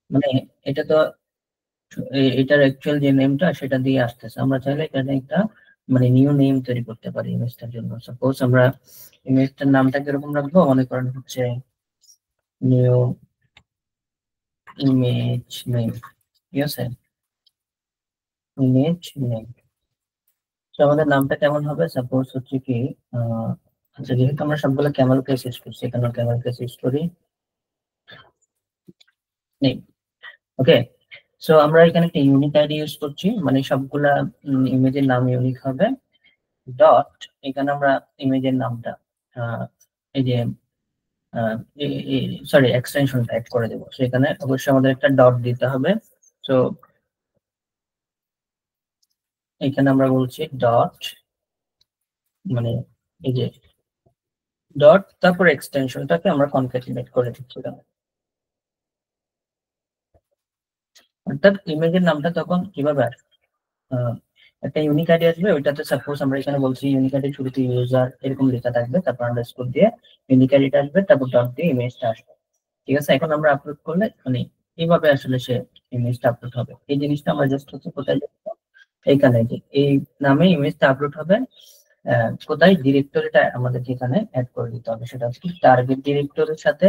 মানে এটা তো এটার অ্যাকচুয়াল যে নেমটা সেটা দিয়ে আসতেছে। আমরা চাইলে এখানে একটা মানে নিউ নেম তৈরি করতে পারি ইমেজটার জন্য। সাপোজ আমরা ইমেজটার নামটা কিরকম রাখবো, মনে করেন হচ্ছে নিউ ইমেজ নেম, ঠিক আছে, ইমেজ নেম। তো আমাদের নামটা কেমন হবে, সাপোজ হচ্ছে কি আচ্ছা, যেহেতু আমরা সবগুলো ক্যামেল কেস ইউজ করছি, এখানে ক্যামেল কেস ইউজ করি নেম। ওকে, সো আমরা এখানে একটা ইউনিক আইডি ইউজ করছি, মানে সবগুলা ইমেজের নাম ইউনিক হবে। ডট, এখানে আমরা ইমেজের নামটা এই যে সরি এক্সটেনশনটা অ্যাড করে দেবো, সেখানে অবশ্যই আমাদের একটা ডট দিতে হবে। সো এখানে আমরা বলছি ডট, মানে এই যে ডট তারপর এক্সটেনশনটাকে আমরা কনক্যাটিনেট করে দিচ্ছি। অর্থাৎ ইমেজের নামটা তখন কিভাবে আসবে, একটা ইউনিক আইডি আসবে, ওইটাতে সাপোজ আমরা এখানে বলছি ইউনিক আইডি শুরুতে ইউজার এরকম লেখা থাকবে, তারপর আন্ডারস্কোর দিয়ে ইউনিক আইডিটা আসবে, তারপর ডট দিয়ে ইমেজটা আসবে। ঠিক আছে, এখন আমরা আপলোড করলে মানে এইভাবে আসলে সে ইমেজটা আপলোড হবে। এই জিনিসটা আমরা জাস্ট হচ্ছে কোথায় লিখবো, এইখানে যে এই নামে ইমেজটা আপলোড হবে। কোথায়, ডিরেক্টরিটা আমাদের এখানে অ্যাড করে দিতে হবে, সেটা হচ্ছে টার্গেট ডিরেক্টরির সাথে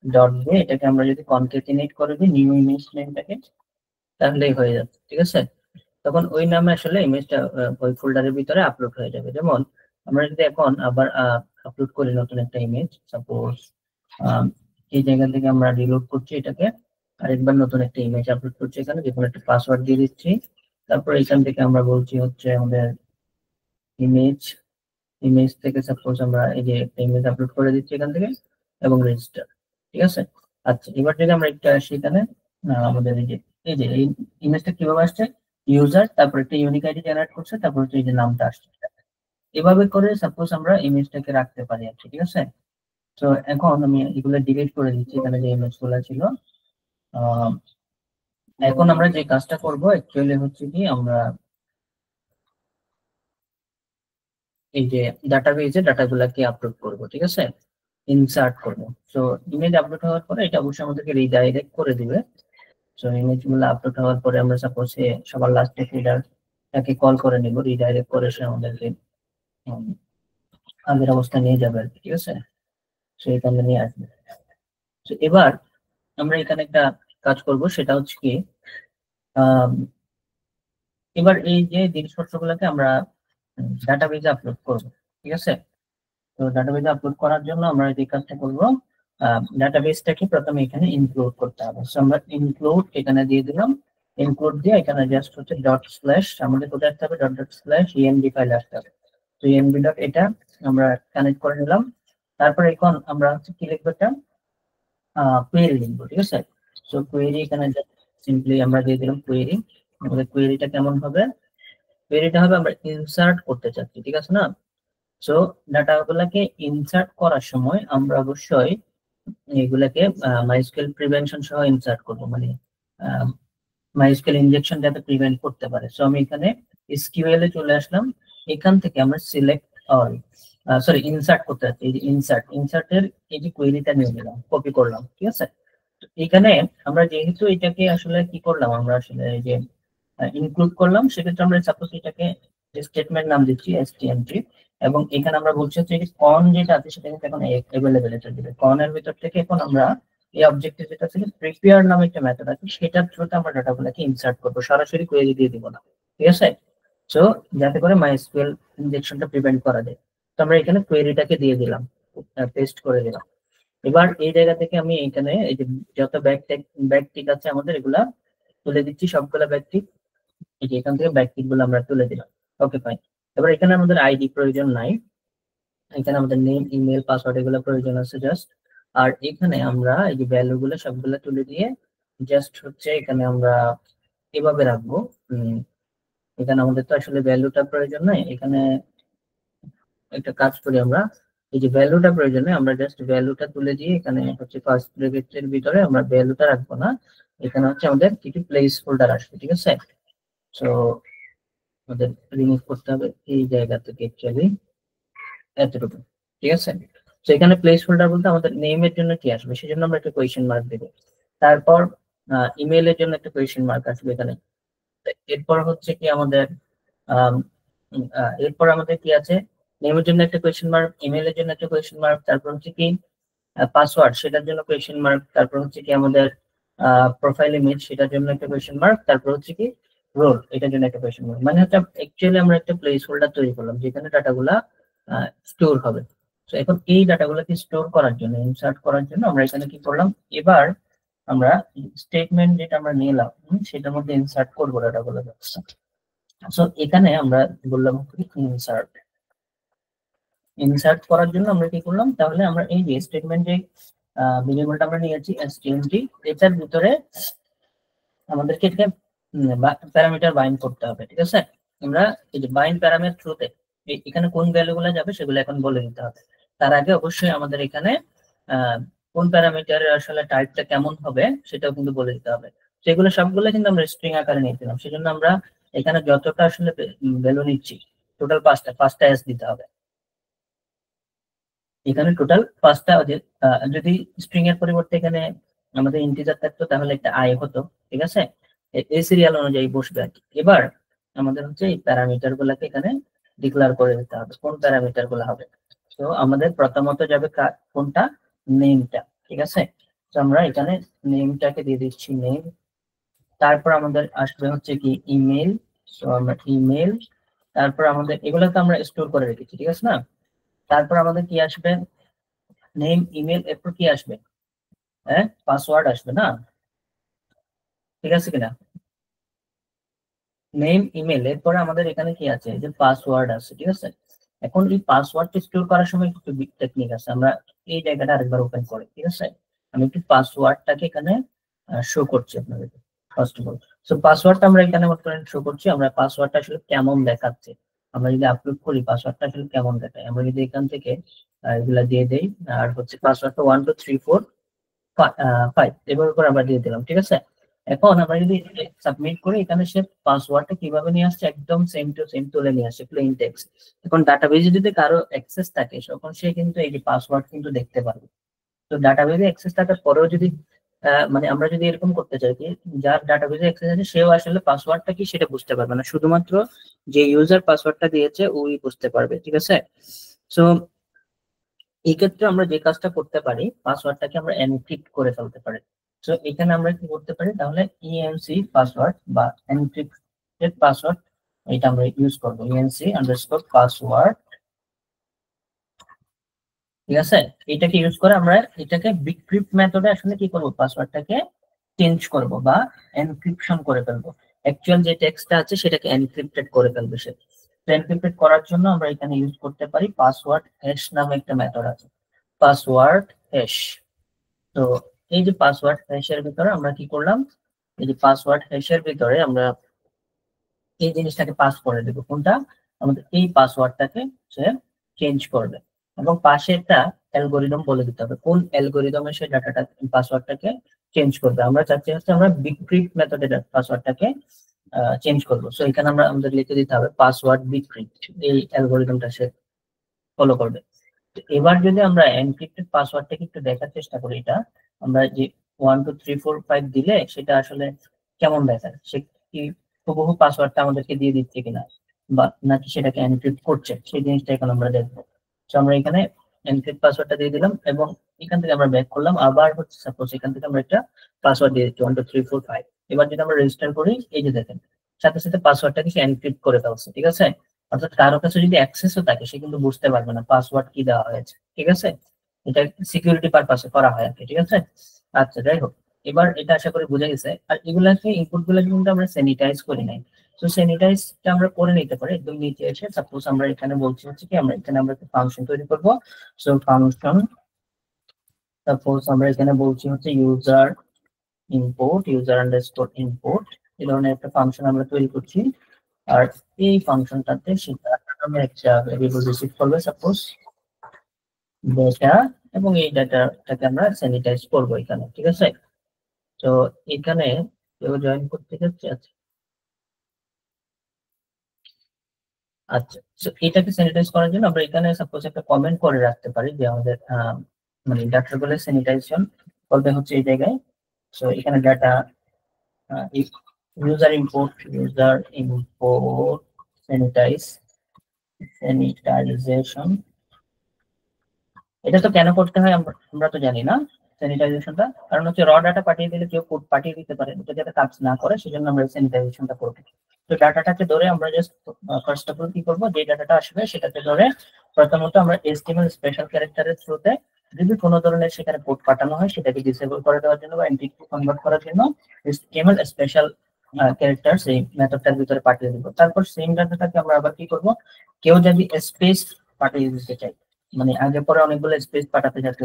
ডট দিয়ে এটাকে আমরা যদি কনক্যাটিনেট করে দিই নিউ ইমেজ নেমটাকে, তাহলেই হয়ে যাচ্ছে। ঠিক আছে, তখন ওই নামে আসলে ইমেজটা ওই ফোল্ডারের ভিতরে আপলোড হয়ে যাবে। যেমন আমরা যদি এখন আবার আপলোড করি নতুন একটা ইমেজ, সাপোজ এই জায়গা থেকে আমরা রিলোড করছি এটাকে, আরেকবার নতুন একটা ইমেজ আপলোড করছি, এখানে যে কোনো একটা পাসওয়ার্ড দিয়ে দিচ্ছি, তারপর এখান থেকে আমরা বলছি হচ্ছে আমাদের ইমেজ, ইমেজ থেকে সাপোজ আমরা এই যে একটা ইমেজ আপলোড করে দিচ্ছি এখান থেকে এবং রেজিস্টার। ঠিক আছে, আচ্ছা এবার যদি আমরা একটা আসি এখানে আমাদের এই যে এই ইমেজটা কিভাবে আসছে, ইউজার তারপর একটা ইউনিক আইডি জেনারেট করছে, তারপর হচ্ছে এই যে নামটা আসছে, এভাবে করে সাপোজ আমরা ইমেজটাকে রাখতে পারি আর কি। ঠিক আছে, তো এখন আমি এগুলো ডিলিট করে দিচ্ছি, এখানে যে ইমেজ গুলো ছিল। আহ, এখন আমরা যে কাজটা করব অ্যাকচুয়ালি হচ্ছে কি, আমরা এই যে ডাটাবেজে ডাটাগুলোকে আপলোড করব। ঠিক আছে, ইনসার্ট করব। তো ইমেজ আপলোড হওয়ার পরে এটা অবশ্যই আমাদেরকে রিডাইরেক্ট করে দিবে। তো ইমেজ গুলো আপলোড হওয়ার পরে আমরা সাপোজ সবার লাস্টে ফিডারটাকে কল করে নিব, রিডাইরেক্ট করে সে আমাদেরকে উম, আগের অবস্থা নিয়ে যাবে আর কি। ঠিক আছে, সো এখানে নিয়ে আসবে। তো এবার আমরা এখানে একটা কাজ করব, সেটা হচ্ছে কি আহ এবার এই যে জিনিসপত্রগুলোকে আমরা ডাটাবেজে আপলোড করব। ঠিক আছে, তো ডাটাবেজে আপলোড করার জন্য আমরা যে কাজটা করব, ডাটাবেসটাকে প্রথমে এখানে ইনক্লুড করতে হবে। সো আমরা ইনক্লুড এখানে দিয়ে দিলাম, ইনক্লুড দিয়ে এখানে জাস্ট হচ্ছে ডট স্ল্যাশ আমাদের কোথায় আসতে হবে, dot dot slash END file আসতে হবে। তো ইএনডি ডট এটা আমরা কানেক্ট করে নিলাম। তারপর এখন আমরা হচ্ছে কি লিখবো, এটা কোয়েরি লিখবো। ঠিক আছে, সো কোয়েরি এখানে সিম্পলি আমরা দিয়ে দিলাম কোয়েরি। আমাদের কোয়েরিটা কেমন হবে, কোয়েরিটা হবে আমরা ইনসার্ট করতে চাচ্ছি। ঠিক আছে না, সো ডাটাগুলোকে ইনসার্ট করার সময় আমরা অবশ্যই এগুলাকে মাইস্কুয়েল প্রিভেনশন সহ ইনসার্ট করব, মানে মাইস্কুয়েল ইনজেকশন যাতে প্রিভেন্ট করতে পারে। সো আমি এখানে এসকিউএল এ চলে আসলাম, এখান থেকে আমরা সিলেক্ট অল, সরি ইনসার্ট করতে যাচ্ছি, এই যে ইনসার্টের এই যে কোয়েরিটা নিয়ে নিলাম, কপি করলাম। ঠিক আছে, তো এখানে আমরা যেহেতু এটাকে আসলে কি করলাম, আমরা আসলে এই যে ইনক্লুড করলাম, সেক্ষেত্রে আমরা সাপোজ এটাকে স্টেটমেন্ট নাম দিচ্ছি এসটিএমটি, এবং এখানে আমরা বলছি হচ্ছে যে কন যেটা আছে সেটা কিন্তু এখন অ্যাভেলেবেল এটা দিবে। কনের ভিতর থেকে এখন আমরা এই অবজেক্টে যেটা আছে প্রিপেয়ার নামে একটা মেথড আছে, সেটার থ্রুতে আমরা ডাটাগুলোকে ইনসার্ট করবো, সরাসরি কোয়েরি দিয়ে দিব না। ঠিক আছে, সো যাতে করে মাইএসকিউএল ইনজেকশনটা প্রিভেন্ট করা যায়। তো আমরা এখানে কোয়েরিটাকে দিয়ে দিলাম, পেস্ট করে দিলাম। এবার এই জায়গা থেকে আমি এখানে এই যে যত ব্যাক টিক আছে আমাদের এগুলা তুলে দিচ্ছি, সবগুলা ব্যাক টিক এই যে এখান থেকে ব্যাকটিক গুলো আমরা তুলে দিলাম। ওকে ফাইন, এবার এখানে আমাদের আইডি প্রয়োজন নাই, এখানে আমাদের নেম ইমেল পাসওয়ার্ড এগুলো প্রয়োজন আছে জাস্ট। আর এখানে আমরা এই যে ভ্যালু গুলো সবগুলো তুলে দিয়ে জাস্ট হচ্ছে এখানে আমরা এভাবে রাখবো। এখানে আমাদের তো আসলে ভ্যালুটা প্রয়োজন নাই, এখানে একটা কাজ করি আমরা, এই যে ভ্যালুটা প্রয়োজন নেই, আমরা জাস্ট ভ্যালুটা তুলে দিয়ে এখানে হচ্ছে ফার্স্ট ব্র্যাকেটের ভিতরে আমরা ভ্যালুটা রাখবো না, এখানে হচ্ছে আমাদের কিছু প্লেস হোল্ডার আসবে। ঠিক আছে, সো আমাদের রিমুভ করতে হবে এই জায়গা থেকে অ্যাকচুয়ালি এতটুকু। ঠিক আছে, তো এখানে প্লেস হোল্ডার বলতে আমাদের নেমের জন্য কি আসবে, সেজন্য আমরা একটা কোয়েশ্চেন মার্ক দেবো। তারপর ইমেইলের জন্য একটা কোয়েশ্চেন মার্ক আসবে এখানে। এরপর হচ্ছে কি আমাদের আম, এরপর আমাদের কি আছে, নেমের জন্য একটা কোয়েশ্চেন মার্ক, ইমেইলের জন্য একটা কোয়েশ্চেন মার্ক, তারপর হচ্ছে কি পাসওয়ার্ড সেটার জন্য কোয়েশ্চেন মার্ক, তারপর হচ্ছে কি আমাদের প্রোফাইল ইমেজ সেটার জন্য একটা কোয়েশ্চেন মার্ক, তারপর হচ্ছে কি রোল এটার জন্য একটা কোয়েশ্চেন মার্ক। মানে হচ্ছে অ্যাকচুয়ালি আমরা একটা প্লেস হোল্ডার তৈরি করলাম যেখানে ডাটাগুলা স্টোর হবে। তো এখন এই ডাটাগুলোকে স্টোর করার জন্য, ইনসার্ট করার জন্য আমরা এখানে কি করলাম, এবার আমরা স্টেটমেন্ট যেটা আমরা নিলাম সেটার মধ্যে ইনসার্ট করবো ডাটাগুলো। সো এখানে আমরা বললাম ইনসার্ট, ইনসার্ট করার জন্য আমরা কি করলাম, তাহলে আমরা এই যে স্টেটমেন্ট যে ভেরিয়েবলটা আমরা নিয়েছি stmt, এটার ভিতরে আমাদেরকে এটাকে প্যারামিটার বাইন্ড করতে হবে। ঠিক আছে, আমরা এই যে বাইন্ড প্যারামিটার থ্রুতে এখানে কোন ভ্যালু গুলো যাবে সেগুলো এখন বলে দিতে হবে। তার আগে অবশ্যই আমাদের এখানে কোন প্যারামিটারের আসলে টাইপটা কেমন হবে সেটাও কিন্তু বলে দিতে হবে। সেগুলো সবগুলো কিন্তু আমরা স্ট্রিং আকারে নিয়েছিলাম, সেজন্য আমরা এখানে যতটা আসলে ভ্যালু নিচ্ছি টোটাল পাঁচটা এস দিতে হবে। এখানে টোটাল পাঁচটা, যদি স্ট্রিং এর পরিবর্তে এখানে আমাদের ইন্টিজার থাকতো তাহলে একটা আই হতো। ঠিক আছে, এই সিরিয়াল অনুযায়ী বসবে আর কি। এবার আমাদের হচ্ছে এই প্যারামিটার গুলাকে এখানে ডিক্লেয়ার করে দিতে হবে কোন প্যারামিটার গুলো হবে। তো আমাদের প্রথমত যাবে কোনটা, নেমটা। ঠিক আছে, তো আমরা এখানে নেমটাকে দিয়ে দিচ্ছি নেম। তারপর আমাদের আসবে হচ্ছে কি ইমেল, তো আমরা ইমেল, তারপর আমাদের এগুলো তো আমরা স্টোর করে রেখেছি। ঠিক আছে না, তারপর আমাদের কি আসবে, নেম ইমেল, এরপর কি আসবে, হ্যাঁ পাসওয়ার্ড আসবে না, ঠিক আছে কিনা, নেম ইমেল, এরপরে আমাদের এখানে কি আছে, যে পাসওয়ার্ড আছে। ঠিক আছে, এখন এই পাসওয়ার্ডটা স্টোর করার সময় একটু টেকনিক আছে, আমরা এই জায়গাটা আরেকবার ওপেন করি। ঠিক আছে, আমি একটু পাসওয়ার্ডটাকে এখানে শো করছি আপনাদের ফার্স্ট অফ অল। সো পাসওয়ার্ডটা আমরা এখানে বর্তমানে শো করছি, আমরা পাসওয়ার্ডটা আসলে কেমন দেখাচ্ছে, আমরা যদি আপলোড করি পাসওয়ার্ডটা আসলে কেমন দেখায়, আমরা যদি এখান থেকে এগুলা দিয়ে দেই, আর হচ্ছে পাসওয়ার্ডটা 1 2 3 4 5 এভাবে করে আমরা দিয়ে দিলাম। ঠিক আছে, এখন আমরা যদি সাবমিট করি, এখানে সে পাসওয়ার্ডটা কিভাবে নিয়ে আসছে, একদম সেম টু সেম তুলে নিয়ে আসছে প্লেন টেক্সট। এখন ডাটাবেজে যদি কারো অ্যাক্সেস থাকে তখন সে কিন্তু এই যে পাসওয়ার্ড কিন্তু দেখতে পারবে। তো ডাটাবেজে অ্যাক্সেস থাকার পরেও যদি মানে আমরা যদি এরকম করতে চাই কি, যার ডাটাবেজে অ্যাক্সেস আছে সেও আসলে পাসওয়ার্ডটা কি সেটা বুঝতে পারবে না, শুধুমাত্র যে ইউজার পাসওয়ার্ডটা দিয়েছে ওই বুঝতে পারবে। ঠিক আছে, সো এই ক্ষেত্রে আমরা যে কাজটা করতে পারি, পাসওয়ার্ডটাকে আমরা এনক্রিপ্ট করে ফেলতে পারি। তো এখানে আমরা কি করতে পারি, তাহলে ইএনসি পাসওয়ার্ড বা এনক্রিপ্টেড পাসওয়ার্ড এটা আমরা ইউজ করবো, ইএনসি আন্ডারস্কোর পাসওয়ার্ড। ঠিক আছে, এটাকে ইউজ করে আমরা এটাকে বিক্রিপ্ট মেথডে আসলে কি করব, পাসওয়ার্ডটাকে চেঞ্জ করব বা এনক্রিপশন করে ফেলবো। অ্যাকচুয়াল যে টেক্সটটা আছে সেটাকে এনক্রিপ্টেড করে ফেলবে সে। এনক্রিপ্টেড করার জন্য আমরা এখানে ইউজ করতে পারি পাসওয়ার্ড হ্যাশ নামে একটা মেথড আছে, পাসওয়ার্ড হ্যাশ। তো এই যে পাসওয়ার্ড হ্যাশের ভিতরে আমরা কি করলাম, এই যে পাসওয়ার্ড হ্যাশের ভিতরে আমরা এই জিনিসটাকে পাস করে দেবো, কোনটা, আমাদের এই পাসওয়ার্ডটাকে সে চেঞ্জ করবে। এবং পাশে একটা অ্যালগোরিদম বলে দিতে হবে কোন অ্যালগোরিদমে সে ডাটাটা পাসওয়ার্ডটাকে চেঞ্জ করবে। আমরা চাচ্ছি হচ্ছে আমরা বিক্রিপ্ট মেথডে পাসওয়ার্ডটাকে চেঞ্জ করবো। সো এখানে আমরা আমাদের লিখে দিতে হবে পাসওয়ার্ড বিক্রিপ্ট, এই অ্যালগোরিদমটা সে ফলো করবে। এবার যদি আমরা এনক্রিপ্টেড পাসওয়ার্ডটাকে একটু দেখার চেষ্টা করি, এটা আমরা যে 1 2 3 4 5 দিলে সেটা আসলে কেমন দেখায়, সে কি হুবহু পাসওয়ার্ডটা আমাদেরকে দিয়ে দিচ্ছে কিনা বা নাকি সেটাকে এনক্রিপ্ট করছে, সেই জিনিসটা এখন আমরা দেখবো। তো আমরা এখানে এনক্রিপ্ট পাসওয়ার্ডটা দিয়ে দিলাম এবং এখান থেকে আমরা ব্যাক করলাম, আবার হচ্ছে সাপোজ এখান থেকে আমরা একটা পাসওয়ার্ড দিয়ে দিচ্ছি 1 2 3 4 5। এবার যদি আমরা রেজিস্টার করি, এই যে দেখেন সাথে সাথে পাসওয়ার্ডটাকে সে এনক্রিপ্ট করে ফেলছে। ঠিক আছে, অর্থাৎ কারো কাছে যদি অ্যাক্সেসও থাকে সে কিন্তু বুঝতে পারবে না পাসওয়ার্ড কি দেওয়া হয়েছে। ঠিক আছে, এটা সিকিউরিটি পারপাসে করা হয় আর কি। ঠিক আছে, আচ্ছা যাই হোক, এবার এটা আশা করি বুঝে গেছে। আর এগুলাকে ইনপুট গুলো কিন্তু আমরা স্যানিটাইজ করি নাই, তো স্যানিটাইজটা আমরা করে নিতে পারি একদম নিচে এসে। সাপোজ আমরা এখানে বলছি হচ্ছে কি, আমরা এখানে আমরা একটা ফাংশন তৈরি করব। সো ফাংশন, সাপোজ আমরা এখানে বলছি হচ্ছে user import, user underscore import, এই ধরনের একটা ফাংশন আমরা তৈরি করছি। আর এই ফাংশনটাতে সেটা আমরা একটা ভেরিয়েবল রিসিভ করবে, সাপোজ ডেটা, এবং এই ডাটাটাকে আমরা স্যানিটাইজ করব এখানে। ঠিক আছে, তো এখানে কেউ জয়েন করতে যাচ্ছে, আচ্ছা আচ্ছা, তো এটাকে স্যানিটাইজ করার জন্য আমরা এখানে সাপোজ একটা কমেন্ট করে রাখতে পারি যে আমাদের মানে ডাটাগুলো স্যানিটাইজেশন করবে হচ্ছে এই জায়গায় সো এখানে ডাটা user import sanitization, এটা তো কেন করতে হয় আমরা তো জানি না স্যানিটাইজেশনটা, কারণ হচ্ছে র ডাটা পাঠিয়ে দিলে কেউ কোড পাঠিয়ে দিতে পারে, এটা যাতে কাজ না করে সেজন্য আমরা স্যানিটাইজেশনটা করব। তো ডাটাটাকে ধরে আমরা জাস্ট ফার্স্ট অফ অল কি করব, যে ডাটাটা আসবে সেটাকে ধরে প্রথমত আমরা HTML স্পেশাল ক্যারেক্টারের থ্রুতে যদি কোনো ধরনের সেখানে কোড পাঠানো হয় সেটাকে ডিসেবল করে দেওয়ার জন্য বা এন্টিটি কনভার্ট করার জন্য HTML স্পেশাল ক্যারেক্টার সেই মেথডটার ভিতরে পাঠিয়ে দিব। তারপর সেম ডাটাটাকে আমরা আবার কি করব, কেউ যদি স্পেস পাঠিয়ে দিতে চাই, মানে আগে পরে অনেকগুলো স্পেস পাঠাতে যাচ্ছে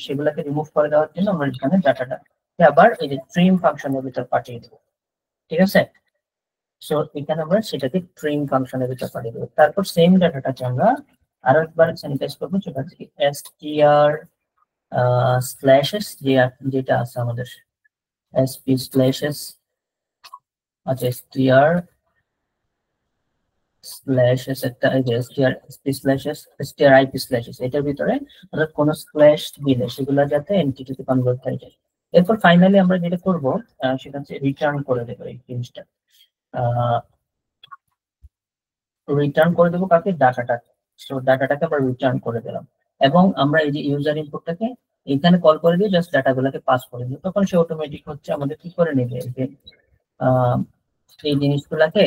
সেগুলোকে রিমুভ করে দেওয়ার জন্য আমরা এখানে ডাটাটা আবার এই যে ট্রিম ফাংশনের ভিতর পাঠিয়ে দেবো। ঠিক আছে, সো এখানে আমরা সেটাকে ট্রিম ফাংশনের ভিতর পাঠিয়ে দেবো। তারপর সেম ডাটাটাকে আমরা আরো একবার স্যানিটাইজ করবো, সেটা হচ্ছে str স্ল্যাশেস যেটা আছে আমাদের sp স্ল্যাশেস, আচ্ছা str স্ল্যাশেস একটা এই যে str ip স্ল্যাশেস, এটার ভিতরে অর্থাৎ কোন স্ল্যাশ দিলে সেগুলো যাতে এন্টিটিতে কনভার্ট হয়ে যায়। এরপর ফাইনালি আমরা যেটা করব সেটা হচ্ছে রিটার্ন করে দেবো এই জিনিসটা, রিটার্ন করে দেবো কাকে, ডাটাটাকে। সো ডাটাটাকে আমরা রিটার্ন করে দিলাম এবং আমরা এই যে ইউজার ইনপুটটাকে এখানে কল করে দিয়ে জাস্ট ডাটাগুলোকে পাস করে দিই, তখন সে অটোমেটিক হচ্ছে আমাদের কি করে নেবে, যে এই জিনিসগুলাকে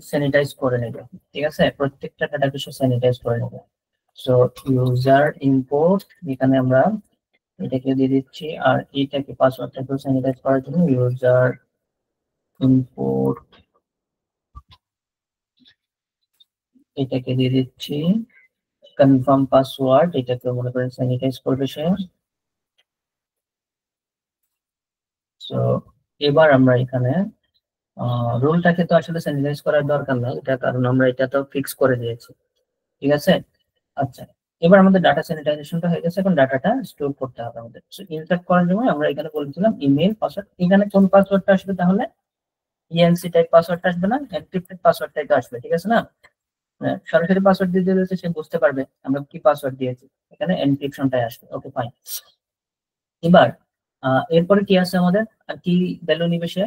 স্যানিটাইজ করে নেবে। ঠিক আছে, প্রত্যেকটা ডাটাকে সে স্যানিটাইজ করে নেবে। সো ইউজার ইম্পোর্ট, এখানে আমরা এটাকে দিয়ে দিচ্ছি, আর এটাকে পাসওয়ার্ডটাকে স্যানিটাইজ করার জন্য ইউজার ইম্পোর্ট এটাকে দিয়ে দিচ্ছি কনফার্ম পাসওয়ার্ড, এটাকে মনে করেন স্যানিটাইজ করবে সে। সো এবার আমরা এখানে রুলটাকে তো আসলে স্যানিটাইজ করার দরকার নাই, এটা কারণ আমরা এটা তো ফিক্স করে দিয়েছি। ঠিক আছে, আচ্ছা এবার আমাদের ডাটা স্যানিটাইজেশনটা হয়ে গেছে, এখন ডাটাটা স্টোর করতে হবে আমাদের। সো ইনসার্ট করার জন্য আমরা এখানে বলেছিলাম ইমেল পাসওয়ার্ড, এখানে কোন পাসওয়ার্ডটা আসবে, তাহলে ইএনসি টাইপ পাসওয়ার্ডটা আসবে না, এনক্রিপ্টেড পাসওয়ার্ডটাই আসবে। ঠিক আছে না, সরাসরি পাসওয়ার্ড দিয়ে দিলে সে বুঝতে পারবে আমরা কি পাসওয়ার্ড দিয়েছি, এখানে এনক্রিপশনটাই আসবে। ওকে ফাইন, এবার এরপরে কি আছে আমাদের, আর কি ভ্যালু নিবে সে,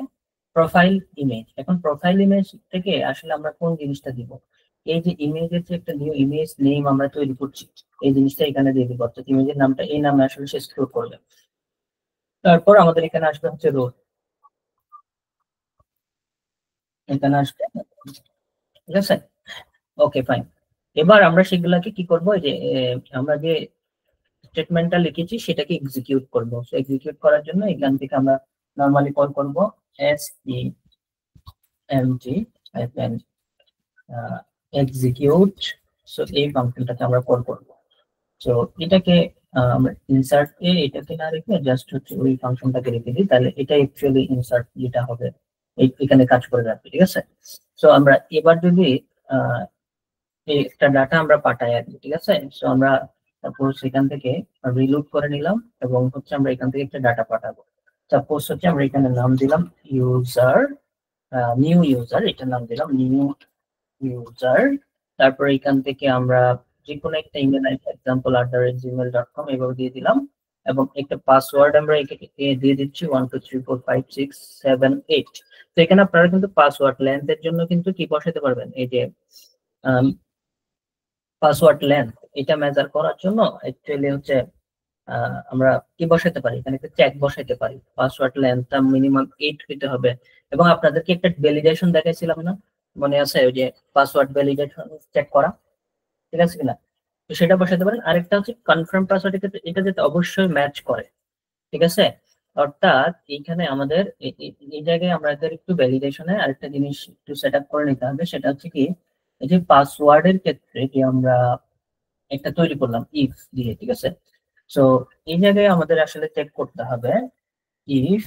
প্রোফাইল ইমেজ। এখন প্রোফাইল ইমেজ থেকে আসলে আমরা কোন জিনিসটা দিব, এই যে ইমেজের যে একটা নিউ ইমেজ নেম আমরা তৈরি করছি এই জিনিসটা এখানে দিয়ে দিব, অর্থাৎ ইমেজের নামটা এই নামে আসলে সে স্টোর করবে। তারপর আমাদের এখানে আসবে হচ্ছে রোল, এখানে আসবে। ঠিক আছে, ওকে ফাইন, এবার আমরা সেগুলাকে কি করব, এই যে আমরা যে স্টেটমেন্টটা লিখেছি সেটাকে এক্সিকিউট করব। সো এক্সিকিউট করার জন্য এখান থেকে আমরা নরমালি কল করব semg এক্সিকিউট। সো এই ফাংশনটাকে আমরা কল করব। সো এটাকে আমরা ইনসার্ট এটাকে না রেখে জাস্ট হচ্ছে ওই ফাংশনটাকে রেখে দিই, তাহলে এটা অ্যাকচুয়ালি ইনসার্ট যেটা হবে এখানে কাজ করে যাবে। ঠিক আছে, সো আমরা এবার যদি একটা ডাটা আমরা পাঠাই আর কি। ঠিক আছে, সো আমরা তারপর সেখান থেকে রিলোড করে নিলাম এবং হচ্ছে আমরা এখান থেকে একটা ডাটা পাঠাবো। সাপোজ হচ্ছে আমরা এখানে নাম দিলাম ইউজার, নিউ ইউজার, এটা নাম দিলাম নিউ ইউজার। তারপর এখান থেকে আমরা যে কোনো একটা ইমেল example@gmail.com এভাবে দিয়ে দিলাম এবং একটা পাসওয়ার্ড আমরা এখানে দিয়ে দিচ্ছি 1234567 8। তো এখানে আপনারা কিন্তু পাসওয়ার্ড লেন্থের জন্য কিন্তু কি বসাতে পারবেন, এই যে পাসওয়ার্ড লেন্থ এটা মেজার করার জন্য অ্যাকচুয়ালি হচ্ছে আমরা কি বসাতে পারি, এখানে একটা চেক বসাইতে পারি, পাসওয়ার্ড লেন্থটা মিনিমাম 8 হতে হবে। এবং আপনাদেরকে একটা ভ্যালিডেশন দেখাইছিলাম না, মনে আছে, ওই যে পাসওয়ার্ড ভ্যালিডেশন চেক করা, ঠিক আছে কিনা, তো সেটা বসাতে পারেন। আরেকটা হচ্ছে কনফার্ম পাসওয়ার্ড, এটা যাতে অবশ্যই ম্যাচ করে। ঠিক আছে, অর্থাৎ এইখানে আমাদের এই জায়গায় আমাদের একটু ভ্যালিডেশনে আরেকটা জিনিস একটু সেট আপ করে নিতে হবে, সেটা হচ্ছে কি, এই যে পাসওয়ার্ডের ক্ষেত্রে কি আমরা একটা তৈরি করলাম ইফ দিয়ে। ঠিক আছে, সো এই জায়গায় আমাদের আসলে চেক করতে হবে ইফ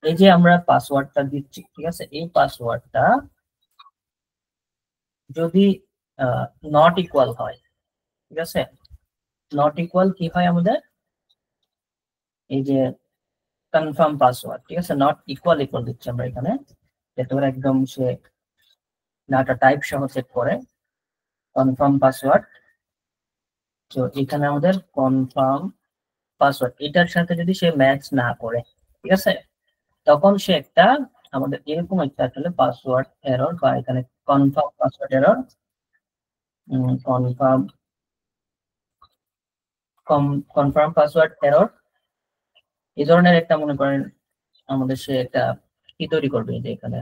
এই যে আমরা পাসওয়ার্ডটা দিচ্ছি, ঠিক আছে, এই পাসওয়ার্ডটা যদি নট ইকুয়াল হয়, ঠিক আছে, নট ইকুয়াল কি হয় আমাদের, এই যে কনফার্ম পাসওয়ার্ড, ঠিক আছে, নট ইকুয়াল ইকুয়াল দিচ্ছি আমরা এখানে, যাতে করে একদম সে ডাটা টাইপ সহ চেক করে কনফার্ম পাসওয়ার্ড। তো এখানে আমাদের কনফার্ম পাসওয়ার্ড এটার সাথে যদি সে ম্যাচ না করে, ঠিক আছে, তখন সে একটা আমাদের এরকম একটা আসলে পাসওয়ার্ড এরর বা এখানে confirm password error, confirm password error এই ধরনের একটা মনে করেন আমাদের সে একটা কি তৈরি করবে, যে এখানে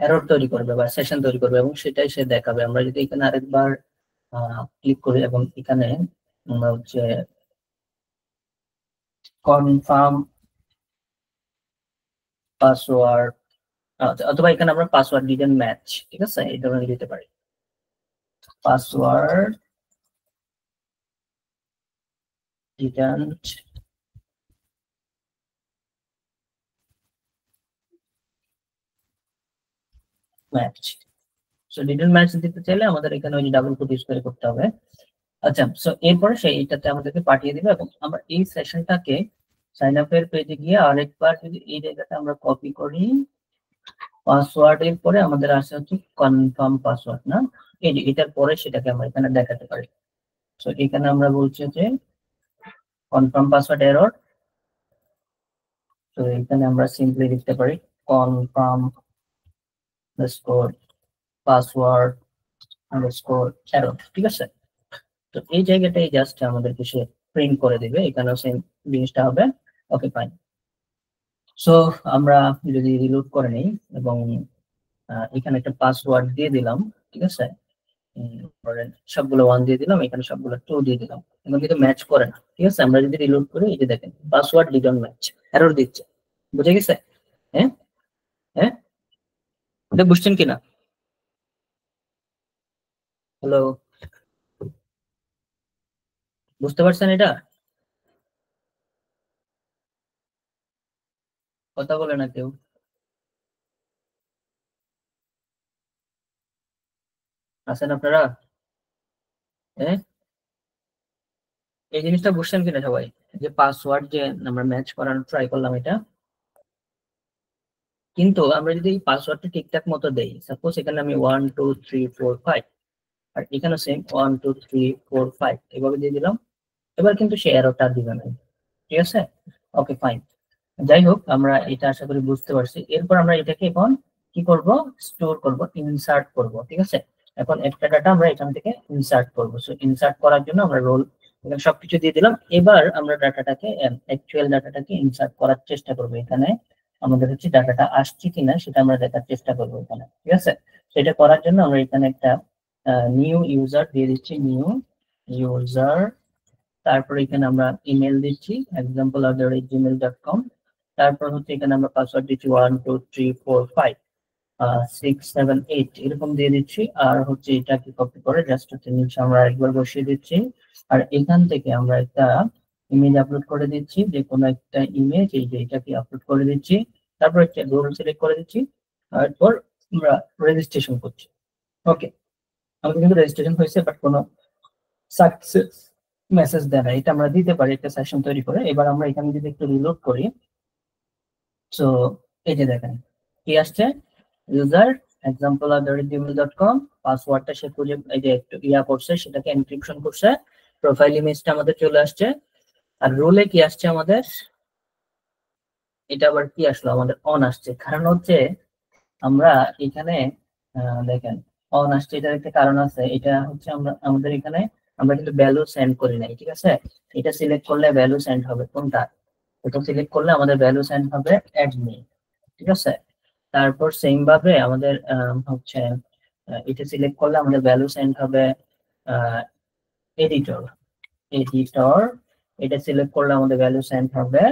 এরর তৈরি করবে বা সেশন তৈরি করবে এবং সেটাই সে দেখাবে। আমরা যদি এখানে আরেকবার ক্লিক করি এবং এখানে আমরা হচ্ছে কনফার্ম পাসওয়ার্ড অথবা এখানে আমরা পাসওয়ার্ড ডিডন্ট ম্যাচ, ঠিক আছে, এই ধরনের দিতে পারি password didn't match. So didn't match দিতে চাইলে আমাদের এখানে ওই ডাবল কোট ইউজ করে করতে হবে। আচ্ছা, সো এরপরে সেই এটাতে আমাদেরকে পাঠিয়ে দিবে এবং আমরা এই সেশনটাকে সাইন আপের পেজে গিয়ে আরেকবার যদি এই জায়গাটা আমরা কপি করি, পাসওয়ার্ডের পরে আমাদের আসে হচ্ছে কনফার্ম পাসওয়ার্ড, না এই যে এটার পরে সেটাকে আমরা এখানে দেখাতে পারি। সো এখানে আমরা বলছি যে কনফার্ম পাসওয়ার্ড এরর, তো এখানে আমরা সিম্পলি লিখতে পারি confirm underscore password underscore error, ঠিক আছে। তো এই জায়গাটাই জাস্ট আমাদেরকে সে প্রিন্ট করে দিবে, এখানেও সেম জিনিসটা হবে। Okay fine. সো আমরা যদি রিলোড করে নেই এবং এখানে একটা পাসওয়ার্ড দিয়ে দিলাম, ঠিক আছে, সবগুলো 1 দিয়ে দিলাম, এখানে সবগুলো 2 দিয়ে দিলাম, এখন কিন্তু ম্যাচ করে না, ঠিক আছে। আমরা যদি রিলোড করি এই যে দেখেন পাসওয়ার্ড ডিডন্ট ম্যাচ এরর দিচ্ছে, বুঝে গেছে? হ্যাঁ হ্যাঁ, এটা বুঝছেন কিনা? হ্যালো, বুঝতে পারছেন এটা? কথা বলে না কেউ, আছেন আপনারা? হ্যাঁ, এই জিনিসটা বুঝছেন কিনা সবাই, যে পাসওয়ার্ড যে আমরা ম্যাচ করানোর ট্রাই করলাম এটা, কিন্তু আমরা যদি এই পাসওয়ার্ডটা ঠিকঠাক মতো দেই, সাপোজ এখানে আমি 1 2 3 4 5 আর এখানে সেম 1 2 3 4 5 এভাবে দিয়ে দিলাম, এবার কিন্তু সে এররটা দিবে না, ঠিক আছে। Okay fine. যাই হোক, আমরা এটা আশা করি বুঝতে পারছি। এরপর আমরা এটাকে এখন কি করব, স্টোর করব, ইনসার্ট করব, ঠিক আছে। এখন একটা ডাটা আমরা এখান থেকে ইনসার্ট করব। সো ইনসার্ট করার জন্য আমরা রোল এখানে সবকিছু দিয়ে দিলাম। এবার আমরা ডাটাটাকে অ্যাকচুয়াল ডাটাটাকে ইনসার্ট করার চেষ্টা করব। এখানে আমাদের হচ্ছে ডাটাটা আসছে কিনা সেটা আমরা দেখার চেষ্টা করব এখানে, ঠিক আছে। সেটা করার জন্য আমরা এখানে একটা নিউ ইউজার দিয়ে দিচ্ছি, নিউ ইউজার, তারপর এখানে আমরা ইমেল দিচ্ছি example@gmail.com, তারপর হচ্ছে এখানে আমরা পাসওয়ার্ড দিচ্ছি 1 2 3 4 5 6 7 8 এরকম দিয়ে দিচ্ছি। আর হচ্ছে এটাকে কপি করে জাস্ট হচ্ছে নিচে আমরা একবার বসিয়ে দিচ্ছি। আর এখান থেকে আমরা একটা ইমেজ আপলোড করে দিচ্ছি, যে কোনো একটা ইমেজ, এই যে এটাকে আপলোড করে দিচ্ছি। তারপর একটা রোল সিলেক্ট করে দিচ্ছি, তারপর আমরা রেজিস্ট্রেশন করছি। ওকে, আমাদের কিন্তু রেজিস্ট্রেশন হয়েছে, বাট কোনো সাকসেস মেসেজ দেয় না। এটা আমরা দিতে পারি একটা সেশন তৈরি করে। এবার আমরা এখানে যদি একটু রিলোড করি, সো এই যে দেখেন কি আসছে, ইউজার example@gmail.com, পাসওয়ার্ডটা সে খুঁজে এই যে একটু করছে, সেটাকে এনক্রিপশন করছে, প্রোফাইল ইমেজটা আমাদের চলে আসছে। আর রোলে কি আসছে আমাদের, এটা আবার কি আসলো, আমাদের অন আসছে। কারণ হচ্ছে আমরা এখানে দেখেন অন আসছে, এটার একটা কারণ আছে। এটা হচ্ছে আমরা আমাদের এখানে আমরা কিন্তু ভ্যালু সেন্ড করি নাই, ঠিক আছে। এটা সিলেক্ট করলে ভ্যালু সেন্ড হবে কোনটা, এটা সিলেক্ট করলে আমাদের ভ্যালু সেন্ড হবে অ্যাডমিন, ঠিক আছে। তারপর সেম ভাবে আমাদের হচ্ছে এটা সিলেক্ট করলে আমাদের ভ্যালু সেন্ড হবে এডিটর, এডিটর, এটা সিলেক্ট করলে আমাদের ভ্যালু সেন্ড হবে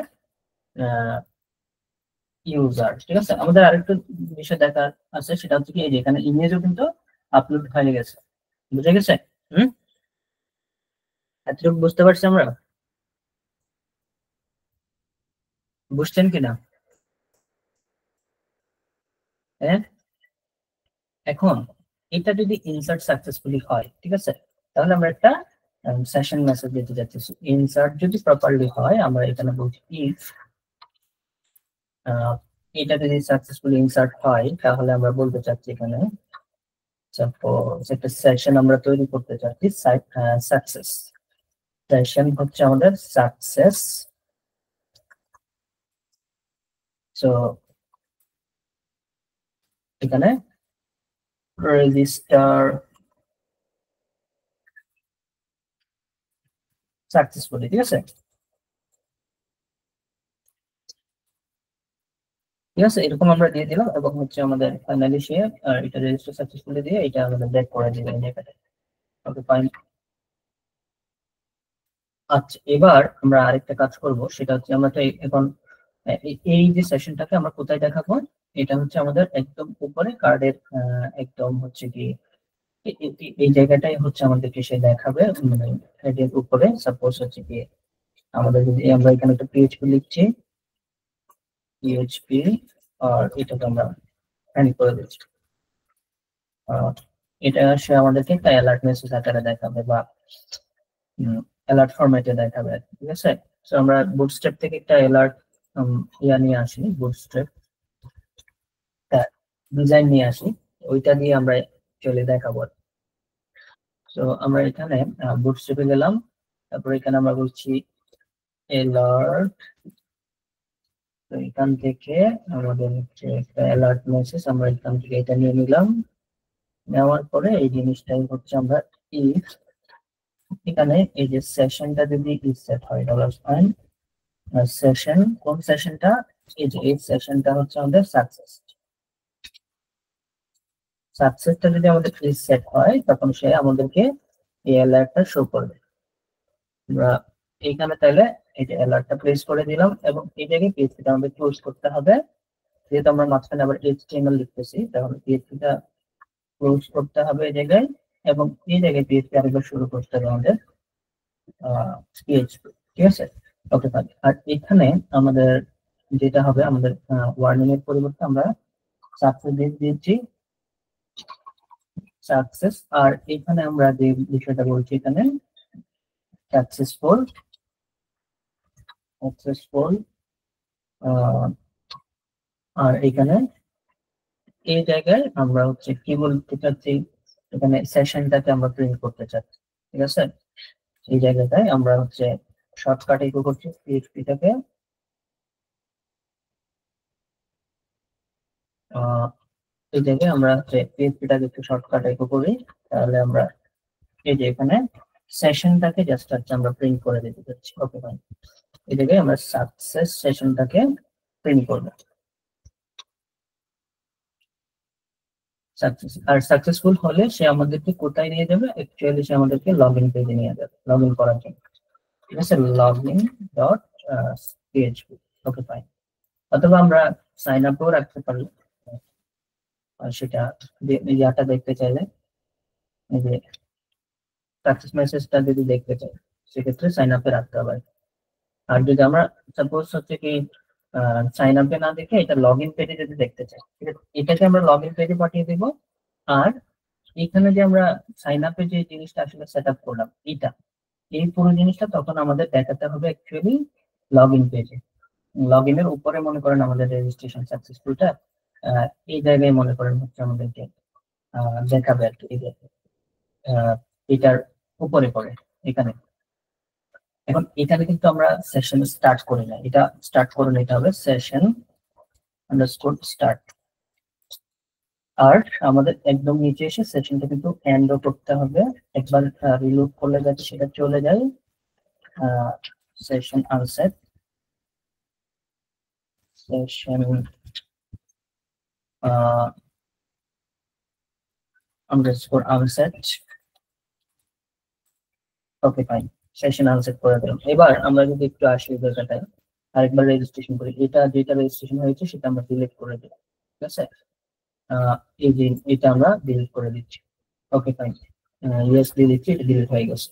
ইউজার, ঠিক আছে। আমাদের আরেকটা বিষয় দেখার আছে, সেটা হচ্ছে কি এই যে এখানে ইমেজও কিন্তু আপলোড হয়ে গেছে, বুঝে গেছে? হুম, এতটুকু বুঝতে পারছি আমরা, বুঝছেন কিনা? হ্যাঁ, এখন এটা যদি ইনসার্ট সাকসেসফুলি হয়, ঠিক আছে, তাহলে আমরা একটা সেশন মেসেজ দিতে যাচ্ছি। ইনসার্ট যদি প্রপারলি হয়, আমরা এখানে বলছি ইফ এটা যদি সাকসেসফুলি ইনসার্ট হয়, তাহলে আমরা বলতে চাচ্ছি এখানে সাপোজ একটা সেশন আমরা তৈরি করতে চাচ্ছি, সাকসেস সেশন হচ্ছে আমাদের সাকসেস সো এখানে রেজিস্টার সাকসেসফুলি, ঠিক আছে। ঠিক আছে, এরকম আমরা দিয়ে দিলাম এবং হচ্ছে আমাদের ফাইনালি সে এটা রেজিস্টার সাকসেসফুলি দিয়ে এটা আমাদের ব্যাক করে দিবে এই জায়গাটা। Okay fine. আচ্ছা, এবার আমরা আরেকটা কাজ করব, সেটা হচ্ছে আমরা তো এখন এই যে সেশনটাকে আমরা কোথায় দেখাবো, এটা হচ্ছে আমাদের একদম উপরে কার্ডের একদম হচ্ছে কি এই জায়গাটাই হচ্ছে আমাদেরকে সে দেখাবে, মানে হেডের উপরে। সাপোজ হচ্ছে কি আমাদের যদি আমরা এখানে একটা পিএইচপি লিখছি, পিএইচপি, আর এটাকে আমরা হ্যান্ড করে দিচ্ছি, এটা সে আমাদেরকে একটা অ্যালার্ট মেসেজ আকারে দেখাবে বা অ্যালার্ট ফরম্যাটে দেখাবে, ঠিক আছে। তো আমরা বুটস্ট্র্যাপ থেকে একটা অ্যালার্ট নিয়ে আসি, বুটস্ট্র্যাপ ডিজাইন নিয়ে আসি, ওইটা দিয়ে আমরা চলে দেখাবো। তো আমরা এখানে বুটস্ট্র্যাপে গেলাম, তারপর এখানে আমরা বলছি অ্যালার্ট, তো এখান থেকে আমাদের হচ্ছে একটা অ্যালার্ট মেসেজ, আমরা এখান থেকে এটা নিয়ে নিলাম। নেওয়ার পরে এই জিনিসটাই হচ্ছে আমরা ইফ, এখানে এই যে সেশনটা যদি ইফ সেট হয় $, সেশন, কোন সেশনটা, এই যে এই সেশনটা হচ্ছে আমাদের সাকসেসটা যদি আমাদের ইফ সেট হয় তখন সে আমাদেরকে এই অ্যালার্টটা শো করবে। আমরা এইখানে তাহলে এই যে অ্যালার্টটা প্লেস করে দিলাম এবং এই জায়গায় পিএইচপিটা আমাদের ক্লোজ করতে হবে, যেহেতু আমরা মাঝখানে আবার এইচটিএমএল লিখতেছি, তাহলে পিএইচপিটা ক্লোজ করতে হবে এই জায়গায়, এবং এই জায়গায় পিএইচপি আরেকবার শুরু করতে হবে আমাদের পিএইচপি, ঠিক আছে। Okay fine. আর এখানে আমাদের যেটা হবে, আমাদের ওয়ার্নিং এর পরিবর্তে আমরা সাকসেস দিয়েছি, সাকসেস। আর এখানে আমরা যে বিষয়টা বলছি, এখানে সাকসেসফুল, আর এখানে এই জায়গায় আমরা হচ্ছে কি বলতে চাচ্ছি, এখানে সেশনটাকে আমরা প্রিন্ট করতে চাচ্ছি, ঠিক আছে। এই জায়গাটায় আমরা হচ্ছে শর্টকাট ইকো করছি পিএইচপিটাকে, এই জায়গায় আমরা হচ্ছে পিএইচপিটাকে একটু শর্টকাট ইকো করি, তাহলে আমরা এই যে এখানে সেশনটাকে জাস্ট হচ্ছে আমরা প্রিন্ট করে দিতে চাচ্ছি। Okay fine. এই জায়গায় আমরা সাকসেস সেশনটাকে প্রিন্ট করব, আর সাকসেসফুল হলে সে আমাদেরকে কোথায় নিয়ে যাবে, অ্যাকচুয়ালি সে আমাদেরকে লগইন পেজে নিয়ে যাবে, লগইন করার জন্য, ঠিক আছে, login.php। Okay fine. অথবা আমরা সাইন আপও রাখতে পারি, সেটা ইয়াটা দেখতে চাইলে, এই যে সাকসেস মেসেজটা যদি দেখতে চাই সেক্ষেত্রে সাইন আপে রাখতে হবে। আর যদি আমরা সাপোজ হচ্ছে কি সাইন আপে না দেখে এটা লগইন পেজে যদি দেখতে চাই, ঠিক আছে, এটাকে আমরা লগইন পেজে পাঠিয়ে দেব। আর এখানে যে আমরা সাইন আপে যে জিনিসটা আসলে সেট আপ করলাম, এই পুরো জিনিসটা তখন আমাদের দেখাতে হবে অ্যাকচুয়ালি লগইন পেজে। লগইন এর উপরে মনে করেন আমাদের রেজিস্ট্রেশন সাকসেসফুলটা এই জায়গায় মনে করেন হচ্ছে আমাদেরকে দেখাবে আর কি, এটার উপরে পড়ে এখানে। এখন এখানে কিন্তু আমরা সেশন স্টার্ট করি না, এটা স্টার্ট করে নিতে হবে, সেশন আন্ডারস্কোর স্টার্ট। আর আমাদের একদম নিচে এসে সেশনটা কিন্তু এন্ডও করতে হবে, একবার রিলোড করলে যাতে সেটা চলে যায় session আনসেট, session underscore আনসেট। Okay fine, session আনসেট করে দিলাম। এবার আমরা যদি একটু আসি জায়গাটায় আরেকবার রেজিস্ট্রেশন করি, যেটা রেজিস্ট্রেশন হয়েছে সেটা আমরা ডিলিট করে দিই, ঠিক আছে। এই যে এটা আমরা ডিলিট করে দিচ্ছি। ওকে ফাইন, ইয়েস দিয়ে দিচ্ছি, এটা ডিলিট হয়ে গেছে।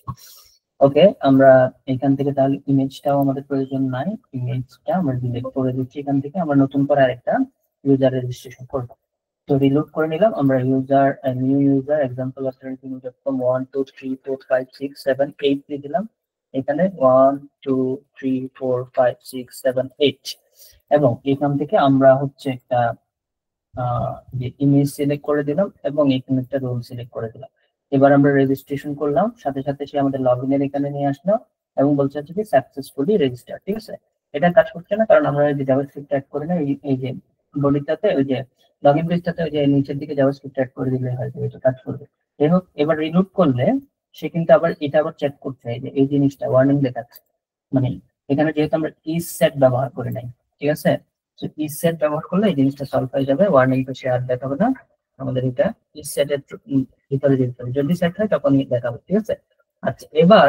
ওকে, আমরা এখান থেকে তাহলে ইমেজটাও আমাদের প্রয়োজন নাই, ইমেজটা আমরা ডিলিট করে দিচ্ছি। এখান থেকে আমরা নতুন করে আরেকটা ইউজার রেজিস্ট্রেশন করব। তো রিলোড করে নিলাম, আমরা user new user example alternative.com 1 2 3 4 5 6 7 8 দিয়ে দিলাম। এখানে 1 2 3 4 5 6 7 8, এবং এখান থেকে আমরা হচ্ছে একটা যে ইমেজ সিলেক্ট করে দিলাম এবং এখানে একটা রোল সিলেক্ট করে দিলাম। এবার আমরা রেজিস্ট্রেশন করলাম, সাথে সাথে সে আমাদের লগইনের এখানে নিয়ে আসলো এবং বলছে যে সাকসেসফুলি রেজিস্টার, ঠিক আছে। এটা কাজ করছে না, কারণ আমরা যে জাভাস্ক্রিপ্ট অ্যাড করি না এই যে বডিটাতে, ওই যে লগইন পেজটাতে ওই যে নিচের দিকে জাভাস্ক্রিপ্ট অ্যাড করে দিলে হয়তো এটা কাজ করবে। যাই হোক, এবার রিলোড করলে সে কিন্তু আবার এটা আবার চেক করছে, এই জিনিসটা ওয়ার্নিং দেখাচ্ছে, মানে এখানে যেহেতু আমরা ইজ সেট ব্যবহার করি নাই, ঠিক আছে। তো ইজ সেট ব্যবহার করলে এই জিনিসটা সলভ হয়ে যাবে, ওয়ার্নিং তো সে আর দেখাবে না, আমাদের এটা ইজ সেটের ভিতরে যেতে হবে, যদি সেট হয় তখনই দেখাবে, ঠিক আছে। আচ্ছা, এবার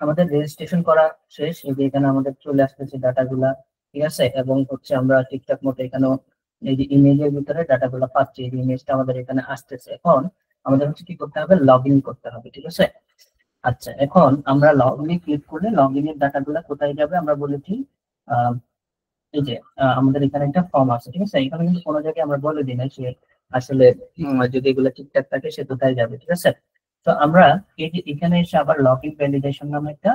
আমাদের রেজিস্ট্রেশন করা শেষ, এই যে এখানে আমাদের চলে আসতেছে ডাটাগুলা, ঠিক আছে, এবং হচ্ছে আমরা ঠিকঠাক মতো এখানেও এই যে ইমেজের ভিতরে ডাটাগুলো পাচ্ছি, এই ইমেজটা আমাদের এখানে আসতেছে। এখন আমাদের হচ্ছে কি করতে হবে, লগ ইন করতে হবে, ঠিক আছে। আচ্ছা, এখন আমরা লগ ইনে ক্লিক করলে লগ ইনের ডাটাগুলো কোথায় যাবে আমরা বলেছি, আহ, এই যে আমাদের এখানে একটা ফর্ম আছে, ঠিক আছে। এখানে কিন্তু কোনো জায়গায় আমরা বলে দিই না সে আসলে যদি এগুলো ঠিকঠাক থাকে সে কোথায় যাবে, ঠিক আছে। তো আমরা এই যে এখানে এসে আবার লগ ইন ভ্যালিডেশন নামে একটা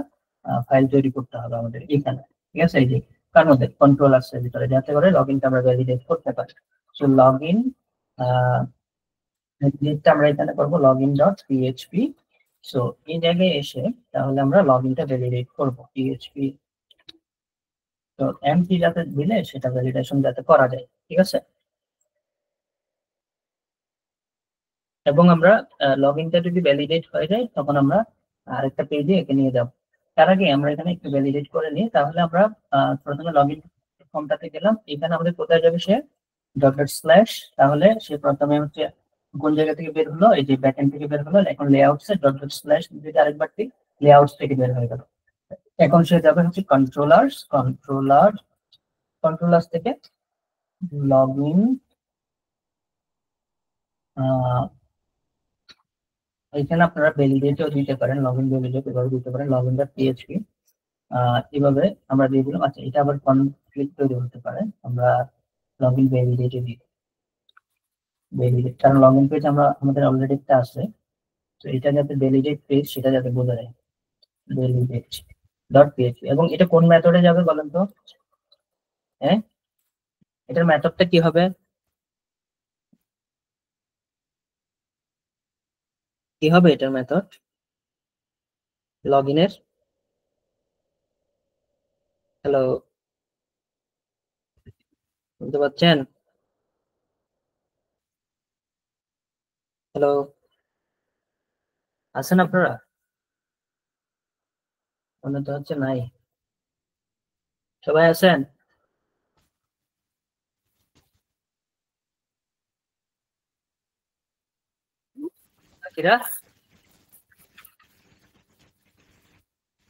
ফাইল তৈরি করতে হবে আমাদের এখানে, ঠিক আছে। এই যে কার মধ্যে কন্ট্রোল আছে ভিতরে, যাতে করে লগ ইনটা আমরা ভ্যালিডেট করতে পারি। সো লগ ইন যেটা আমরা এখানে করবো log in dot PHP. So এই জায়গায় এসে তাহলে আমরা লগ ইনটা ভ্যালিডেট করবো পিএইচপি, তো এমপি যাতে দিলে সেটা ভ্যালিডেশন যাতে করা যায়, ঠিক আছে। এবং আমরা লগ ইনটা যদি ভ্যালিডেট হয়ে যায় তখন আমরা আরেকটা পেজে একে নিয়ে যাব। তার আগে আমরা এখানে একটু ভ্যালিডেট করে নিই, তাহলে আমরা প্রথমে লগ ইন ফর্মটাতে গেলাম, এখানে আমাদের কোথায় যাবে সে ডট ডট স্ল্যাশ, তাহলে সে প্রথমে হচ্ছে কোন জায়গা থেকে বের হলো, এই যে ব্যাকএন্ড থেকে বের হলো, এখন layouts A dot dot slash যদি আরেকবার ঠিক লেআউটস থেকে বের হয়ে গেল। এখন সে যাবে হচ্ছে কন্ট্রোলার্স থেকে লগ ইন, এখানে আপনারা ভ্যালিডেটও দিতে পারেন, লগ ইন ভ্যালিডেট এভাবে দিতে পারেন, লগ ইন ডট পিএইচপি এভাবে আমরা দিয়ে দিলাম। আচ্ছা, এটা আবার কনফ্লিক্ট তৈরি হতে পারে, আমরা লগ ইন ভ্যালিডেটে দিই ভ্যালিডেট, কারণ লগ ইন পেজ আমরা আমাদের অলরেডি একটা আছে, তো এটা যাতে ভ্যালিডেট পেজ সেটা যাতে বোঝা যায়, ভ্যালিডেট ডট পিএইচপি। এবং এটা কোন মেথডে যাবে বলেন তো? হ্যাঁ, এটার মেথডটা কি হবে, কি হবে এটার মেথড লগ ইনের? হ্যালো, বুঝতে পারছেন? হ্যালো, আছেন আপনারা? মনে তো হচ্ছে নাই, সবাই আছেন? বাকিরা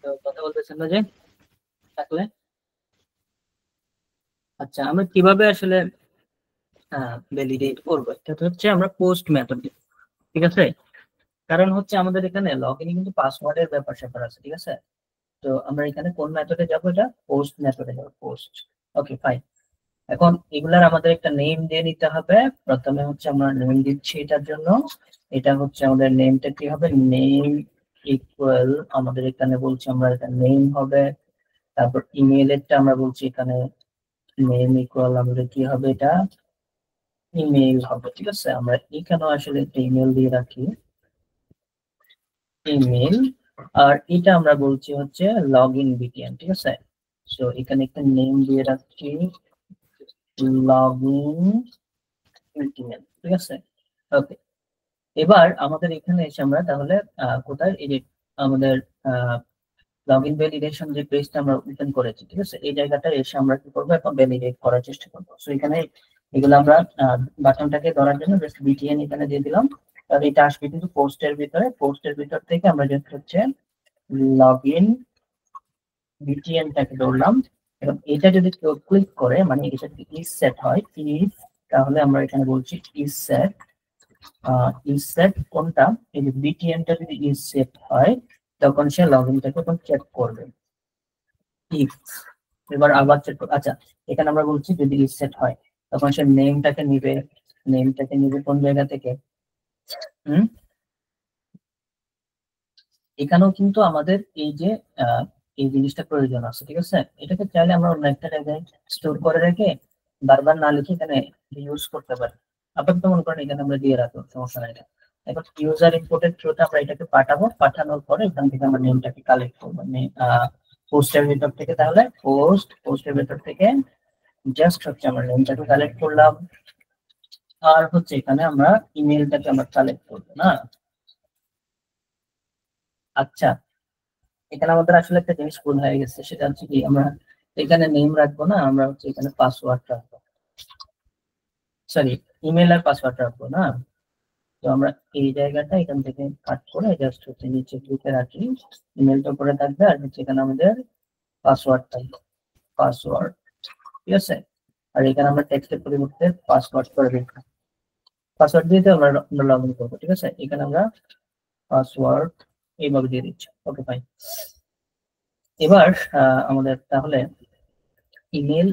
তো কথা বলতেছেন না যে থাকলে? আচ্ছা, আমরা কিভাবে আসলে ভ্যালিডেট করবো, এটা হচ্ছে আমরা পোস্ট মেথড, ঠিক আছে। কারণ হচ্ছে আমাদের এখানে লগ ইনে কিন্তু পাসওয়ার্ডের ব্যাপার স্যাপার আছে, ঠিক আছে। তো আমরা এখানে কোন মেথডে যাবো, এটা পোস্ট মেথডে যাবো, পোস্ট। ওকে, ফাইন। এখন এগুলার আমাদের একটা নেম দিয়ে নিতে হবে, প্রথমে হচ্ছে আমরা নেম দিচ্ছি এটার জন্য, এটা হচ্ছে আমাদের নেমটা কি হবে, নেম ইকুয়াল, আমাদের এখানে বলছি আমরা এটা নেম হবে। তারপর ইমেইলেরটা আমরা বলছি এখানে নেম ইকুয়াল আমাদের কি হবে, এটা ইমেইল হবে, ঠিক আছে। আমরা এখানেও আসলে একটা ইমেল দিয়ে রাখি, ইমেল। আর এটা আমরা বলছি হচ্ছে লগ ইন বিটিএন, ঠিক আছে। সো এখানে একটা নেম দিয়ে রাখছি লগ ইন বিটিএন, ঠিক আছে। ওকে, এবার আমাদের এখানে এসে আমরা তাহলে কোথায় এই যে আমাদের লগ ইন ভ্যালিডেশন যে পেজটা আমরা ওপেন করেছি, ঠিক আছে, এই জায়গাটায় এসে আমরা কি করবো, এখন ভ্যালিডেট করার চেষ্টা করবো। সো এখানে এগুলো আমরা বাটনটাকে ধরার জন্য জাস্ট বিটিএন এখানে দিয়ে দিলাম, তাহলে এটা আসবে কিন্তু পোস্টের ভিতরে, পোস্টের ভিতর থেকে আমরা জাস্ট হচ্ছে লগ ইন বিটিএনটাকে ধরলাম। এবং এটা যদি কেউ ক্লিক করে, মানে এটা যদি ইজ সেট হয়, ইজ, তাহলে আমরা এখানে বলছি ইজ সেট, ইজ সেট কোনটা, এই যে বিটিএনটা যদি ইজ সেট হয় তখন সে লগ ইনটাকে তখন চেক করবে, ইফ। এবার আবার চেক করবে। আচ্ছা, এখানে আমরা বলছি যদি ইজ সেট হয় তখন সে নেমটাকে নিবে, নেমটাকে নিবে কোন জায়গা থেকে, হুম, এখানেও কিন্তু আমাদের এই যে এই জিনিসটা প্রয়োজন আছে, ঠিক আছে। এটাকে চাইলে আমরা অন্য একটা জায়গায় স্টোর করে রেখে বারবার না লিখে এখানে ইউজ করতে পারি। আপাতত মনে করেন এখানে আমরা দিয়ে রাখবো, সমস্যা নাই এটা। এখন ইউজার ইনপুটের থ্রুতে আমরা এটাকে পাঠাবো, পাঠানোর পরে এখান থেকে আমরা নেমটাকে কালেক্ট করবো, পোস্টের ভিতর থেকে তাহলে পোস্টের ভিতর থেকে জাস্ট হচ্ছে আমরা নেমটাকে কালেক্ট করলাম, আর হচ্ছে এখানে আমরা ইমেলটাকে আমরা কালেক্ট করবো না। আচ্ছা, এখানে আমাদের আসলে একটা জিনিস ভুল হয়ে গেছে, সেটা হচ্ছে কি আমরা এখানে নেম রাখবো না, আমরা হচ্ছে এখানে পাসওয়ার্ড রাখবো, সরি ইমেল আর পাসওয়ার্ড রাখবো না। তো আমরা এই জায়গাটা এখান থেকে কাট করে জাস্ট হচ্ছে নিচে লিখে রাখি, ইমেলটা উপরে থাকবে আর হচ্ছে এখানে আমাদের পাসওয়ার্ড থাকবে, পাসওয়ার্ড, ঠিক আছে। আর এখানে আমরা টেক্সটের পরিবর্তে পাসওয়ার্ড করে দিচ্ছি, পাসওয়ার্ড দিয়ে আমরা লগ ইন করবো, ঠিক আছে। এখানে আমরা পাসওয়ার্ড এইভাবে দিয়ে দিচ্ছি, ওকে ফাইন। এবার আমাদের তাহলে ইমেল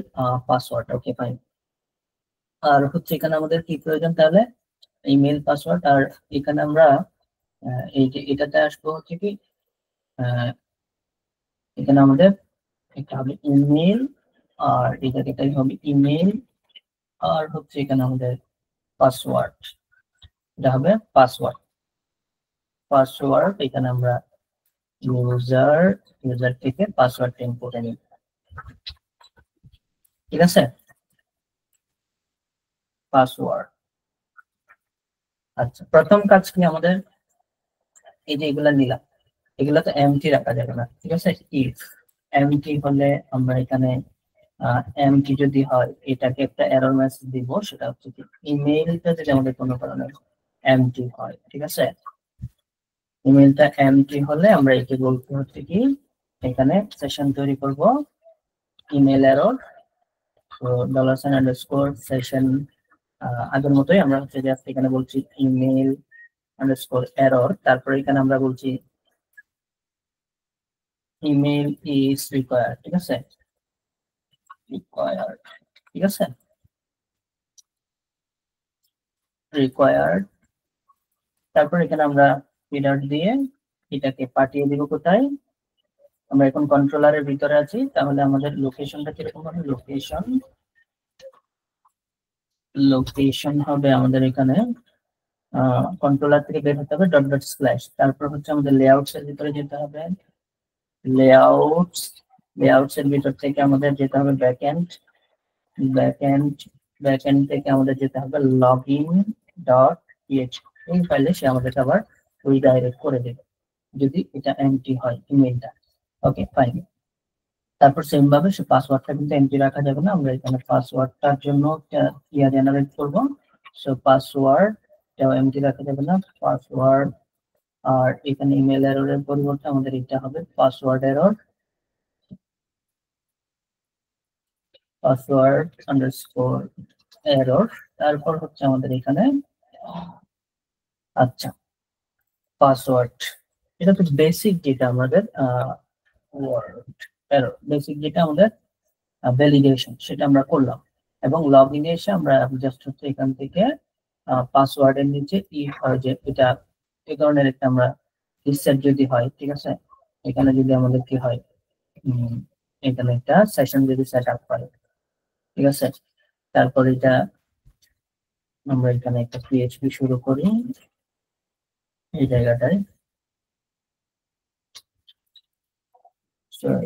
পাসওয়ার্ড, ওকে ফাইন। আর হচ্ছে এখানে আমাদের কি প্রয়োজন তাহলে, ইমেল পাসওয়ার্ড। আর এখানে আমরা এই যে এটাতে আসবো হচ্ছে কি এখানে আমাদের একটা হবে ইমেল, আর এই জায়গাটাই হবে ইমেল, আর হচ্ছে এখানে আমাদের পাসওয়ার্ড, এটা হবে পাসওয়ার্ড এখানে আমরা ইউজার থেকে পাসওয়ার্ড টেন করে নিই, ঠিক আছে, পাসওয়ার্ড। আচ্ছা, প্রথম কাজ কি আমাদের, এই যে এগুলা নিলাম, এগুলা তো এমটি রাখা যাবে না, ঠিক আছে। ইফ এমটি হলে আমরা এখানে এমটি যদি হয় এটাকে একটা এরর মেসেজ দিব, সেটা হচ্ছে কি ইমেইলটা যদি আমাদের কোনো কারণে এমটি হয়, ঠিক আছে, ইমেইলটা এমটি হলে আমরা একে বলতে হচ্ছে কি এখানে সেশন তৈরি করব ইমেল এরর, তো $_ আগের মতোই আমরা হচ্ছে জাস্ট এখানে বলছি ইমেল আন্ডারস্কোর এরর, তারপরে এখানে আমরা বলছি ইমেল ইজ রিকোয়ার্ড, ঠিক আছে, রিকোয়ার্ড, ঠিক আছে, রিকোয়ার্ড। তারপর এখানে আমরা হেডার দিয়ে এটাকে পাঠিয়ে দিব কোথায়, আমরা এখন কন্ট্রোলারের ভিতরে আছি, তাহলে আমাদের লোকেশনটা কিরকম হবে, লোকেশন হবে আমাদের এখানে কন্ট্রোলার থেকে বের হতে হবে //, তারপর হচ্ছে আমাদের লেআউটস এর ভিতরে যেতে হবে, লেআউটস এর ভিতর থেকে আমাদের যেতে হবে ব্যাকএন্ড থেকে আমাদের যেতে হবে login.php, এই ফাইলে সে আমাদের আবার রিডাইরেক্ট করে দেবে যদি এটা এমটি হয় ইমেলটা, ওকে ফাইন। তারপর সেম ভাবে সে পাসওয়ার্ডটা কিন্তু এমটি রাখা যাবে না, আমরা এখানে পাসওয়ার্ডটার জন্য ইয়া জেনারেট করব, সো পাসওয়ার্ড এমটি রাখা যাবে না, পাসওয়ার্ড। আর এখানে ইমেল এররের পরিবর্তে আমাদের এটা হবে পাসওয়ার্ড আন্ডারস্কোর এরর, তারপর হচ্ছে আমাদের এখানে আচ্ছা পাসওয়ার্ড, এটা তো বেসিক যেটা আমাদের ওয়ার্ড এরর, বেসিক যেটা আমাদের ভ্যালিডেশন সেটা আমরা করলাম, এবং লগ ইনে এসে আমরা জাস্ট হচ্ছে এখান থেকে পাসওয়ার্ডের নিচে হয় যে এটা এই ধরনের একটা আমরা রিসেট যদি হয়, ঠিক আছে, এখানে যদি আমাদের কি হয় এখানে একটা সেশন যদি সেট আপ হয়, ঠিক আছে, তারপর এটা আমরা এখানে একটা পিএইচপি শুরু করি এই জায়গাটায়,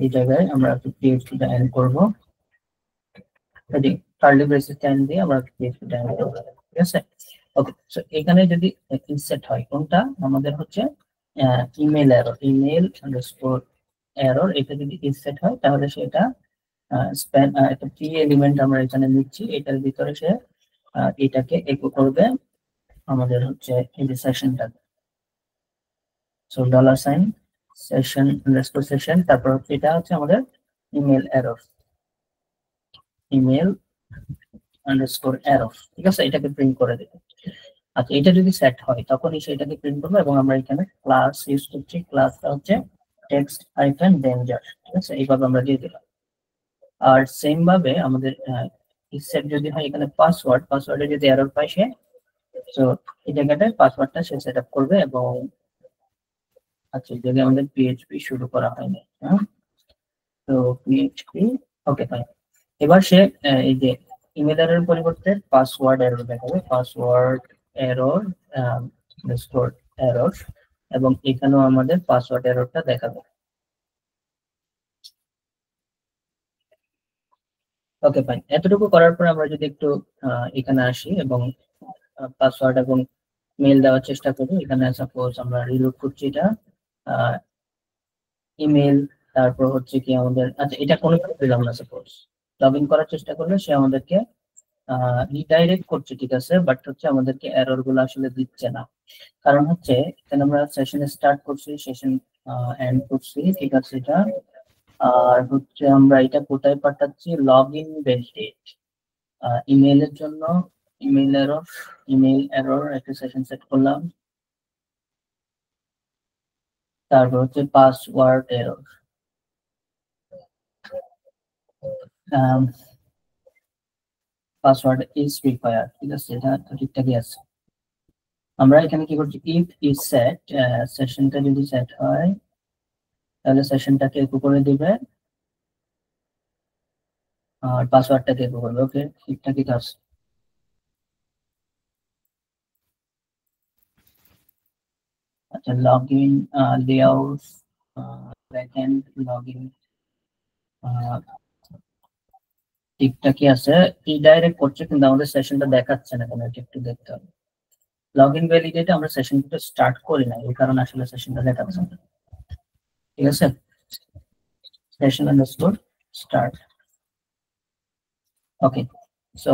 এই জায়গায় আমরা পিএইচপিটা এন্ড করব, কার্লি ব্রেসেস টাইম দিয়ে আমরা পিএইচপিটা এন্ড করব, ঠিক আছে, ওকে। সো এখানে যদি ইনসেট হয় কোনটা আমাদের হচ্ছে ইমেল এরর, এটা যদি ইনসেট হয় তাহলে সেটা স্প্যান একটা কি এলিমেন্ট আমরা এখানে নিচ্ছি, এটার ভিতরে সে এটাকে ইকো করবে আমাদের হচ্ছে এই যে সেশনটা, সো $session, তারপর এটা হচ্ছে আমাদের ইমেল এরর, ঠিক আছে, এটাকে প্রিন্ট করে দেবে। আচ্ছা, এটা যদি সেট হয় তখনই সেটাকে প্রিন্ট করবে, এবং আমরা এখানে ক্লাস ইউজ করছি, ক্লাসটা হচ্ছে text-danger, ঠিক আছে, এইভাবে আমরা দিয়ে দিলাম। আর সেম ভাবে আমাদের সেট যদি হয় এখানে পাসওয়ার্ডে যদি এরর পায় সে, তো এই জায়গাটায় পাসওয়ার্ডটা সে সেট আপ করবে, এবং আচ্ছা যদি আমাদের পিএইচপি শুরু করা হয়নি, হ্যাঁ, তো পিএইচপি, ওকে ফাইন। এবার সে এই যে ইমেল এরর পরিবর্তে পাসওয়ার্ড এরর দেখাবে, পাসওয়ার্ড এরর এরর, এবং এখানেও আমাদের পাসওয়ার্ড এররটা দেখাবে, ওকে ফাইন। এতটুকু করার পর আমরা যদি একটু এখানে আসি এবং পাসওয়ার্ড এবং মেল দেওয়ার চেষ্টা করি, এখানে সাপোজ আমরা রিলোড করছি এটা ইমেল, তারপর হচ্ছে কি আমাদের, আচ্ছা এটা কোনো দিলাম না, সাপোজ লগ ইন করার চেষ্টা করলে সে আমাদেরকে রিডাইরেক্ট করছে, ঠিক আছে, বাট হচ্ছে আমাদেরকে এরর গুলো আসলে দিচ্ছে না। কারণ হচ্ছে এখানে আমরা সেশন স্টার্ট করছি, সেশন এন্ড করছি, ঠিক আছে এটা। আর হচ্ছে আমরা এটা কোথায় পাঠাচ্ছি, লগ ইন ভ্যালিডেট ইমেইলের জন্য, ইমেইল এরর একটা সেশন সেট করলাম, তারপর হচ্ছে password error, password is required, ঠিক আছে, এটা ঠিকঠাকই আছে। আমরা এখানে কি করছি, ইফ ইজ সেট, সেশনটা যদি সেট হয় তাহলে সেশনটাকে একটু করে দিবে আর পাসওয়ার্ডটাকে একটু করবে। ওকে, ঠিকঠাকই কাজ। আচ্ছা, log in layout, backend log in ঠিকঠাকই আছে, রিডাইরেক্ট করছে কিন্তু আমাদের সেশনটা দেখাচ্ছে না কেন, এটা একটু দেখতে হবে। লগ ইন ভ্যালিডেটে আমরা সেশনটা স্টার্ট করি না, এই কারণে আসলে সেশনটা দেখাচ্ছে না, ঠিক আছে। সেশন আন্ডারস্কোর স্টার্ট, ওকে। সো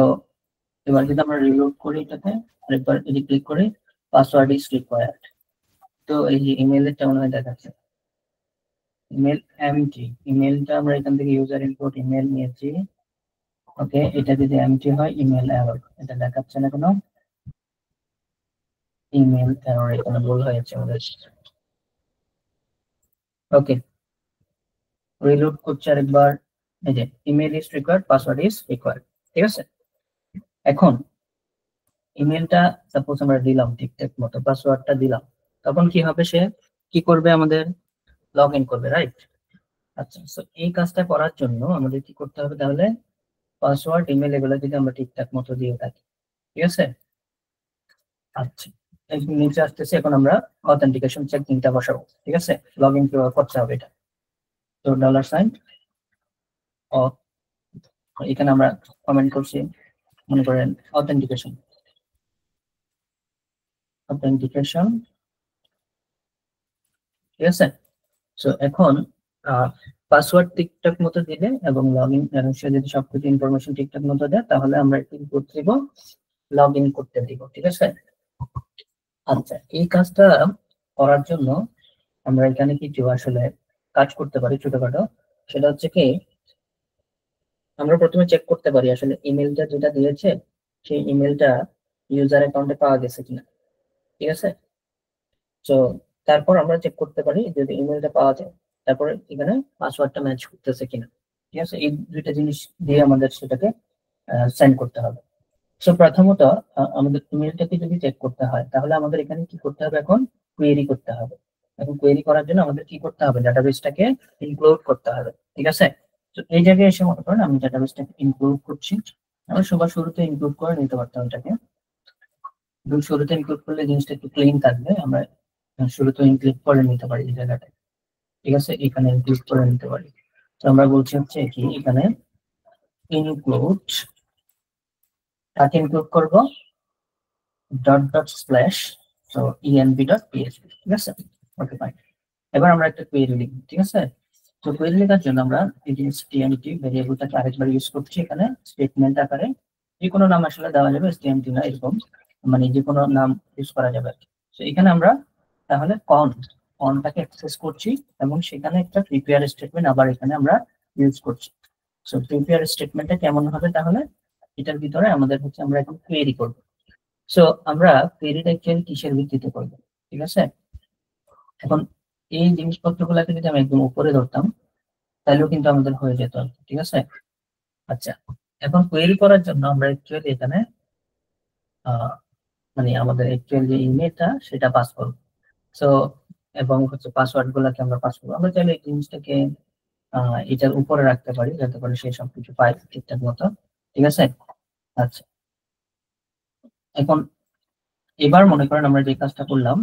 এবার যদি আমরা রিলোড করি এটাতে, আরেকবার যদি ক্লিক করি পাসওয়ার্ড ইজ রিকোয়ার্ড, তো এই যে ইমেইলের মনে হয় দেখাচ্ছে ইমেল এমটি, ইমেলটা আমরা এখান থেকে ইউজার ইনপুট ইমেল নিয়েছি, ওকে। এটা যদি এমটি হয় ইমেল এরর, এটা দেখাচ্ছে না কোনো ইমেল এরর, এখানে ভুল হয়েছে আমাদের। ওকে, রিলোড করছে আরেকবার, এই যে email is required, password is required, ঠিক আছে। এখন ইমেলটা সাপোজ আমরা দিলাম ঠিকঠাক মতো, পাসওয়ার্ডটা দিলাম, তখন কি হবে, সে কি করবে, আমাদের লগ ইন করবে, রাইট। আচ্ছা, তো এই কাজটা করার জন্য আমাদের কি করতে হবে তাহলে, পাসওয়ার্ড ইমেল এগুলো যদি আমরা ঠিকঠাক মতো দিয়ে থাকি, ঠিক আছে। আচ্ছা, নিচে আসতেছে, এখন আমরা অথেন্টিকেশন চেকিংটা বসাবো, ঠিক আছে, লগ ইন কিভাবে করতে হবে এটা। তো $, এখানে আমরা কমেন্ট করছি, মনে করেন অথেন্টিকেশন, ঠিক আছে। তো এখন পাসওয়ার্ড ঠিকঠাক মতো দিলে এবং লগ ইন, সে যদি সবকিছু ইনফরমেশন ঠিকঠাক মতো দেয় তাহলে আমরা কি করতে দিব, লগ ইন করতে দিব, ঠিক আছে। আচ্ছা, এই কাজটা করার জন্য আমরা এখানে কিছু আসলে কাজ করতে পারি ছোটখাটো। সেটা হচ্ছে কি, আমরা প্রথমে চেক করতে পারি আসলে ইমেলটা যেটা দিয়েছে সেই ইমেলটা ইউজার অ্যাকাউন্টে পাওয়া গেছে কিনা, ঠিক আছে। তো তারপর আমরা চেক করতে পারি যদি ইমেলটা পাওয়া যায়, তারপরে এখানে পাসওয়ার্ডটা ম্যাচ করতেছে কিনা, ঠিক আছে। এই দুইটা জিনিস দিয়ে আমাদের সেটাকে সেন্ড করতে হবে। সো প্রথমত আমাদের ইমেলটাকে যদি চেক করতে হয় তাহলে আমাদের এখানে কি করতে হবে, এখন কোয়েরি করতে হবে। এখন কোয়েরি করার জন্য আমাদের কি করতে হবে, ডাটাবেসটাকে ইনক্লুড করতে হবে, ঠিক আছে। তো এই জায়গায় এসে মনে করেন আমি ডাটাবেসটাকে ইনক্লুড করছি, আমরা সবার শুরুতে ইনক্লুড করে নিতে পারতাম এটাকে, শুরুতে ইনক্লুড করলে জিনিসটা একটু ক্লিন থাকবে, আমরা শুরুতে ইনক্লুড করে নিতে পারি এই জায়গাটা, ঠিক আছে, এখানে ইনক্লুড করে নিতে পারি। তো আমরা বলছি হচ্ছে কি, এখানে ইনক্লুড, তাকে ইনক্লুড করব // তো env.php, ঠিক আছে। ওকে ফাইন, এবার আমরা একটা কোয়েরি লিখব, ঠিক আছে। তো কোয়েরি লেখার জন্য আমরা এই যে stmt ভেরিয়েবলটাকে আরেকবার ইউজ করছি, এখানে স্টেটমেন্ট আকারে যে কোনো নাম আসলে দেওয়া যাবে, stmt না এরকম, মানে যে কোনো নাম ইউজ করা যাবে। তো এখানে আমরা তাহলে কনটাকে অ্যাক্সেস করছি এবং সেখানে একটা প্রিপেয়ার স্টেটমেন্ট আবার এখানে আমরা ইউজ করছি। সো প্রিপেয়ার স্টেটমেন্টটা কেমন হবে তাহলে, এটার ভিতরে আমাদের হচ্ছে আমরা এখন কোয়েরি করব। সো আমরা কোয়েরিটা অ্যাকচুয়ালি কিসের ভিত্তিতে করব, ঠিক আছে। এখন এই জিনিসপত্রগুলোকে যদি আমি একদম উপরে ধরতাম তাহলেও কিন্তু আমাদের হয়ে যেত, ঠিক আছে। আচ্ছা, এখন কোয়েরি করার জন্য আমরা অ্যাকচুয়ালি এখানে মানে আমাদের অ্যাকচুয়াল যে ইমেলটা সেটা পাস করব। সো এবং হচ্ছে পাসওয়ার্ড গুলাকে আমরা পাস করবো, আমরা চাইলে এই জিনিসটাকে এটার উপরে রাখতে পারি যাতে করে সে সবকিছু পায় ঠিকঠাক মতো, ঠিক আছে। আচ্ছা, এখন এবার মনে করেন আমরা যে কাজটা করলাম,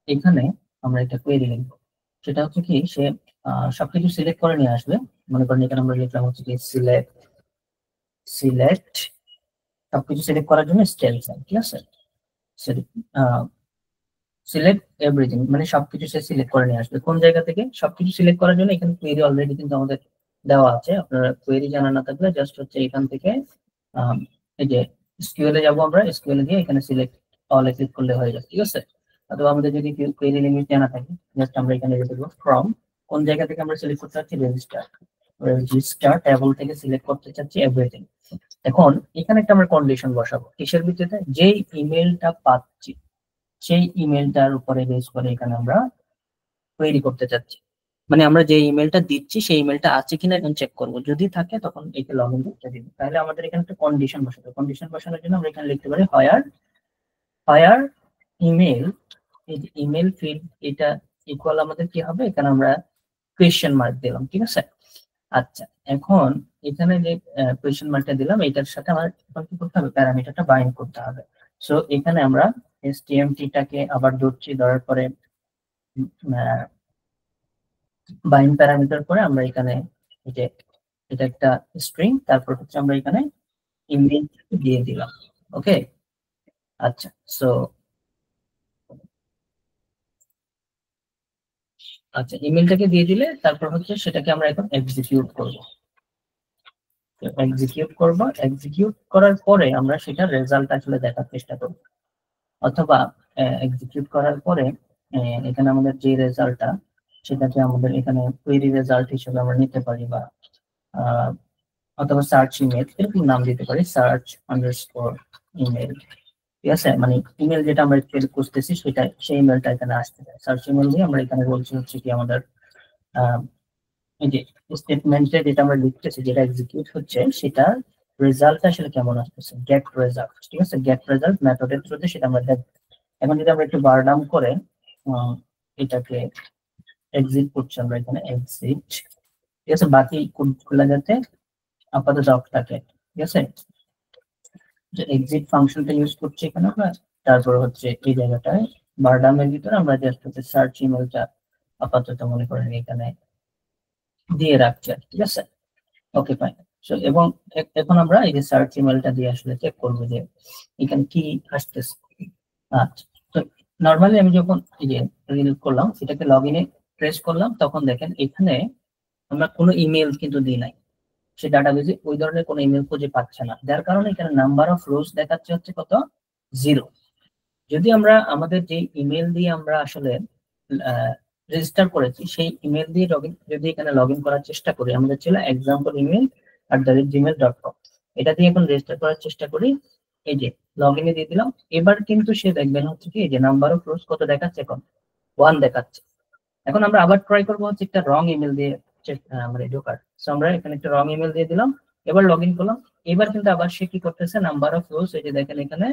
এখানে আমরা একটা কোয়েরি লিখবো, সেটা হচ্ছে কি, সে সবকিছু সিলেক্ট করে নিয়ে আসবে। মনে করেন এখানে আমরা লিখলাম হচ্ছে কি সিলেক্ট সিলেক্ট, সবকিছু সিলেক্ট করার জন্য স্টাইল চাই, ঠিক আছে। সিলেক্ট এভরিথিং মানে সবকিছু সে সিলেক্ট করে নিয়ে আসবে। কোন জায়গা থেকে? সবকিছু সিলেক্ট করার জন্য এখানে কোয়েরি অলরেডি কিন্তু আমাদের দেওয়া আছে। আপনারা কোয়েরি জানা না থাকলে জাস্ট হচ্ছে এখান থেকে এই যে এসকিউএল এ যাবো আমরা, এসকিউএল এ গিয়ে এখানে সিলেক্ট অল এ ক্লিক করলে হয়ে যাবে, ঠিক আছে। অথবা আমাদের যদি কোয়েরি লিমিট জানা থাকে জাস্ট আমরা এখানে লিখে দেবো ফ্রম, কোন জায়গা থেকে আমরা সিলেক্ট করতে চাচ্ছি, রেজিস্টার ট্যাবল থেকে সিলেক্ট করতে চাচ্ছি এভরিথিং। এখন এখানে একটা আমরা কন্ডিশন বসাবো, কিসের ভিত্তিতে? যেই ইমেলটা পাচ্ছি সেই ইমেলটার উপরে বেস করে এখানে আমরা কোয়েরি করতে চাচ্ছি। মানে আমরা যে ইমেলটা দিচ্ছি সেই ইমেলটা আছে কিনা এখন চেক করবো, যদি থাকে তখন একে লগ ইন করতে দিব। তাহলে আমাদের এখানে একটা কন্ডিশন বসাতে, কন্ডিশন বসানোর জন্য আমরা এখানে লিখতে পারি হায়ার ইমেল, এই যে ইমেল ফিল্ড এটা ইকুয়াল আমাদের কি হবে, এখানে আমরা কোয়েশ্চেন মার্ক দিলাম, ঠিক আছে। আচ্ছা, এখন এখানে যে কোয়েশ্চেন মার্কটা দিলাম এটার সাথে আমার কি করতে হবে, প্যারামিটারটা বাইন্ড করতে হবে। সো এখানে আমরা এসটিএমটি টাকে আবার ধরছি, ধরার পরে বাইন্ড প্যারামিটার করে আমরা এখানে এই যে এটা একটা স্ট্রিং, তারপর হচ্ছে আমরা এখানে ইমেল দিয়ে দিলাম। ওকে, আচ্ছা। সো আচ্ছা, ইমেলটাকে দিয়ে দিলে তারপর হচ্ছে সেটাকে আমরা এখন এক্সিকিউট করব। এক্সিকিউট করার পরে আমরা সেটার রেজাল্ট আসলে দেখার চেষ্টা করব, অথবা এক্সিকিউট করার পরে এখানে আমাদের যে রেজাল্টটা সেটাকে আমাদের এখানে কোয়েরি রেজাল্ট হিসেবে আমরা নিতে পারি, বা অথবা সার্চ ইমেল এরকম নাম দিতে পারি, সার্চ আন্ডারস্কোর ইমেল, ঠিক আছে। মানে ইমেল যেটা আমরা অ্যাকচুয়ালি খুঁজতেছি সেটা, সেই ইমেলটা এখানে আসতে পারে। সার্চ ইমেল দিয়ে আমরা এখানে বলছি হচ্ছে কি আমাদের এই যে স্টেটমেন্টে যেটা আমরা লিখতেছি, যেটা এক্সিকিউট হচ্ছে সেটা রেজাল্টটা আসলে কেমন আসতেছে, গেট রেজাল্ট, ঠিক আছে। গেট রেজাল্ট মেথডের থ্রুতে সেটা আমরা দেখব। এখন যদি আমরা একটু বার ডাউন করে এটাকে এক্সিট করছি আমরা এখানে এক্সিট, ঠিক আছে। বাকি কোডগুলো যাতে আপাতত অফ থাকে, ঠিক আছে। যে এক্সিট ফাংশনটা ইউজ করছি এখানে আমরা, তারপর হচ্ছে এই জায়গাটায় বার ডাউনের ভিতরে আমরা জাস্ট হচ্ছে সার্চ ইমেলটা আপাতত মনে করেন এখানে দিয়ে রাখছি, ঠিক আছে। ওকে, ফাইন। সো এবং এখন আমরা এই যে সার্চ ইমেলটা দিয়ে আসলে চেক করবো যে এখানে কি আসতেছে। আচ্ছা, তো নরমালি আমি যখন এই যে রিলিভ করলাম, এটাকে লগ ইনে প্রেস করলাম, তখন দেখেন এখানে আমরা কোনো ইমেল কিন্তু দিই নাই। সে ডাটাবেজে ওই ধরনের কোনো ইমেল খুঁজে পাচ্ছে না, যার কারণে এখানে নাম্বার অফ রোজ দেখাচ্ছে হচ্ছে কত, 0। যদি আমরা আমাদের যে ইমেল দিয়ে আমরা আসলে রেজিস্টার করেছি সেই ইমেল দিয়ে যদি এখানে লগ ইন করার চেষ্টা করি, আমাদের ছিল example@gmail.com, এটা দিয়ে এখন রেজিস্টার করার চেষ্টা করি, এই যে লগ ইনে দিয়ে দিলাম। এবার কিন্তু সে দেখবেন হচ্ছে কি, এই যে নাম্বার অফ রোজ কত দেখাচ্ছে, এখন 1 দেখাচ্ছে। এখন আমরা আবার ট্রাই করবো হচ্ছে একটা রং ইমেল দিয়ে মানে ঢোকার। সো আমরা এখানে একটা রং ইমেল দিয়ে দিলাম, এবার লগ ইন করলাম। এবার কিন্তু আবার সে কি করতেছে, নাম্বার অফ রোজ, এই যে দেখেন এখানে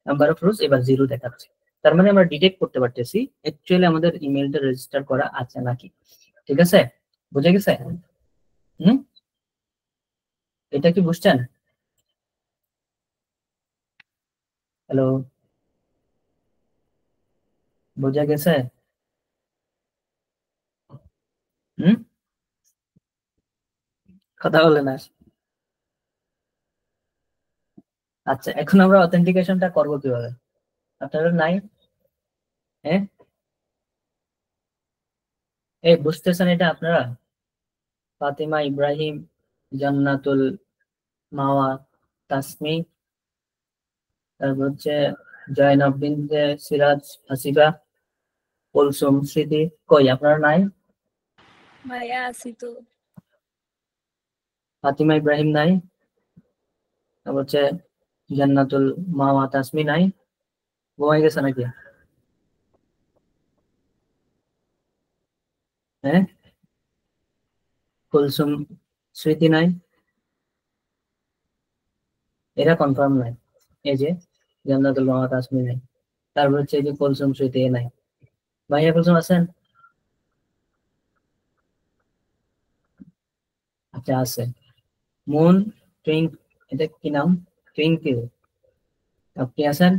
নাম্বার অফ রোজ এবার 0 দেখাচ্ছে। তার মানে আমরা ডিটেক্ট করতে পারতেছি অ্যাকচুয়ালি আমাদের ইমেলটা রেজিস্টার করা আছে নাকি, ঠিক আছে। বুঝে গেছে? হুম, এটা কি বুঝছেন? হ্যালো, বুঝে গেছে? হুম, কথা বলে না। আচ্ছা, এখন আমরা অথেন্টিকেশনটা করবো কিভাবে? আপনারা নাই? হ্যাঁ, এই বুঝতেছেন এটা আপনারা? ফাতিমা ইব্রাহিম, জান্নাতুল মাওয়া তাসমি, তারপর হচ্ছে জয়নব বিনতে সিরাজ হাসিবা, কুলসুম স্মৃতি, কই আপনারা নাই? ভাইয়া আছি তো। ফাতিমা ইব্রাহিম নাই, তারপর হচ্ছে জান্নাতুল মাওয়া তাসমি নাই, ঘুমাই গেছে নাকি? হ্যাঁ, কুলসুম স্মৃতি নাই, এরা কনফার্ম নাই। এই যে জান্নাতুল মাওয়া তাসমি নাই, তারপর হচ্ছে এই যে কুলসুম স্মৃতি এ নাই। ভাইয়া কুলসুম আছেন? আচ্ছা, আছে। মুন টুইঙ্ক, এটা কি নাম? টুইঙ্কেল, আপনি আছেন?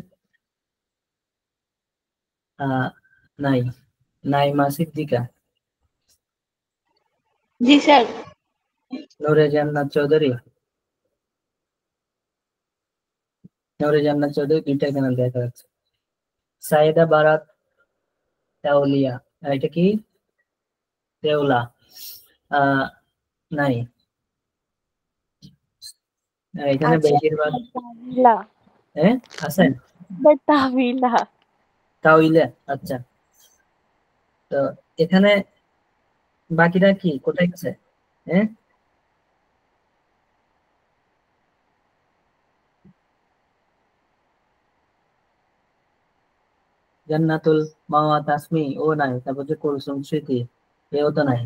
নাই। নাইমা সিদ্দিকা, জি স্যার। নূরে জান্নাত চৌধুরী, নূরে জান্নাত চৌধুরী দুইটা এখানে দেখা যাচ্ছে। সাইদা বারাত তেওলিয়া, এটা কি তেওলা? নাই। এখানে আচ্ছা বেশিরভাগ তাহমিলা আছেন তাহমিলা তাওইলে। আচ্ছা, তো এখানে বাকিরা কি কোথায় গেছে? হ্যাঁ, জান্নাতুল মাওয়া তাসমি ও নাই, তারপর যে কুলসুম স্মৃতি এও তো নাই।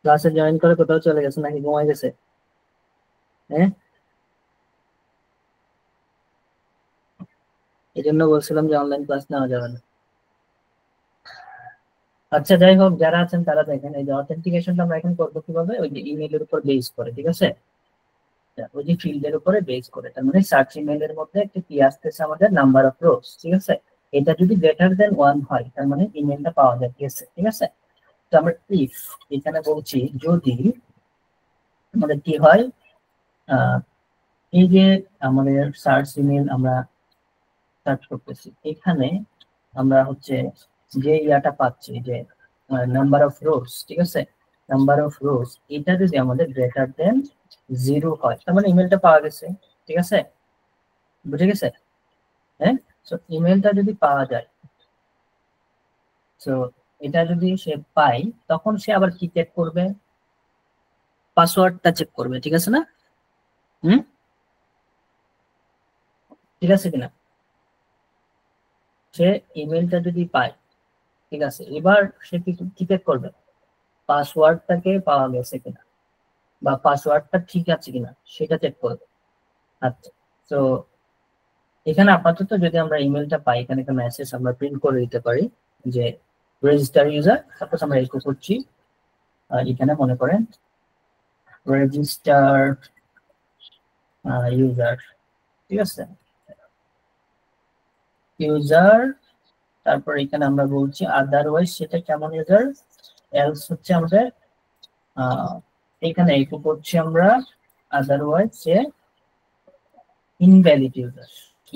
ক্লাসে জয়েন করে কোথাও চলে গেছে নাকি ঘুমাই গেছে? হ্যাঁ, এই জন্য বলছিলাম যে অনলাইন ক্লাস নেওয়া যাবে না। আচ্ছা, যাই হোক, যারা আছেন তারা দেখেন, এই যে অথেন্টিকেশনটা আমরা এখন করবো কিভাবে, ওই যে ইমেইলের উপর বেস করে, ঠিক আছে? ওই যে ফিল্ডের উপরে বেস করে, তার মানে সার্চ ইমেইলের মধ্যে একটা কি আসতেছে আমাদের, নাম্বার অফ রোজ, ঠিক আছে? এটা যদি গ্রেটার দেন 1 হয় তার মানে ইমেইলটা পাওয়া যায়, ঠিক আছে? ঠিক আছে, তো আমরা ইফ এখানে বলছি যদি আমাদের কি হয়, এই যে আমাদের সার্চ ইমেল আমরা সার্চ করতেছি, এখানে আমরা হচ্ছে যে ইয়াটা পাচ্ছি যে নাম্বার অফ রোজ, ঠিক আছে? নাম্বার অফ রোজ এটা যদি আমাদের গ্রেটার দেন 0 হয় তার মানে ইমেলটা পাওয়া গেছে, ঠিক আছে? বুঝে গেছে? হ্যাঁ, তো ইমেলটা যদি পাওয়া যায়, তো এটা যদি সে পায় তখন সে আবার কি চেক করবে, পাসওয়ার্ডটা চেক করবে, ঠিক আছে না? হুম, ঠিক আছে কিনা? সে ইমেলটা যদি পায়, ঠিক আছে, এবার সে কি চেক করবে, পাসওয়ার্ডটাকে পাওয়া গেছে কিনা বা পাসওয়ার্ডটা ঠিক আছে কিনা সেটা চেক করবে। আচ্ছা, তো এখানে আপাতত যদি আমরা ইমেলটা পাই, এখানে একটা মেসেজ আমরা প্রিন্ট করে দিতে পারি যে রেজিস্টার ইউজার, সাপোজ আমরা এরকম করছি, এখানে মনে করেন রেজিস্টার ইউজার, ঠিক আছে, ইউজার, তারপর এখানে আমরা বলছি আদারওয়াইজ সেটা কেমন ইউজার, এলস হচ্ছে আমাদের এখানে একটু করছি আমরা আদারওয়াইজ সে ইনভ্যালিড ইউজার,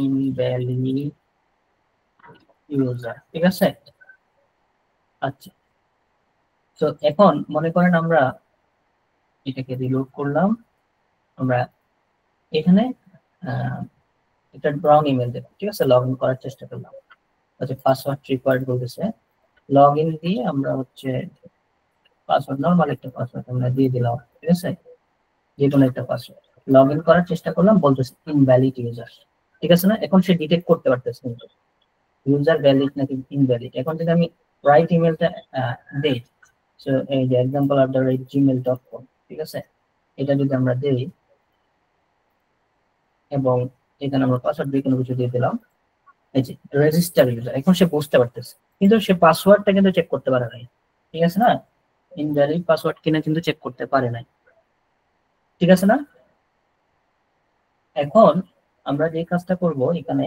ইনভ্যালিড ইউজার, ঠিক আছে? আচ্ছা, তো এখন মনে করেন আমরা এটাকে রিলোড করলাম, আমরা এখানে একটা রং ইমেল দেব, ঠিক আছে? লগ ইন করার চেষ্টা করলাম, আচ্ছা পাসওয়ার্ড রিকোয়ার্ড বলতেছে, লগ ইন দিয়ে আমরা হচ্ছে পাসওয়ার্ড, নর্মাল একটা পাসওয়ার্ড আমরা দিয়ে দিলাম, ঠিক আছে? যে কোনো একটা পাসওয়ার্ড লগ ইন করার চেষ্টা করলাম, বলতেছে ইনভ্যালিড ইউজার, ঠিক আছে না? এখন সে ডিটেক্ট করতে পারতেছে কিন্তু ইউজার ভ্যালিড নাকি ইনভ্যালিড। এখন যদি আমি রাইট ইমেলটা দেই, সো এই যে example@gmail.com, ঠিক আছে, এটা যদি আমরা দেই এবং এখানে আমরা পাসওয়ার্ড দিয়ে কোনো কিছু দিয়ে দিলাম, এই যে রেজিস্টার ইউজার, এখন সে বুঝতে পারতেছে কিন্তু সে পাসওয়ার্ডটা কিন্তু চেক করতে পারে নাই, ঠিক আছে না? ইনভ্যালিড পাসওয়ার্ড কিনা কিন্তু চেক করতে পারে নাই, ঠিক আছে না? এখন আমরা যে কাজটা করব, এখানে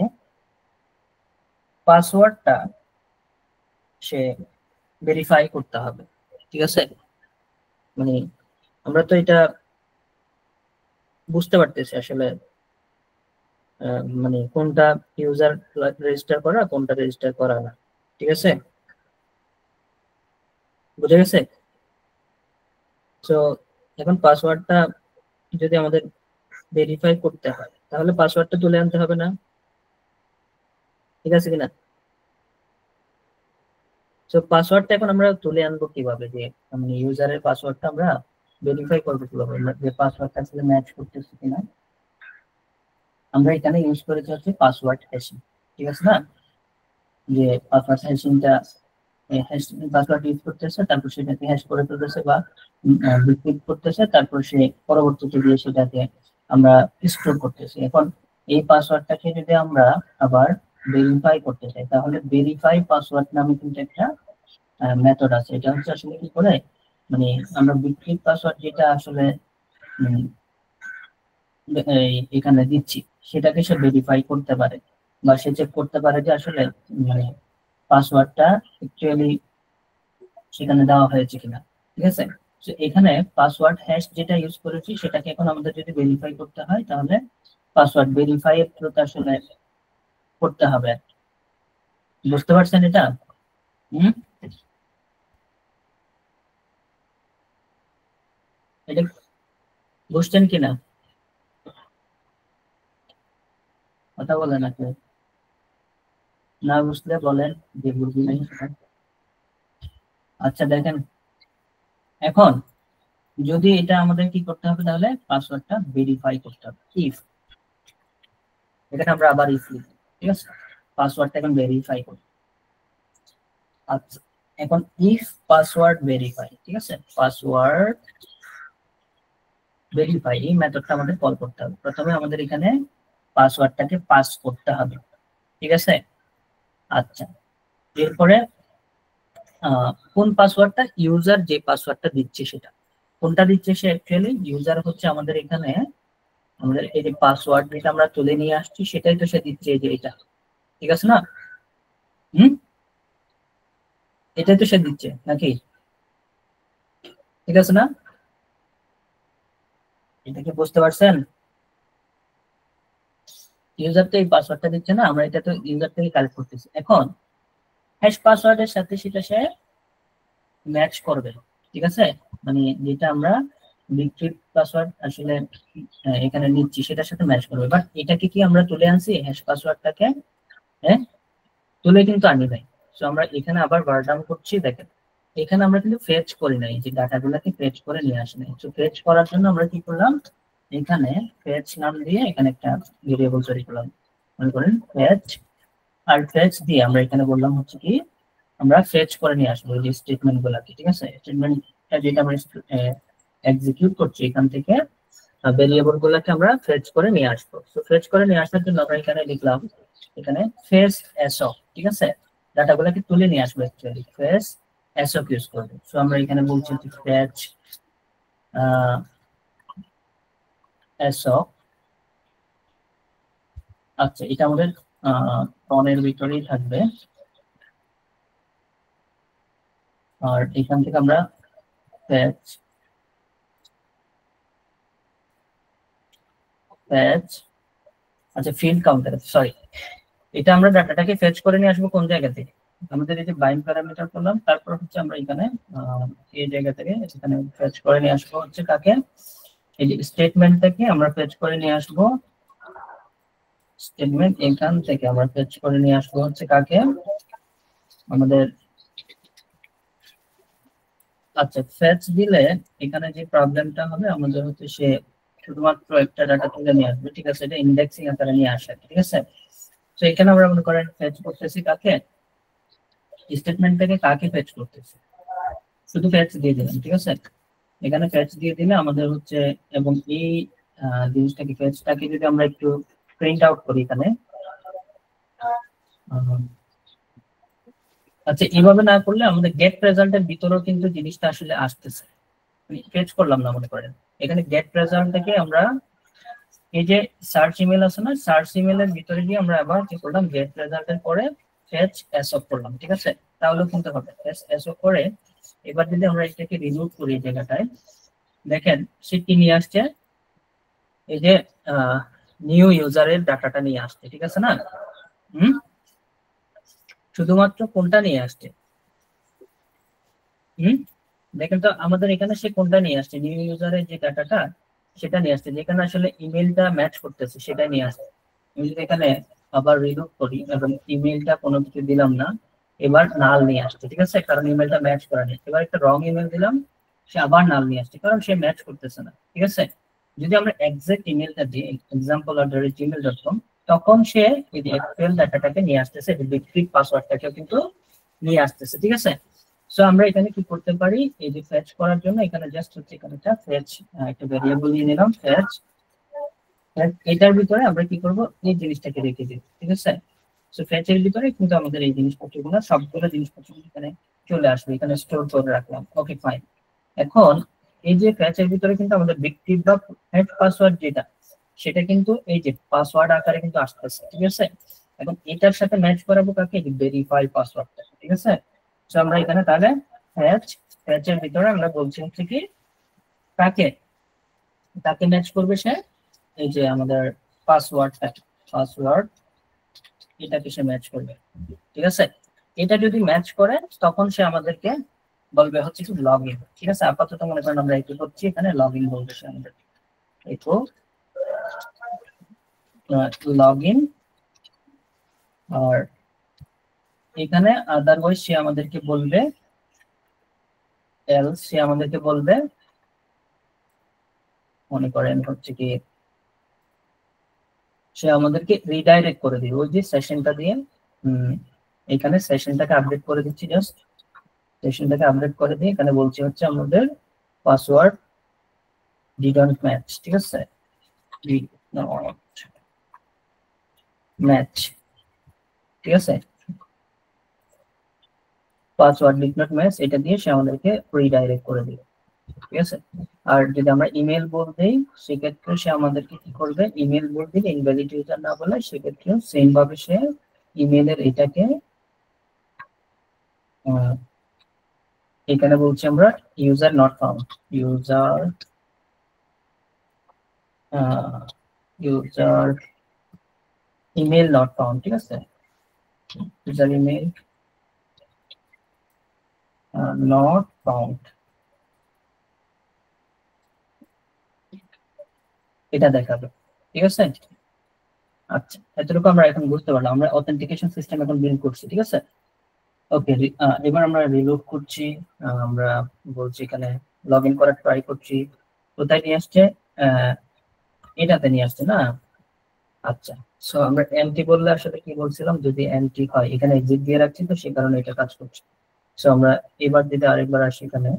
পাসওয়ার্ডটা সে ভেরিফাই করতে হবে, ঠিক আছে? মানে আমরা তো এটা বুঝতে পারতেছি আসলে মানে কোনটা ইউজার রেজিস্টার করা কোনটা রেজিস্টার করা না, ঠিক আছে? বুঝে গেছে? তো এখন পাসওয়ার্ডটা যদি আমাদের ভেরিফাই করতে হয় তাহলে পাসওয়ার্ডটা তুলে আনতে হবে না, ঠিক আছে কিনা? তো পাসওয়ার্ডটা এখন আমরা তুলে আনবো কিভাবে, যে মানে ইউজারের পাসওয়ার্ডটা আমরা ভেরিফাই করবো কিভাবে যে পাসওয়ার্ডটা আসলে ম্যাচ করতেছে কিনা? আমরা এখানে ইউজ করেছি হচ্ছে পাসওয়ার্ড হ্যাশিং, ঠিক আছে না? যে পাসওয়ার্ড হ্যাশিংটা পাসওয়ার্ড ইউজ করতেছে, তারপর সেটাকে হ্যাশ করে ফেলতেছে বা ডিক্রিপ্ট করতেছে, তারপর সে পরবর্তীতে গিয়ে সেটাকে আমরা স্টোর করতেছি। এখন এই পাসওয়ার্ডটাকে যদি আমরা আবার ভেরিফাই করতে চাই তাহলে ভেরিফাই পাসওয়ার্ড নামে কিন্তু একটা মেথড আছে। এটা হচ্ছে আসলে কি করে, মানে আমরা বিক্রিপ্ট পাসওয়ার্ড যেটা আসলে এখানে দিচ্ছি সেটাকে সে ভেরিফাই করতে পারে বা সে চেক করতে পারে যে আসলে মানে পাসওয়ার্ডটা অ্যাকচুয়ালি সেখানে দেওয়া হয়েছে কিনা, ঠিক আছে? তো এখানে পাসওয়ার্ড হ্যাশ যেটা ইউজ করেছি সেটাকে এখন আমাদের যদি ভেরিফাই করতে হয় তাহলে পাসওয়ার্ড ভেরিফাই এর থ্রুতে আসলে করতে হবে। বুঝতে পারছেন এটা? এটা বুঝছেন কিনা? কথা বলেন আপনি, না বুঝলে বলেন যে বুঝি নাই সেটা। আচ্ছা দেখেন, এখন যদি এটা আমাদের কি করতে হবে তাহলে পাসওয়ার্ডটা ভেরিফাই করতে হবে। ইফ এখানে আমরা আবার ইফ লিখি, ঠিক আছে? পাসওয়ার্ডটা এখন ভেরিফাই করব। আচ্ছা এখন ইফ পাসওয়ার্ড ভেরিফাই, ঠিক আছে? পাসওয়ার্ড ভেরিফাই এই মেথডটা আমাদের কল করতে হবে। প্রথমে আমাদের এখানে পাসওয়ার্ডটাকে পাস করতে হবে, ঠিক আছে? আচ্ছা এরপরে কোন পাসওয়ার্ডটা, ইউজার যে পাসওয়ার্ডটা দিচ্ছে সেটা কোনটা দিচ্ছে, সে অ্যাকচুয়ালি ইউজার হচ্ছে আমাদের এখানে আমাদের এই যে পাসওয়ার্ড যেটা আমরা তুলে নিয়ে আসছি সেটাই তো সে দিচ্ছে, এই যে এটা, ঠিক আছে না? এটাই তো সে দিচ্ছে নাকি? ঠিক আছে না? এটা কি বুঝতে পারছেন? ইউজার তো এই পাসওয়ার্ডটা দিচ্ছে না, আমরা এটা তো ইউজার থেকে কালেক্ট করতেছি। এখন হ্যাশ পাসওয়ার্ডের সাথে সেটা সে ম্যাচ করবে, ঠিক আছে? মানে যেটা আমরা বিক্রিপ্ট পাসওয়ার্ড আসলে এখানে নিচ্ছি সেটার সাথে ম্যাচ করবে। বাট এটাকে কি আমরা তুলে আনছি হ্যাশ পাসওয়ার্ডটাকে? হ্যাঁ, তুলে কিন্তু আনি নাই। সো আমরা এখানে আবার বার ডাউন করছি, দেখেন এখানে আমরা কিন্তু ফেচ করি নাই, যে ডাটাগুলোকে ফেচ করে নিয়ে আসি নাই। সো ফেচ করার জন্য আমরা কি করলাম, এখানে ফেচ নাম দিয়ে এখানে একটা ভেরিয়েবল তৈরি করলাম। মনে করেন ফেচ, আর ফেচ দিয়ে আমরা এখানে বললাম হচ্ছে কি আমরা ফেচ করে নিয়ে আসবো এই স্টেটমেন্ট গুলাকে, ঠিক আছে? স্টেটমেন্টটা যেটা আমরা এক্সিকিউট করছি এখান থেকে ভেরিয়েবল গুলাকে আমরা ফেচ করে নিয়ে আসবো। তো ফেচ করে নিয়ে আসার জন্য আমরা এখানে লিখলাম এখানে ফেচ এসও, ঠিক আছে? ডাটাগুলোকে তুলে নিয়ে আসবো অ্যাকচুয়ালি ফেচ এসও ইউজ করবো। সো আমরা এখানে বলছি যে ফেচ এসও। আচ্ছা এটা আমাদের ফর্মের ভিতরেই থাকবে, আর এখান থেকে আমরা ফেচ আচ্ছা ফিল্ড কাউন্টার, সরি, এটা আমরা ডাটাটাকে ফেচ করে নিয়ে আসবো কোন জায়গা থেকে, আমাদের এই যে বাইন্ড প্যারামিটার করলাম, তারপর হচ্ছে আমরা এখানে এই জায়গা থেকে এখানে ফেচ করে নিয়ে আসবো হচ্ছে কাকে, এই যে স্টেটমেন্ট থেকে আমরা ফেচ করে নিয়ে আসবো স্টেটমেন্ট, এখান থেকে আমরা ফেচ করে নিয়ে আসবো হচ্ছে কাকে, আমাদের। আচ্ছা ফেচ দিলে এখানে যে প্রবলেমটা হবে আমাদের হচ্ছে সে শুধুমাত্র একটা ডাটা তুলে নিয়ে আসবে, ঠিক আছে? এটা ইন্ডেক্সিং আকারে নিয়ে আসে, ঠিক আছে? তো এখানে আমরা মনে করেন ফেচ করতেছি কাকে, স্টেটমেন্ট থেকে কাকে ফেচ করতেছি, শুধু ফেচ দিয়ে দিলাম, ঠিক আছে? এখানে ফেচ দিয়ে দিলে আমাদের হচ্ছে, এবং এই জিনিসটাকে ফেচটাকে যদি আমরা একটু প্রিন্ট আউট করি এখানে, আচ্ছা এইভাবে না করলে আমাদের গেট রেজাল্টের ভিতরেও কিন্তু জিনিসটা আসলে আসতেছে, ফেচ করলাম না মনে করেন, এখানে গেট রেজাল্ট থেকে আমরা এই যে সার্চ ইমেল আছে না, সার্চ ইমেলের ভিতরে গিয়ে আমরা আবার কি করলাম, গেট রেজাল্টের পরে ফেচ এসও করলাম, ঠিক আছে? তাহলেও কিন্তু হবে ফেচ এসও করে। এবার যদি আমরা এটাকে রিমুভ করি এই জায়গাটায়, দেখেন সে কি নিয়ে আসছে, এই যে নিউ ইউজারের ডাটাটা নিয়ে আসছে, ঠিক আছে না? শুধুমাত্র কোনটা নিয়ে আসছে, দেখেন তো আমাদের এখানে সে কোনটা নিয়ে আসছে, নিউ ইউজারের যে ডাটাটা সেটা নিয়ে আসছে, যেখানে আসলে ইমেলটা ম্যাচ করতেছে সেটা নিয়ে আসছে। আমি যদি এখানে আবার রিলুক করি এবং ইমেলটা কোনো কিছু দিলাম না, এবার নাল নিয়ে আসছে, ঠিক আছে? কারণ ইমেলটা ম্যাচ করে নেই। এবার একটা রং ইমেল দিলাম, সে আবার নাল নিয়ে আসছে কারণ সে ম্যাচ করতেছে না, ঠিক আছে? যদি আমরা এক্সাক্ট ইমেলটা দিই example@gmail.com, তখন সে এই যে এক্সএল ডাটাটাকে নিয়ে আসতেছে, বিক্রিপ পাসওয়ার্ডটাকে কিন্তু নিয়ে আসতেছে, ঠিক আছে? সো আমরা এখানে কি করতে পারি, এই যে ফেচ করার জন্য এখানে জাস্ট হচ্ছে এখানে একটা ফেচ একটা ভেরিয়েবল নিয়ে নিলাম ফেচ, এটার ভিতরে আমরা কি করব, এই জিনিসটাকে রেখে দিই, ঠিক আছে? সো ফেচের ভিতরে কিন্তু আমাদের এই জিনিসপত্রগুলো সবগুলো জিনিসপত্র এখানে চলে আসবে, এখানে স্টোর করে রাখলাম, ওকে ফাইন। এখন এই যে ফেচের ভিতরে কিন্তু আমাদের বিক্রিপ বা হেড পাসওয়ার্ড যেটা সেটা কিন্তু এই যে পাসওয়ার্ড আকারে কিন্তু আসতেছে, ঠিক আছে? এখন এটার সাথে ম্যাচ করাবো কাকে, ভেরিফাই পাসওয়ার্ডটা, ঠিক আছে? তো আমরা এখানে তাহলে হ্যাচ ফ্যাচের ভিতরে আমরা বলছি হচ্ছে কি কাকে তাকে ম্যাচ করবে সে এই যে আমাদের পাসওয়ার্ড এটাকে সে ম্যাচ করবে, ঠিক আছে। এটা যদি ম্যাচ করে তখন সে আমাদেরকে বলবে হচ্ছে কি লগ ইন, ঠিক আছে। আপাতত মনে করেন আমরা কি করছি এখানে লগ ইন বলবে সে আমাদের, এটো লগ ইন। আর এখানে আদারওয়াইজ সে আমাদেরকে বলবে এলস সে আমাদেরকে বলবে মনে করেন হচ্ছে কি সে আমাদেরকে রিডাইরেক্ট করে দিবে ওই যে সেশনটা দিয়ে। এখানে সেশনটাকে আপডেট করে দিচ্ছি, জাস্ট সেশনটাকে আপডেট করে দিয়ে এখানে বলছি হচ্ছে আমাদের পাসওয়ার্ড ডিডন্ট ম্যাচ, ঠিক আছে, ম্যাচ, ঠিক আছে, পাসওয়ার্ড ডিড নট ম্যাচ এটা দিয়ে সে আমাদেরকে রিডাইরেক্ট করে দিবে, ঠিক আছে। আর যদি আমরা ইমেল বলতে সেক্ষেত্রে সে আমাদেরকে কি করবে, ইমেল বলতে ইনভ্যালিড ইউজার না বলে সেক্ষেত্রে সেম ভাবে সে ইমেলের এটাকে এখানে বলছি আমরা user not found, user email not found, ঠিক আছে, ইউজার ইমেল নট ফাউন্ড এটা দেখাবে, ঠিক আছে। আচ্ছা এতটুকু আমরা এখন বুঝতে পারলাম, আমরা অথেন্টিকেশন সিস্টেম এখন বিল্ড করছি, ঠিক আছে। ওকে, এবার আমরা রিলোড করছি, আমরা বলছি এখানে লগ ইন করার ট্রাই করছি, কোথায় নিয়ে আসছে, এটাতে নিয়ে আসছে না। আচ্ছা সো আমরা এমটি বললে আসলে কি বলছিলাম, যদি এমটি হয় এখানে এক্সিট দিয়ে রাখছি তো সেই কারণে এটা কাজ করছে। সো আমরা এবার যদি আরেকবার আসি এখানে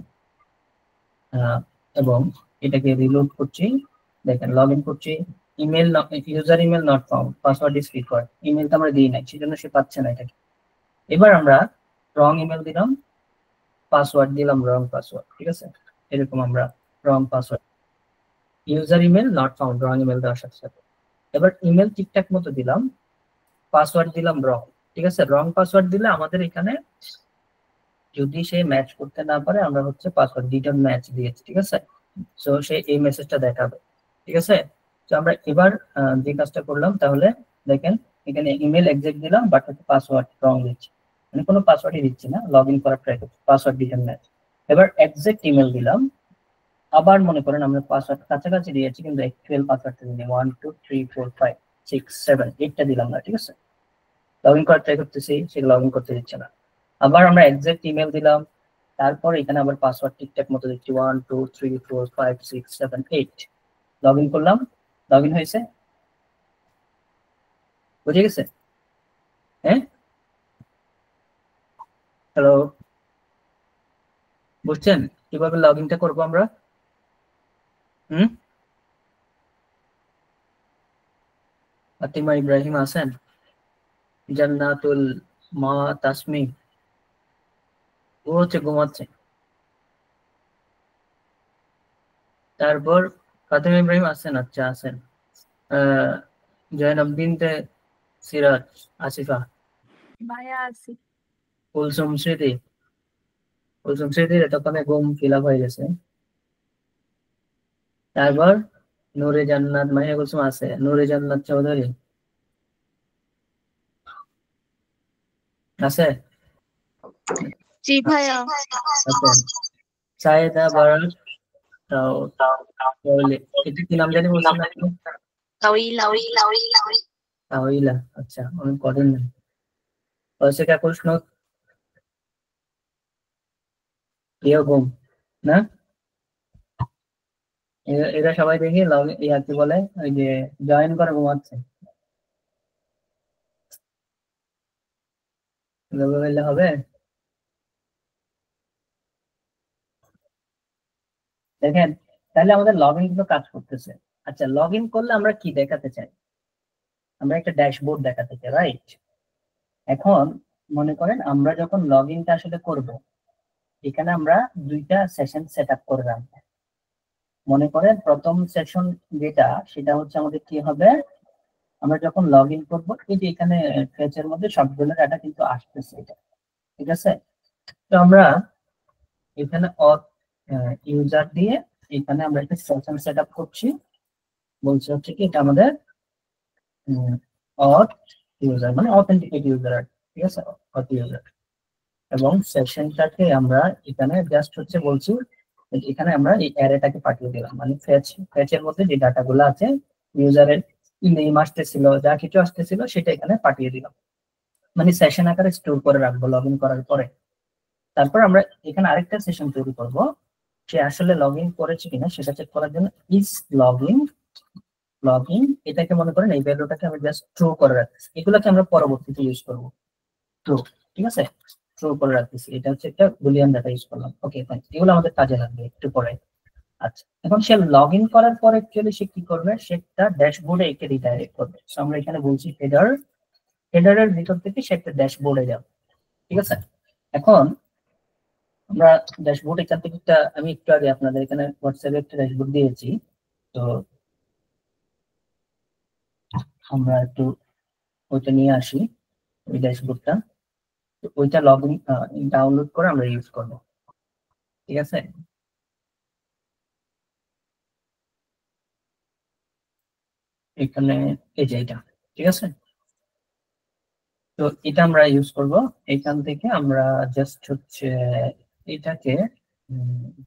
এবং এটাকে রিলোড করছি, দেখেন লগ ইন করছি, email user email not found, password is required, ইমেলটা আমরা দিই নাই সেজন্য সে পাচ্ছে না এটাকে। এবার আমরা রং ইমেল দিলাম, পাসওয়ার্ড দিলাম রং পাসওয়ার্ড, ঠিক আছে, এরকম আমরা wrong password, user email not found wrong email দেওয়ার সাথে সাথে। এবার ইমেল ঠিকঠাক মতো দিলাম, পাসওয়ার্ড দিলাম রং, ঠিক আছে। রং পাসওয়ার্ড দিলে আমাদের এখানে যদি সে ম্যাচ করতে না পারে আমরা হচ্ছে পাসওয়ার্ড ডিডন্ট ম্যাচ দিয়েছি, ঠিক আছে। সো সে এই মেসেজটা দেখাবে, ঠিক আছে। তো আমরা এবার যে কাজটা করলাম তাহলে দেখেন এখানে ইমেল এক্সিট দিলাম বাট হচ্ছে পাসওয়ার্ড রং দিচ্ছি, মানে কোনো পাসওয়ার্ডই দিচ্ছি না, লগ ইন করার ট্রাই করছি, পাসওয়ার্ড ডিডন্ট ম্যাচ। এবার এক্সাক্ট ইমেল দিলাম, আবার মনে করেন আমরা পাসওয়ার্ড কাছাকাছি দিয়েছি কিন্তু অ্যাকচুয়াল পাসওয়ার্ডটা দিই 1 2 3 4 5 6 7 8টা দিলাম না, ঠিক আছে। লগ ইন করার ট্রাই করতেছি, সেটা লগ ইন করতে দিচ্ছে না। আবার আমরা এক্সাক্ট ইমেল দিলাম, তারপর এখানে আবার পাসওয়ার্ড ঠিকঠাক মতো দিচ্ছি 1 2 3 4 5 6 7 8, লগ ইন করলাম, লগ ইন হয়েছে, বুঝে গেছে? হ্যাঁ হ্যালো, বুঝছেন কিভাবে লগ ইনটা করবো আমরা? ফাতিমা ইব্রাহিম আছেন, জান্নাতুল মা তাসমি ও হচ্ছে ঘুমাচ্ছে। তারপর ফাতিমা ইব্রাহিম আছেন, আচ্ছা আছেন। জয়নব বিনতে সিরাজ আসিফা, ভাইয়া আছি। কুলসুম স্মৃতির এতক্ষণে ঘুম ফিল আপ হয়ে গেছে। তারপর নূরে জান্নাত মাহিয়া কুলসুম আছে, নূরে জান্নাত চৌধুরী আছে, জি ভাইয়া। আছে সায়েদা বারাক তাহলে এটা কি নাম জানি বলছেন আপনি? তাওইলা, আচ্ছা অনেক কঠিন নাম। ওইসে কা প্রশ্ন এরকম না, এরা সবাই দেখি ইয়া কি বলে ওই যে জয়েন করে ঘুমাচ্ছে, বললে হবে? দেখেন তাহলে আমাদের লগ ইন কিন্তু কাজ করতেছে। আচ্ছা লগ ইন করলে আমরা কি দেখাতে চাই, আমরা একটা ড্যাশবোর্ড দেখাতে চাই, রাইট? এখন মনে করেন আমরা যখন লগ ইনটা আসলে করব এখানে আমরা দুইটা সেশন সেট আপ করে রাখবো। মনে করেন প্রথম সেশন যেটা সেটা হচ্ছে আমাদের কি হবে, আমরা যখন লগ ইন করবো এই যে এখানে ফেচের মধ্যে সবগুলো ডাটা কিন্তু আসতেছে এটা, ঠিক আছে। তো আমরা এখানে ইউজার দিয়ে এখানে আমরা একটা সেশন সেট আপ করছি, বলছে হচ্ছে কি এটা আমাদের অথ ইউজার মানে অথেন্টিকেট ইউজার, ঠিক আছে, অথ ইউজার। এবং সেশনটাকে আমরা এখানে জাস্ট হচ্ছে বলছি এখানে আমরা এই অ্যারেটাকে পাঠিয়ে দিলাম, মানে ফেচের মধ্যে যে ডাটাগুলো আছে ইউজারের নেম আসতেছিল যা কিছু আসতেছিল সেটা এখানে পাঠিয়ে দিলাম, মানে সেশন আকারে স্টোর করে রাখবো লগ ইন করার পরে। তারপর আমরা এখানে আরেকটা সেশন তৈরি করব, সে আসলে লগ ইন করেছে কিনা সেটা চেক করার জন্য ইজ লগ ইন এটাকে মনে করেন এই ভ্যালুটাকে আমি জাস্ট ট্রু করে রাখছি, এগুলোকে আমরা পরবর্তীতে ইউজ করব ট্রু, ঠিক আছে, ট্রু করে রাখতেছি। এটা হচ্ছে একটা বুলিয়ান ডাটা ইউজ করলাম। ওকে ফাইন, এগুলো আমাদের কাজে লাগবে একটু পরে। আচ্ছা, এখন সে লগ ইন করার পরে অ্যাকচুয়ালি সে কি করবে, সেটা ড্যাশবোর্ডে একে রিডাইরেক্ট করবে। সো আমরা এখানে বলছি হেডারের ভিতর থেকে সে একটা ড্যাশবোর্ডে যাবে, ঠিক আছে। এখন আমরা ড্যাশবোর্ড এখান থেকে আমি একটু আগে আপনাদের এখানে হোয়াটসঅ্যাপে একটা ড্যাশবোর্ড দিয়েছি, তো আমরা একটু ওইটা নিয়ে আসি, ওই ড্যাশবোর্ডটা, তো ওইটা লগ ইন ডাউনলোড করে আমরা ইউজ করবো, ঠিক আছে। এখানে এই যে এটা, ঠিক আছে, তো এটা আমরা ইউজ করব। এখান থেকে আমরা জাস্ট হচ্ছে এটাকে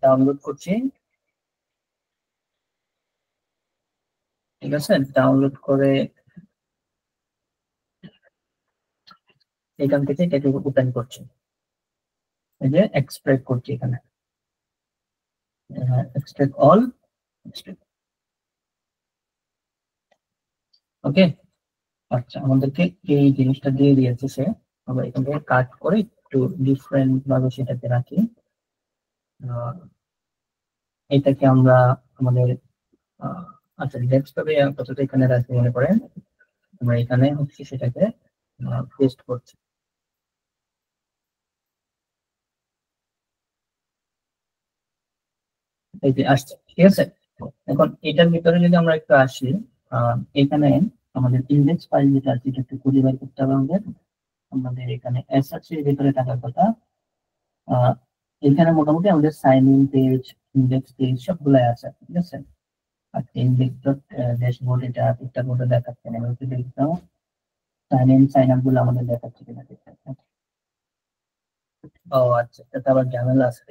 ডাউনলোড করছি, ঠিক আছে, ডাউনলোড করে এখান থেকে এটাকে ওপেন করছি, এই যে এক্সট্রাক্ট করছি এখানে, এক্সট্রাক্ট অল, ওকে। আচ্ছা, আমাদেরকে এই জিনিসটা দিয়ে দিয়েছে সে, আমরা এখান থেকে কাট করে একটু ডিফারেন্ট ভাবে সেটাকে রাখি। এটাকে আমরা আমাদের আচ্ছা ডেস্কটপে আপাতত এখানে রাখি মনে করেন, আমরা এখানে হচ্ছে সেটাকে পেস্ট করছি, এই যে আসছে, ঠিক আছে। এখন এটার ভিতরে যদি আমরা একটু আসি, এখানে আমাদের ইন্ডেক্স ফাইল যেটা আছে এটা একটু খুঁজে বের করতে হবে আমাদের। আমাদের এখানে এসএসসি এর ভিতরে থাকার কথা, এখানে মোটামুটি আমাদের sign in page, index page সবগুলাই আছে, ঠিক আছে। আর ইন্ডেক্স ডট ড্যাশবোর্ড এটা ঠিকঠাক মতো দেখাচ্ছে না, আমি একটু দেখতাম সাইন ইন সাইন আপ গুলো আমাদের দেখাচ্ছে কিনা দেখতে। ও আচ্ছা, এটা আবার ঝামেলা আছে।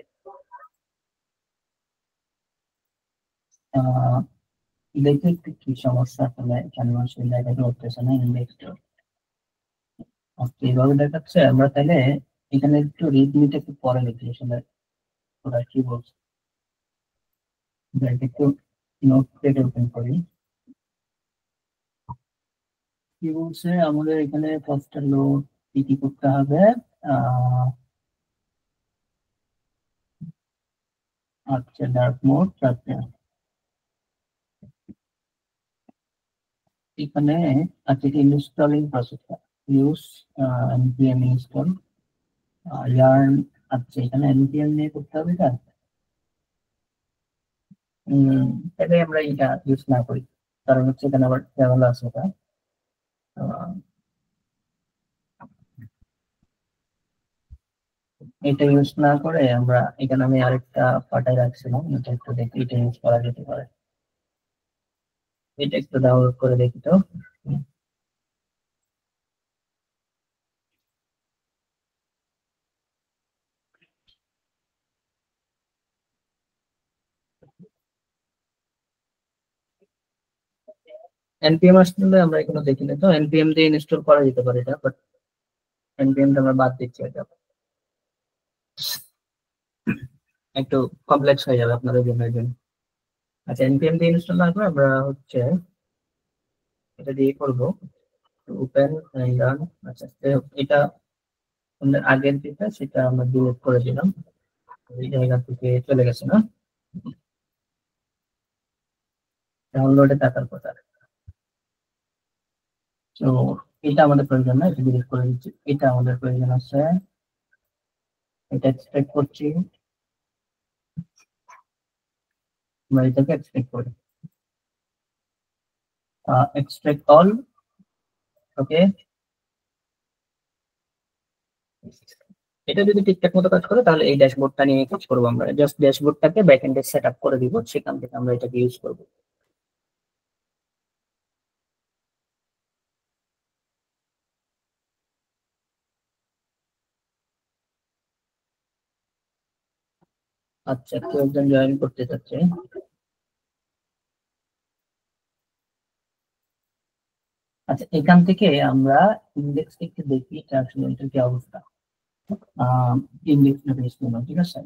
আহ দেখি একটু কি সমস্যা আসলে, কেন আসলে দেখাতে হচ্ছে না ইন্ডেক্সটা। আচ্ছা, এইভাবে দেখাচ্ছে। আমরা তাহলে এখানে একটু রিডমিটা একটু পরে লিখি আসলে ওরা কি বলছে, একটু নোট থেকে ওপেন করি। কি বলছে আমাদের এখানে ফার্স্ট হলো কি কি করতে হবে। আহ আচ্ছা, ডার্ক মোড, আচ্ছা এখানে আছে installing processor, use npm install learn. আচ্ছা, এখানে npm নিয়ে করতে হবে এটা। তাহলে আমরা এটা ইউজ না করি, কারণ হচ্ছে এখানে আবার ঝামেলা আছে এটা। আহ, এটা ইউজ না করে আমরা এখানে আমি আরেকটা পাঠায় রাখছিলাম, এটা একটু দেখি, এটা ইউজ করা যেতে পারে। এটা একটু ডাউনলোড করে দেখি তো। npm আসলে আমরা এগুলো দেখিনি, তো npm দিয়ে ইনস্টল করা যেতে পারে এটা, বাট npm টা আমরা বাদ দিচ্ছি, এটা একটু কমপ্লেক্স হয়ে যাবে আপনাদের জন্য। আচ্ছা, npm দিয়ে ইনস্টল না করে আমরা হচ্ছে এটা দিয়ে করবো ওপেন রান। আচ্ছা, এটা আমাদের আগের যেটা সেটা আমরা ডিলিট করে দিলাম, এই জায়গা থেকে চলে গেছে না ডাউনলোডে থাকার কথা। তো এটা আমাদের প্রয়োজন না, এটা ডিলিট করে দিচ্ছি। এটা আমাদের প্রয়োজন আছে, এটা এক্সট্রাক্ট করছি, আমরা এটাকে এক্সট্রাক্ট করি, এক্সট্রাক্ট অল, ওকে। এটা যদি ঠিকঠাক মতো কাজ করে তাহলে এই ড্যাশবোর্ডটা নিয়ে কাজ করবো আমরা। জাস্ট ড্যাশবোর্ডটাকে ব্যাকএন্ডে সেট আপ করে দিব, সেখান থেকে আমরা এটাকে ইউজ করবো। আচ্ছা, কেউ একজন জয়েন করতে চাচ্ছে। আচ্ছা, এখান থেকে আমরা ইন্ডেক্স একটু দেখি এটা আসলে এটার কি অবস্থা। ইন্ডেক্স ঠিক আছে।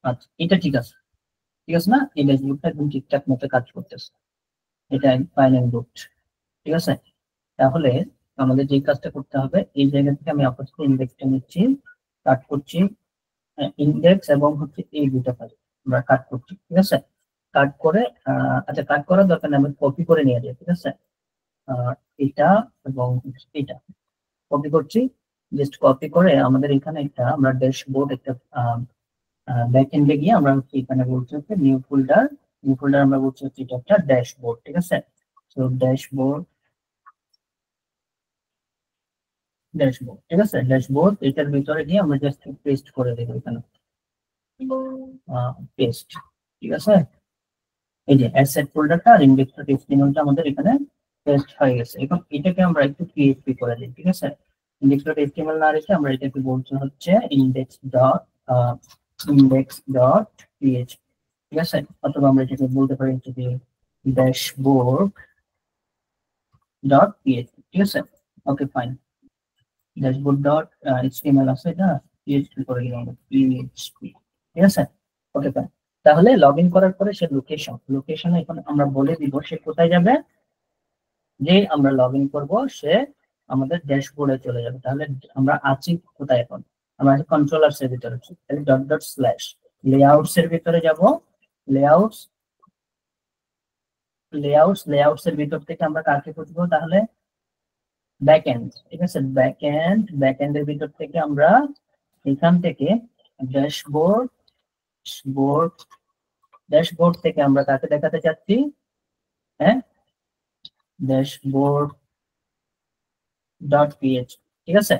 আচ্ছা, এটা ঠিক আছে, ঠিক আছে না? এই ড্যাশবোর্ডটা একদম ঠিকঠাক মতো কাজ করতেছে, এটা ফাইনাল বুট, ঠিক আছে। তাহলে আমাদের যে কাজটা করতে হবে, এই জায়গা থেকে আমি আপাতত ইন্ডেক্সটা নিচ্ছি, কাট করছি, ইন্ডেক্স এবং হচ্ছে এই দুটো কাজ আমরা কাট করছি, ঠিক আছে। কাট করে আচ্ছা, কাট করার দরকার নেই, আমি কপি করে নিয়ে যাই, ঠিক আছে। এটা এবং এটা কপি করছি, জাস্ট কপি করে আমাদের এখানে একটা আমরা ড্যাশবোর্ড একটা ব্যাকএন্ডে গিয়ে আমরা হচ্ছে এখানে বলছি হচ্ছে নিউ ফোল্ডার আমরা বলছি হচ্ছে এটা একটা ড্যাশবোর্ড, ঠিক আছে। তো ড্যাশবোর্ড ঠিক আছে, ড্যাশবোর্ড এটার ভিতরে গিয়ে আমরা জাস্ট পেস্ট করে দেবো এখানে, পেস্ট, ঠিক আছে। এই যে অ্যাসেট ফোল্ডারটা আর index.html আমাদের এখানে পেস্ট হয়ে গেছে। এখন এটাকে আমরা একটু পিএইচপি করে দিই, ঠিক আছে। index.html না রেখে আমরা এটাকে বলছি হচ্ছে index.php, ঠিক আছে। অথবা আমরা এটাকে বলতে পারি হচ্ছে যে dashboard.php, ঠিক আছে। ওকে, ফাইন। dashboard.html আছে, এটা পিএইচপি করে দিলাম, পিএইচপি, ঠিক আছে। ওকে, ফাইন। তাহলে লগ ইন করার পরে সে লোকেশনে এখন আমরা বলে দিব সে কোথায় যাবে। যে আমরা লগ ইন করবো সে আমাদের ড্যাশবোর্ডে চলে যাবে। তাহলে আমরা আছি কোথায় এখন? আমরা আছি কন্ট্রোলার্স এর ভিতরে, তাহলে ডট ডট স্ল্যাশ লেআউটস এর ভিতরে যাব। লেআউটস লেআউটস এর ভিতর থেকে আমরা কাকে খুঁজবো? তাহলে ব্যাকএন্ড, ঠিক আছে। ব্যাকএন্ড এর ভিতর থেকে আমরা এখান থেকে ড্যাশবোর্ড বোর্ড ড্যাশবোর্ড থেকে আমরা কাকে দেখাতে চাচ্ছি? হ্যাঁ, ড্যাশবোর্ড ডট পিএইচপি, ঠিক আছে।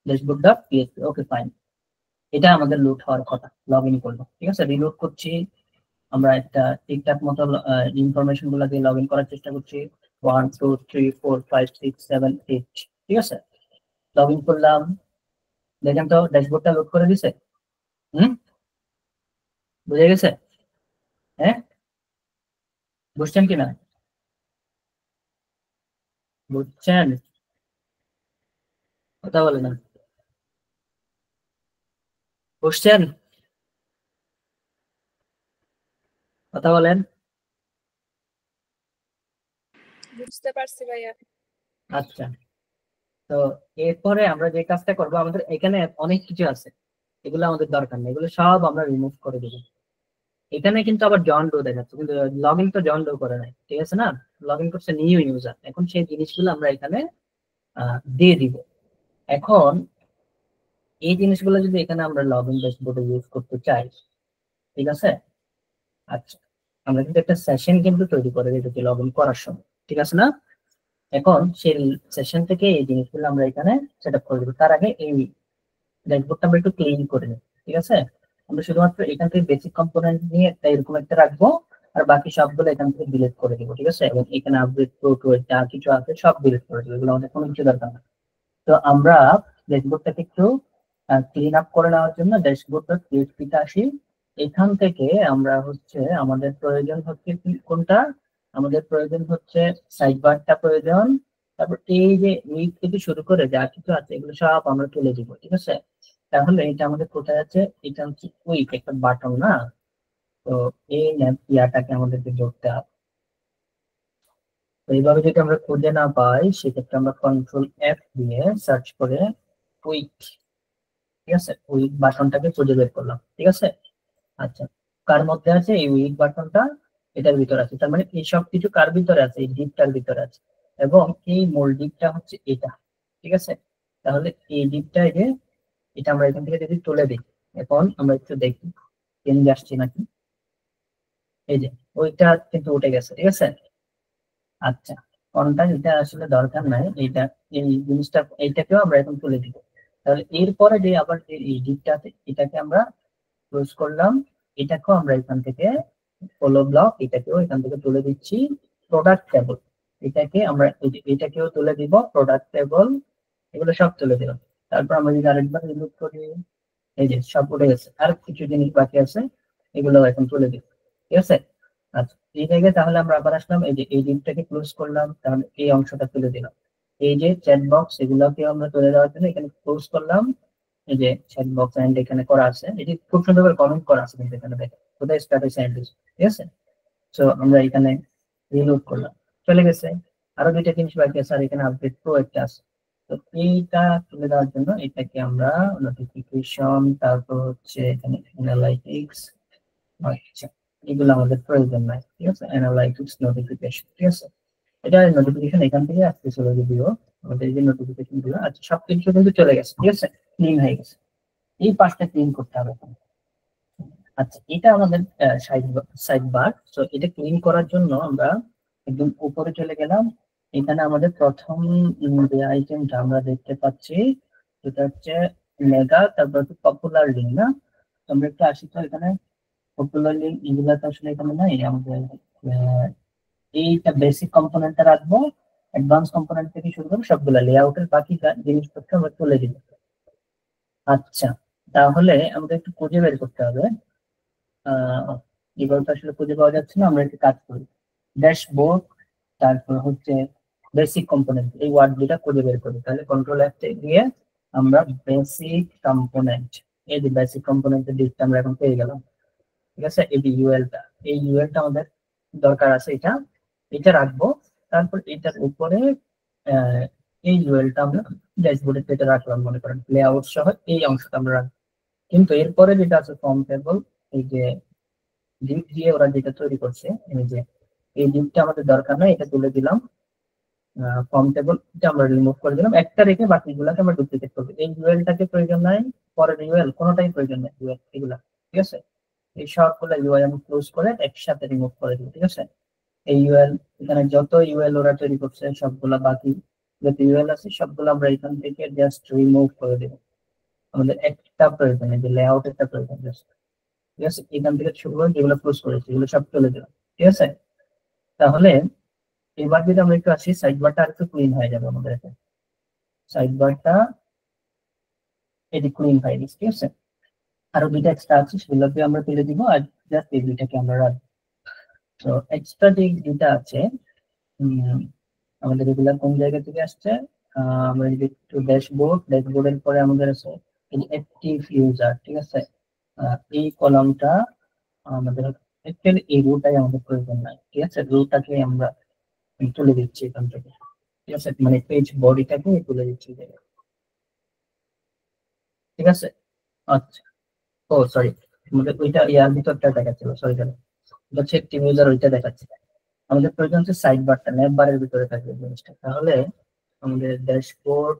ড্যাশবোর্ড ডট পিএইচপি, ওকে, ফাইন। এটা আমাদের লোড হওয়ার কথা, লগ ইন করলো, ঠিক আছে। রিলোড করছি, আমরা একটা ঠিকঠাক মতো ইনফরমেশন গুলো দিয়ে লগ ইন করার চেষ্টা করছি। 1 2 3 4 5 6 7 8, ঠিক আছে। লগ ইন করলাম, দেখেন তো ড্যাশবোর্ডটা লোড করে দিছে। বুঝে গেছে? হ্যাঁ, বুঝছেন কিনা? বুঝছেন? কথা বলে না, বুঝছেন? কথা বলেন। বুঝতে পারছি ভাইয়া। আচ্ছা, তো এরপরে আমরা যে কাজটা করবো, আমাদের এখানে অনেক কিছু আছে, এগুলো আমাদের দরকার নেই, এগুলো সব আমরা রিমুভ করে দেবো। এখানে কিন্তু আবার জন ডো দেখাচ্ছে, কিন্তু লগ ইন তো জন ডো করে নাই, ঠিক আছে না? লগ ইন করছে নিউ ইউজার। এখন সেই জিনিসগুলো আমরা এখানে দিয়ে দিব। এখন এই জিনিসগুলো যদি এখানে আমরা লগ ইন ড্যাশবোর্ডে ইউজ করতে চাই, ঠিক আছে। আচ্ছা, আমরা কিন্তু একটা সেশন কিন্তু তৈরি করে দিতেছি লগ ইন করার সময়, ঠিক আছে না? এখন সেই সেশন থেকে এই জিনিসগুলো আমরা এখানে সেট আপ করে দেবো। তার আগে এই ড্যাশবোর্ডটা আমরা একটু ক্লিন করে নিই, ঠিক আছে। আমরা শুধুমাত্র এখান থেকে বেসিক কম্পোনেন্ট নিয়ে একটা এরকম একটা রাখবো, আর বাকি সবগুলো এখান থেকে ডিলিট করে দিব, ঠিক আছে। এবং এখানে আপডেট প্রো যা কিছু আছে সব ডিলিট করে দিব, এগুলো আমাদের কোনো কিছু দরকার না। তো আমরা ড্যাশবোর্ডটাকে একটু ক্লিন আপ করে নেওয়ার জন্য ড্যাশবোর্ড.php তে আসি। এখান থেকে আমরা হচ্ছে আমাদের প্রয়োজন হচ্ছে কি কোনটা? আমাদের প্রয়োজন হচ্ছে সাইড বারটা প্রয়োজন। তারপর এই যে উইক থেকে শুরু করে যা কিছু আছে এগুলো সব আমরা তুলে দিব, ঠিক আছে। তাহলে এটা আমাদের কোথায় আছে? এটা হচ্ছে উইক, একটা বাটন না? তো এই ইয়াটাকে আমাদেরকে ধরতে হবে। তো এইভাবে যদি আমরা খুঁজে না পাই, সেক্ষেত্রে আমরা কন্ট্রোল এফ দিয়ে সার্চ করে উইক, ঠিক আছে, উইক বাটনটাকে খুঁজে বের করলাম, ঠিক আছে। আচ্ছা, কার মধ্যে আছে এই উইক বাটনটা? এটার ভিতরে আছে, তার মানে এই সব কিছু কার ভিতরে আছে? এই ডিপটার ভিতরে আছে। এবং এই মূল ডিপটা হচ্ছে এটা, ঠিক আছে। তাহলে এই ডিপটা এই যে এটা আমরা এখান থেকে যদি তুলে দিই, এখন আমরা একটু দেখি চেঞ্জ আসছে নাকি। এই যে ওইটা কিন্তু উঠে গেছে, ঠিক আছে। আচ্ছা, কোনটা? এটা আসলে দরকার নাই, এইটা, এই জিনিসটা এইটাকেও আমরা এখন তুলে দিব। তাহলে এরপরে যে আবার যে এই ডিপটা আছে এটাকে আমরা ক্লোজ করলাম, এটাকেও আমরা এখান থেকে ফলো ব্লক এটাকেও এখান থেকে তুলে দিচ্ছি। প্রোডাক্ট টেবল এটাকে আমরা এটাকেও তুলে দিব, প্রোডাক্ট টেবল এগুলো সব তুলে দিলাম। তারপর আমরা যদি আরেকবার রিলোড করি, এই যে সব উঠে গেছে, আর কিছু জিনিস বাকি আছে এগুলো এখন তুলে দিব, ঠিক আছে। আচ্ছা এই জায়গায় তাহলে আমরা আবার আসলাম, এই যে এই ডিপটাকে ক্লোজ করলাম, তাহলে এই অংশটা তুলে দিলাম। এই যে চ্যাট বক্স এগুলোকে আমরা তুলে দেওয়ার জন্য এখানে ক্লোজ করলাম, এই যে চ্যাট বক্স এন্ড এখানে করা আছে, এটি খুব সুন্দর করে কমেন্ট করা আছে কিন্তু এখানে দেখেন কোথায় স্ট্যাটাস সায়েন্টিস্ট, ঠিক আছে। সো আমরা এখানে রিলোড করলাম, চলে গেছে। আরো দুইটা জিনিস বাকি আছে, আর এখানে আপডেট প্রো একটা আছে। তো এইটা তুলে দেওয়ার জন্য এটাকে আমরা নোটিফিকেশন, তারপর হচ্ছে এখানে অ্যানালাইটিক্স, আচ্ছা এগুলো আমাদের প্রয়োজন নাই, ঠিক আছে। অ্যানালাইটিক্স নোটিফিকেশন, ঠিক আছে। এটা নোটিফিকেশন এখান থেকে আসতেছিল যদিও, আমাদের এই যে নোটিফিকেশন গুলো আচ্ছা সবকিছু কিন্তু চলে গেছে, ঠিক আছে, ক্লিন হয়ে গেছে। এই পাশটা ক্লিন করতে হবে এখন। আচ্ছা এটা আমাদের সাইড বার। তো এটা ক্লিন করার জন্য আমরা একদম উপরে চলে গেলাম। এখানে আমাদের প্রথম যে আইটেমটা আমরা দেখতে পাচ্ছি সেটা হচ্ছে মেগা, তারপর হচ্ছে পপুলার লিঙ্ক না। তো আমরা একটু আসি, তো এখানে পপুলার লিঙ্ক এগুলা তো আসলে এখানে নাই আমাদের। এইটা বেসিক কম্পোনেন্টটা রাখবো, অ্যাডভান্স কম্পোনেন্ট থেকে শুরু করে সবগুলা লেআউটের বাকি জিনিসপত্র আমরা তুলে দিব। আচ্ছা তাহলে আমাদের একটু খুঁজে বের করতে হবে, এবার তো আসলে খুঁজে পাওয়া যাচ্ছে না, আমরা একটু কাজ করি। ড্যাশবোর্ড, তারপর হচ্ছে বেসিক কম্পোনেন্ট, এই ওয়ার্ড দুটা খুঁজে বের করি। তাহলে কন্ট্রোল এফ দিয়ে আমরা বেসিক কম্পোনেন্ট, এই যে বেসিক কম্পোনেন্টের দিকটা আমরা এখন পেয়ে গেলাম, ঠিক আছে। এই যে ইউএলটা, এই ইউএলটা আমাদের দরকার আছে, এটা এটা রাখবো। তারপর এটার উপরে এই ইউএলটা আমরা ড্যাশবোর্ডের পেতে রাখলাম, মনে করেন লেআউট সহ এই অংশটা আমরা রাখবো। কিন্তু এরপরে যেটা আছে ফর্ম টেবল, এই যে ডিপ দিয়ে ওরা যেটা তৈরি করছে, এই যে এই ডিপটা আমাদের দরকার নাই, এটা তুলে দিলাম। ফর্ম টেবল এটা আমরা রিমুভ করে দিলাম, একটা রেখে বাকিগুলোকে আমরা ডুপ্লিকেট করবো। এই ইউএলটাকে প্রয়োজন নাই, পরের ইউএল কোনোটাই প্রয়োজন নাই, ইউএল এগুলা, ঠিক আছে। এই সবগুলো ইউআই আমি ক্লোজ করে একসাথে রিমুভ করে দিই, ঠিক আছে। এই ইউএল এখানে যত ইউএল ওরা তৈরি করছে সবগুলা বাকি যত ইউএল আছে সবগুলো আমরা এখান থেকে জাস্ট রিমুভ করে দেবো। আমাদের একটা প্রয়োজন, এই যে লেআউট একটা প্রয়োজন জাস্ট, ঠিক আছে। এখান থেকে শুরু করে যেগুলো ক্লোজ করেছি এগুলো সব চলে দিলাম, ঠিক আছে। তাহলে এবার যদি আমরা একটু আসি, সাইড বারটা আর একটু ক্লিন হয়ে যাবে আমাদের এখানে। সাইড বারটা এটি ক্লিন হয়ে গেছে, ঠিক আছে। আরো দুইটা এক্সট্রা আছে সেগুলোকে আমরা তুলে দিব, আর জাস্ট এই দুইটাকে আমরা রাখবো। তো এক্সট্রা যে দুইটা আছে আমাদের এগুলা কোন জায়গা থেকে আসছে, আমরা যদি একটু ড্যাশবোর্ডের পরে আমাদের আছে অ্যাক্টিভ ইউজার, ঠিক আছে। এই কলামটা আমাদের অ্যাকচুয়ালি এই রোটাই আমাদের প্রয়োজন নাই, ঠিক আছে। রোটাকে আমরা তুলে দিচ্ছি এখান থেকে, ঠিক আছে, মানে পেজ বডিটাকে তুলে দিচ্ছি, ঠিক আছে। আচ্ছা ও সরি, আমাদের ওইটা ইয়ার ভিতরটা দেখাচ্ছিল, সরি সরি, হচ্ছে অ্যাক্টিভ ইউজার ওইটা দেখাচ্ছে। আমাদের প্রয়োজন হচ্ছে সাইড বারটা, ন্যাব বারের ভিতরে থাকবে জিনিসটা। তাহলে আমাদের ড্যাশবোর্ড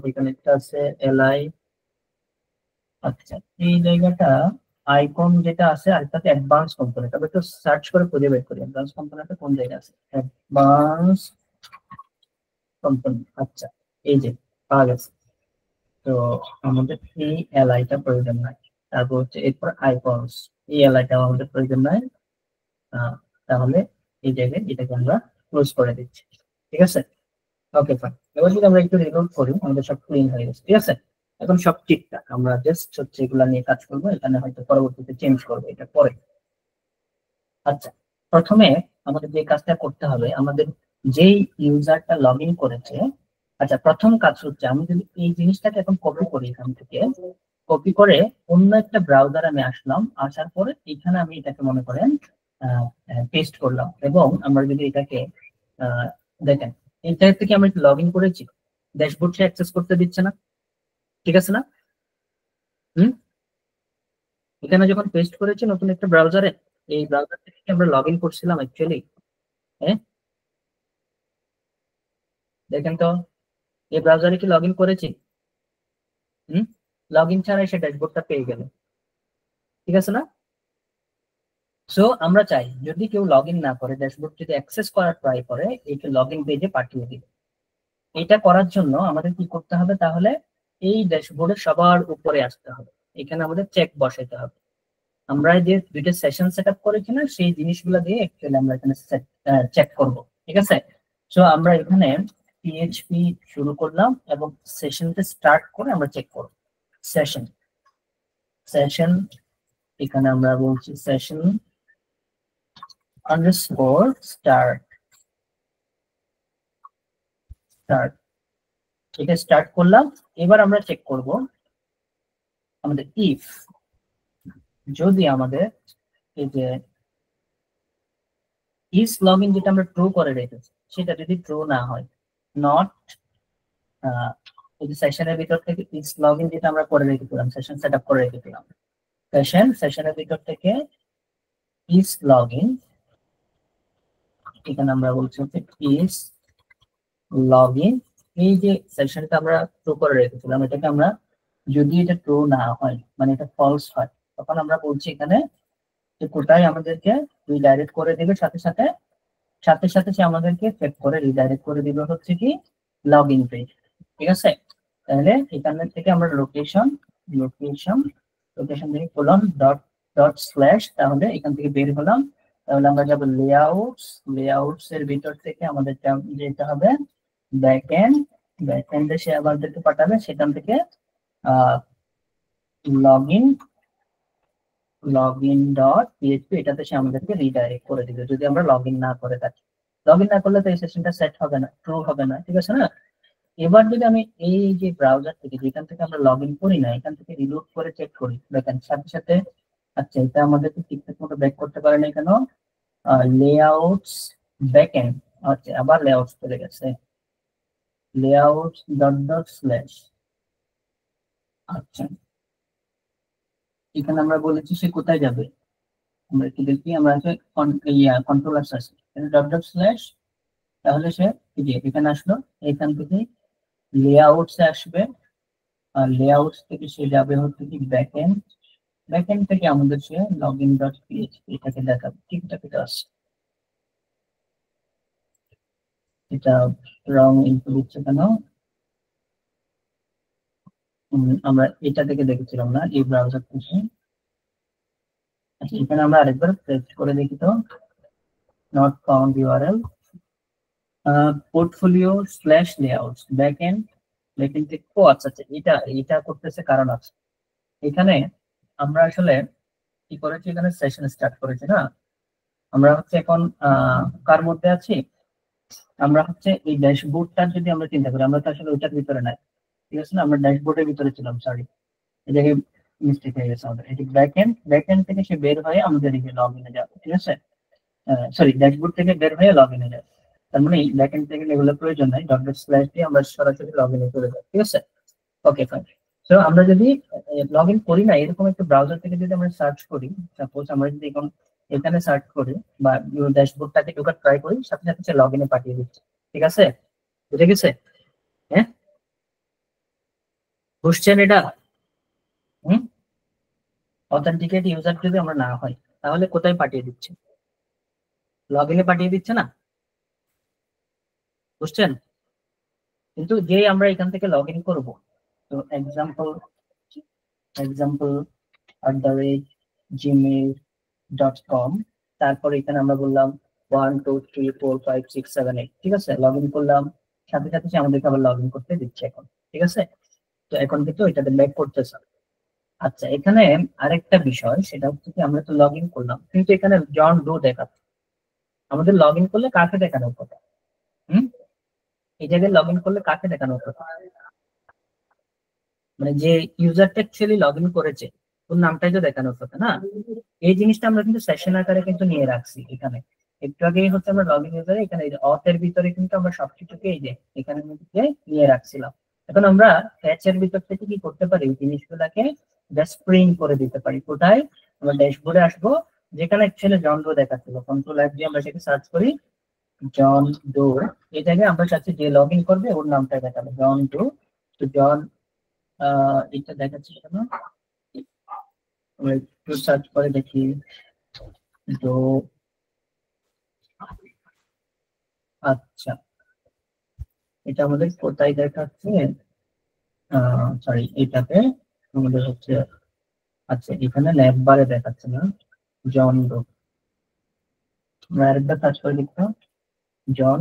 এখানে একটা আছে এলআই। আচ্ছা এই জায়গাটা আইকন যেটা আছে আর তাতে অ্যাডভান্স কম্পোনেন্ট, আমি একটু সার্চ করে খুঁজে বের করি অ্যাডভান্স কম্পোনেন্টটা কোন জায়গায় আছে। অ্যাডভান্স কম্পোনেন্ট, আচ্ছা এই যে পাওয়া গেছে। তো আমাদের এই এলআইটা প্রয়োজন নাই। তারপর হচ্ছে এরপর আইকনস, এই এলআইটাও আমাদের প্রয়োজন নাই। তাহলে এই জায়গায় এটাকে আমরা ক্লোজ করে দিচ্ছি, ঠিক আছে। Okay fine. এবার যদি আমরা একটু রিলোড করি আমাদের সব ক্লিন হয়ে গেছে, ঠিক আছে। এখন সব ঠিকঠাক, আমরা জাস্ট হচ্ছে এগুলা নিয়ে কাজ করবো, এখানে হয়তো পরবর্তীতে চেঞ্জ করবো এটা পরে। আচ্ছা প্রথমে আমাদের যে কাজটা করতে হবে, আমাদের যেই ইউজারটা লগ ইন করেছে, আচ্ছা প্রথম কাজ হচ্ছে আমি যদি এই জিনিসটাকে এখন কপি করি, এখান থেকে কপি করে অন্য একটা ব্রাউজার আমি আসলাম, আসার পরে এখানে আমি এটাকে মনে করেন পেস্ট করলাম, এবং আমরা যদি এটাকে দেখেন এইটা থেকে আমরা লগ ইন করেছি, ড্যাশবোর্ড সে অ্যাক্সেস করতে দিচ্ছে না, ঠিক আছে না। হুম, এখানে যখন পেস্ট করেছি নতুন একটা ব্রাউজারে, এই ব্রাউজার থেকে আমরা লগ ইন করছিলাম অ্যাকচুয়ালি, হ্যাঁ দেখেন তো এই ব্রাউজারে কি লগ ইন করেছি। লগ ইন ছাড়া সে ড্যাশবোর্ডটা পেয়ে গেল, ঠিক আছে না। সো আমরা চাই যদি কেউ লগ ইন না করে, ড্যাশবোর্ড যদি অ্যাক্সেস করার ট্রাই করে, এইটা লগ ইন পেজে পাঠিয়ে দিবে। এটা করার জন্য আমাদের কি করতে হবে, তাহলে এই ড্যাশবোর্ডের সবার উপরে আসতে হবে, এখানে আমাদের চেক বসাইতে হবে। আমরা যে দুইটা সেশন সেট আপ করেছি না, সেই জিনিসগুলো দিয়ে অ্যাকচুয়ালি আমরা এখানে চেক করব, ঠিক আছে। সো আমরা এখানে পিএইচপি শুরু করলাম এবং সেশনটা স্টার্ট করে আমরা চেক করব। সেশন সেশন এখানে আমরা বলছি সেশন আন্ডারস্কোর স্টার্ট স্টার্ট, এটা স্টার্ট করলাম। এবার আমরা চেক করব আমাদের ইফ, যদি আমাদের এই যে ইস লগইন যেটা আমরা ট্রু করে রেখেছি সেটা যদি ট্রু না হয়, নট এই যে সেশনের ভিতর থেকে ইস লগইন যেটা আমরা করে রেখেছিলাম, সেশন সেট আপ করে রেখেছিলাম, সেশনের ভিতর থেকে ইস লগইন, এখানে আমরা বলছি হচ্ছে ইস লগইন, এই যে সেশনটা আমরা ট্রু করে রেখেছিলাম এটাকে আমরা, যদি এটা ট্রু না হয় মানে এটা ফলস হয়, তখন আমরা বলছি এখানে যে কোথায় আমাদেরকে রিডাইরেক্ট করে দেবে, সাথে সাথে সে আমাদেরকে চেক করে রিডাইরেক্ট করে দিবে হচ্ছে কি লগইন পেজ, ঠিক আছে। তাহলে এখান থেকে আমরা লোকেশন থেকে কোলন ডট স্ল্যাশ, তাহলে এখান থেকে বের হলাম, তাহলে আমরা যাব লেআউটস এর ভিতর থেকে আমাদের যেতে হবে ব্যাকএন্ড সে আমাদেরকে পাঠাবে, সেখান থেকে লগইন ডট পিএইচপি, এটাতে সে আমাদেরকে রিডাইরেক্ট করে দিবে যদি আমরা লগইন না করে থাকি। লগইন না করলে তো এই সেশনটা সেট হবে না, ট্রু হবে না, ঠিক আছে না। এবার যদি আমি এই যে ব্রাউজার থেকে যেখান থেকে আমরা লগইন করি না, এখান থেকে রিলোড করে চেক করি, দেখেন সাথে সাথে, আচ্ছা এটা আমাদেরকে ঠিকঠাক মতো ব্যাক করতে পারে না কেন, লেআউটস ব্যাকএন্ড, আচ্ছা আবার লেআউটস চলে গেছে, লেআউটস ডট স্ল্যাশ, আচ্ছা এখানে আমরা বলেছি সে কোথায় যাবে, আমরা কি দেখি, আমরা আছে কন্ট্রোলার্স আছে ডট স্ল্যাশ, তাহলে সে এখানে আসলো, এখান থেকে লেআউটসে আসবে, আর লেআউটস থেকে সে যাবে হচ্ছে কি ব্যাকএন্ড থেকে আমাদের সে লগইন ডট পিএইচপি এটাকে দেখাবে, ঠিকঠাক এটা আসছে, এটা রং ইনপুট দিচ্ছে কেন, আমরা এটা থেকে দেখেছিলাম না এই ব্রাউজার থেকে। আচ্ছা এখানে আমরা আরেকবার পেস্ট করে দেখি তো, not found URL portfolio slash layouts backend থেকে, ও আচ্ছা আচ্ছা এটা করতেছে কারণ আছে, এখানে আমরা আসলে কি করেছি, এখানে সেশন স্টার্ট করেছি না, আমরা হচ্ছে এখন কার মধ্যে আছি, আমরা হচ্ছে এই ড্যাশবোর্ডটা যদি আমরা চিন্তা করি, আমরা তো আসলে ওইটার ভিতরে নাই, ঠিক আছে না, আমরা ড্যাশবোর্ডের ভিতরে ছিলাম, সরি এই জায়গায় মিস্টেক হয়ে গেছে আমাদের, এই যে ব্যাকএন্ড থেকে সে বের হয়ে আমাদের এই লগইনে যাবে, ঠিক আছে, সরি ড্যাশবোর্ড থেকে বের হয়ে লগইনে যাবে, তার মানে এই ব্যাকএন্ড থেকে এগুলো প্রয়োজন নাই, ডট স্ল্যাশ দিয়ে আমরা সরাসরি লগইনে চলে যাই, ঠিক আছে। Okay fine. সো আমরা যদি লগইন করি না, এরকম একটা ব্রাউজার থেকে যদি আমরা সার্চ করি, সাপোজ আমরা যদি এখন এখানে সার্চ করি বা ড্যাশবোর্ডটাকে ঢোকার ট্রাই করি, সাথে সাথে সে লগইনে পাঠিয়ে দিচ্ছে, ঠিক আছে, বুঝে গেছে, হ্যাঁ বুঝছেন এটা, হুম, অথেন্টিকেট ইউজার যদি আমরা না হয় তাহলে কোথায় পাঠিয়ে দিচ্ছে, লগইনে পাঠিয়ে দিচ্ছে না, বুঝছেন। কিন্তু যে আমরা এখান থেকে লগইন করব, তো এক্সাম্পল @gmail.com, তারপর এখানে আমরা বললাম 1 2 3 4 5 6 7 8, ঠিক আছে, লগইন করলাম, সাথে সাথে সে আমাদেরকে আবার লগইন করতে দিচ্ছে এখন, ঠিক আছে। তো এখন কিন্তু এটাতে ব্যাক করতেছে। আচ্ছা এখানে আরেকটা বিষয়, সেটা হচ্ছে কি আমরা তো লগইন করলাম কিন্তু এখানে জন ডো দেখাচ্ছে, আমাদের লগইন করলে কাকে দেখানোর কথা, এই জায়গায় লগইন করলে কাকে দেখানোর কথা, মানে যে ইউজারটা অ্যাকচুয়ালি লগইন করেছে ওর নামটাই তো দেখানোর কথা না, এই জিনিসটা আমরা কিন্তু সেশন আকারে কিন্তু নিয়ে রাখছি এখানে, একটু আগেই হচ্ছে আমরা লগইন ইউজারে এখানে অথের ভিতরে কিন্তু আমরা সবকিছুকে এই যে এখানে মধ্যে নিয়ে রাখছিলাম। এখন আমরা ফ্যাচের ভিতর থেকে কি করতে পারি, জিনিসগুলোকে জাস্ট প্রিন্ট করে দিতে পারি, কোথায়, আমরা ড্যাশবোর্ডে আসবো, যেখানে অ্যাকচুয়ালি জন ডো দেখাচ্ছিল, কন্ট্রোল এফ দিয়ে আমরা সেটা সার্চ করি, জন ডো, এটাকে আমরা চাচ্ছি যে লগইন করবে ওর নামটা দেখাবে জন ডো, তো জন এটা দেখাচ্ছি কেন, আমরা একটু সার্চ করে দেখি, তো আচ্ছা এটা আমাদের কোথায় দেখাচ্ছে, সরি এটাতে আমাদের হচ্ছে, আচ্ছা এখানে ল্যাব বারে দেখাচ্ছে না, জন ডো, আমরা আরেকবার সার্চ করে লিখতাম জন,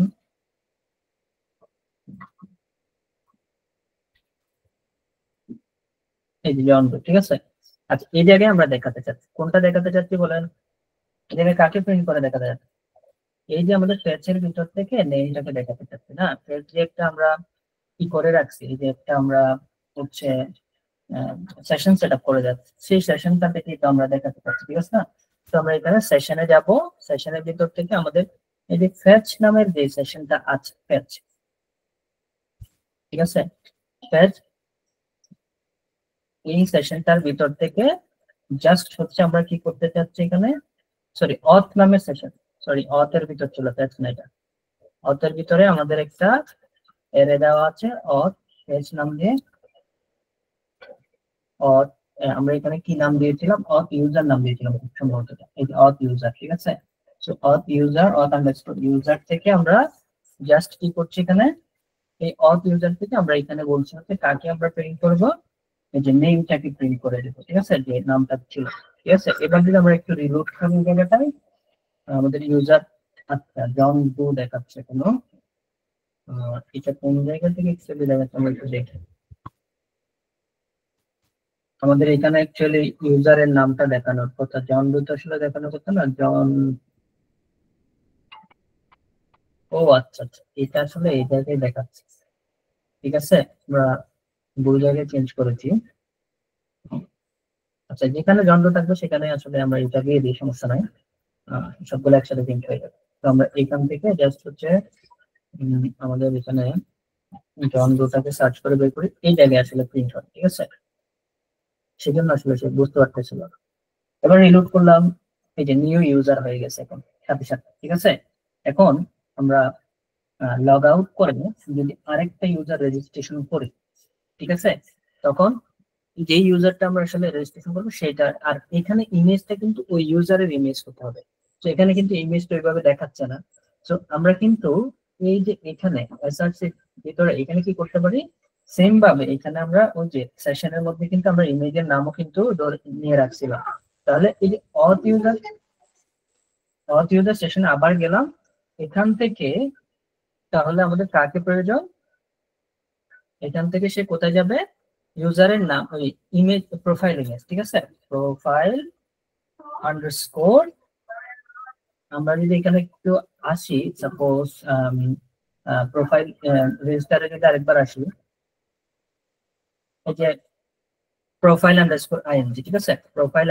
এই যে জন ডো, ঠিক আছে। আচ্ছা এই জায়গায় আমরা দেখাতে চাচ্ছি, কোনটা দেখাতে চাচ্ছি বলেন, এই জায়গায় কাকে প্রিন্ট করে দেখাতে চাচ্ছি, এই যে আমাদের ফেচের ভিতর থেকে নেমটাকে দেখাতে চাচ্ছি না, ফেচ যে একটা আমরা কি করে রাখছি, এই যে একটা আমরা হচ্ছে সেশন সেট আপ করে যাচ্ছি, সেই সেশনটা থেকে তো আমরা দেখাতে পাচ্ছি, ঠিক আছে না। তো আমরা এখানে সেশনে যাব, সেশনের ভিতর থেকে আমাদের এই যে ফেচ নামের যে সেশনটা আছে, ফেচ, ঠিক আছে, ফেচ, এই সেশনটার ভিতর থেকে জাস্ট হচ্ছে আমরা কি করতে চাচ্ছি এখানে, সরি অথ নামের সেশন, সরি অথের ভিতর ছিল ফেচ না, এটা অথের ভিতরে আমাদের একটা এরে দেওয়া আছে অথ ফেচ নাম দিয়ে, অথ আমরা এখানে কি নাম দিয়েছিলাম, অথ ইউজার নাম দিয়েছিলাম খুব সম্ভবত, এই যে অথ ইউজার, ঠিক আছে। সো অথ ইউজার, অথ আন্ডারস্কোর ইউজার থেকে আমরা জাস্ট কি করছি এখানে, এই অথ ইউজার থেকে আমরা এখানে বলছি হচ্ছে কাকে আমরা প্রিন্ট করব, এই যে নেমটাকে প্রিন্ট করে দেবো, ঠিক আছে, যে নামটা ছিল, ঠিক আছে। এবার যদি আমরা একটু রিলোড করি জায়গাটায়, আমাদের ইউজার, আচ্ছা জন ডো দেখাচ্ছে কোনো, এটা কোন জায়গা থেকে অ্যাকচুয়ালি দেখাচ্ছে আমরা একটু দেখি, আমাদের এখানে অ্যাকচুয়ালি ইউজারের নামটা দেখানোর কথা, জন ডো তো আসলে দেখানোর কথা না, জন, ও আচ্ছা আচ্ছা, এটা আসলে এই জায়গায় দেখাচ্ছে, ঠিক আছে, আমরা ভুল জায়গায় চেঞ্জ করেছি। আচ্ছা যেখানে জন ডো থাকবে সেখানে আসলে আমরা এটা দিয়ে দিই, সমস্যা নাই, সবগুলো একসাথে প্রিন্ট হয়ে যাবে। তো আমরা এখান থেকে জাস্ট হচ্ছে আমাদের এখানে জন ডোটাকে সার্চ করে বের করি, এই জায়গায় আসলে প্রিন্ট হয়, ঠিক আছে, সেজন্য আসলে সে বুঝতে পারতেছিল না। এবার রিলোড করলাম, এই যে নিউ ইউজার হয়ে গেছে এখন সাথে সাথে, ঠিক আছে। এখন আমরা লগ আউট করে যদি আরেকটা ইউজার রেজিস্ট্রেশন করি, ঠিক আছে, তখন যে ইউজারটা আমরা আসলে রেজিস্ট্রেশন করবো সেটা, আর এখানে ইমেজটা কিন্তু ওই ইউজারের ইমেজ হতে হবে, তো এখানে কিন্তু ইমেজটা ওইভাবে দেখাচ্ছে না। তো আমরা কিন্তু এই যে এখানে এসআরসি ভিতরে এখানে কি করতে পারি, সেম ভাবে এখানে আমরা ওই যে সেশনের মধ্যে কিন্তু আমরা ইমেজের নামও কিন্তু নিয়ে রাখছিলাম, তাহলে এই যে অথ ইউজার সেশনে আবার গেলাম, এখান থেকে তাহলে আমাদের কাকে প্রয়োজন, এখান থেকে সে কোথায় যাবে, ইউজারের নাম ওই ইমেজ প্রোফাইল ইমেজ, ঠিক আছে, প্রোফাইল আন্ডারস্কোর, আমরা যদি এখানে একটু আসি, সাপোজ প্রোফাইল রেজিস্টারে যদি আরেকবার আসি, এই যে প্রোফাইল আন্ডারস্কোর আইএনজি, ঠিক আছে, প্রোফাইল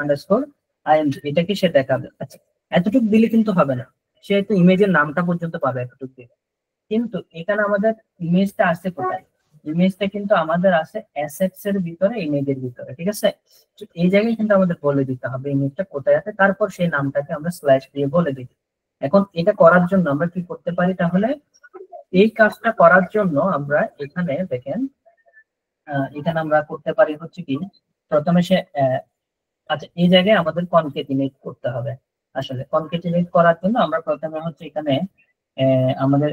আন্ডারস্কোর আইএনজি, এটা কি সে দেখাবে। আচ্ছা এতটুকু দিলে কিন্তু হবে না, সে তো ইমেজের নামটা পর্যন্ত পাবে এতটুকু দিলে, কিন্তু এখানে আমাদের ইমেজটা আসছে কোথায়, ইমেজটা কিন্তু আমাদের আছে অ্যাসেটস এর ভিতরে, ইমেজের ভিতরে, ঠিক আছে। তো এই জায়গায় কিন্তু আমাদের বলে দিতে হবে ইমেজটা কোথায় আছে, তারপর সেই নামটাকে আমরা স্ল্যাশ দিয়ে বলে দিই। এখন এটা করার জন্য আমরা কি করতে পারি, তাহলে এই কাজটা করার জন্য আমরা এখানে দেখেন, এখানে আমরা করতে পারি হচ্ছে কি, প্রথমে সে আচ্ছা এই জায়গায় আমাদের কনকেটিনেট করতে হবে, আসলে কনকেটিনেট করার জন্য আমরা প্রথমে হচ্ছে এখানে আমাদের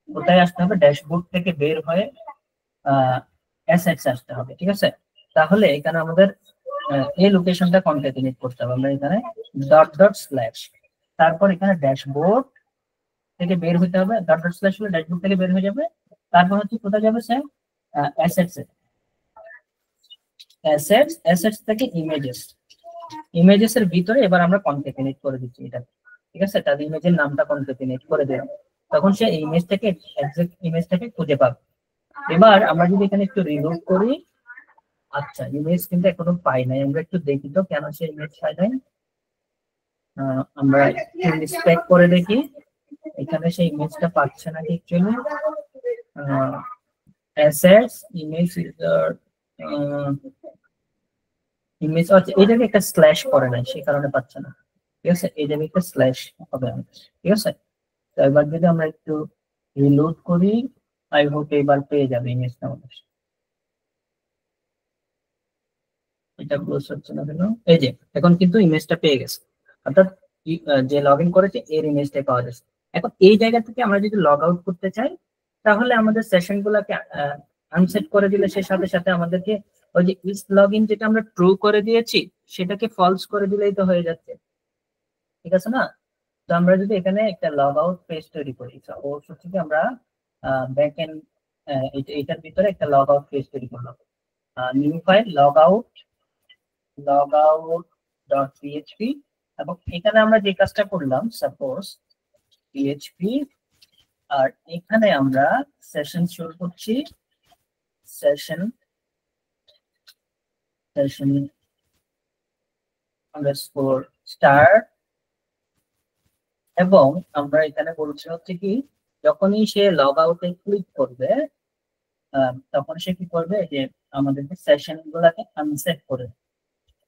কোথায় আসতে হবে, ড্যাশবোর্ড থেকে বের হয়ে অ্যাসেটস আসতে হবে, ঠিক আছে। তাহলে এখানে আমাদের এই লোকেশনটা কনকেটিনেট করতে হবে, আমরা এখানে ডট ডট স্ল্যাশ, তারপর এখানে ড্যাশবোর্ড থেকে বের হতে হবে, ডট ডট স্ল্যাশ হলে ড্যাশবোর্ড থেকে বের হয়ে যাবে, তারপর হচ্ছে কোথায় যাবে সে, অ্যাসেটস থেকে ইমেজেস এর ভিতরে এবার আমরা কনকেটিনেট করে দিচ্ছি এটা, ঠিক আছে, তাহলে ইমেজের নামটা কনকেটিনেট করে দিলাম, তখন সে ইমেজটাকে এক্সাক্ট ইমেজটাকে খুঁজে পাবে। এবার আমরা যদি এখানে একটু রিলোড করি, আচ্ছা ইমেজ কিন্তু এখনো পাই নাই, আমরা একটু দেখি তো কেন সে ইমেজ পাই নাই, আমরা একটু ইন্সপেক্ট করে দেখি এখানে সেই ইমেজটা পাচ্ছে না actually, assets image user image, আচ্ছা এই জায়গায় একটা স্ল্যাশ করে নাই সেই কারণে পাচ্ছে না, ঠিক আছে, এই জায়গায় একটা স্ল্যাশ হবে আমাদের, ঠিক আছে। তো এবার যদি আমরা একটু রিলোড করি, আই হোপ এবার পেয়ে যাবে ইমেজটা আমাদের, এটা ক্লোজ হচ্ছে না কেন, এই যে এখন কিন্তু ইমেজটা পেয়ে গেছে, অর্থাৎ যে লগ ইন করেছে এর ইমেজটা পাওয়া যাচ্ছে। এখন এই জায়গা থেকে আমরা যদি লগ আউট করতে চাই, তাহলে আমাদের সেশন গুলাকে আনসেট করে দিলে সে সাথে সাথে আমাদেরকে ওই যে ইস লগইন যেটা আমরা ট্রু করে দিয়েছি সেটাকে ফলস করে দিলেই তো হয়ে যাচ্ছে, ঠিক আছে না? তো আমরা যদি এখানে একটা লগ আউট পেজ তৈরি করি, অবশ্য থেকে আমরা ব্যাক এন্ড এটার ভিতরে একটা লগ আউট পেজ তৈরি করলাম, new file log out dot PHP, এবং এখানে আমরা যে কাজটা করলাম সাপোজ পিএইচপি, আর এখানে আমরা সেশন শুরু করছি, সেশন সেশন আন্ডারস্কোর স্টার্ট, এবং আমরা এখানে বলছি হচ্ছে কি যখনই সে লগ আউটে ক্লিক করবে তখন সে কি করবে, যে আমাদেরকে সেশন গুলাকে আনসেট করে,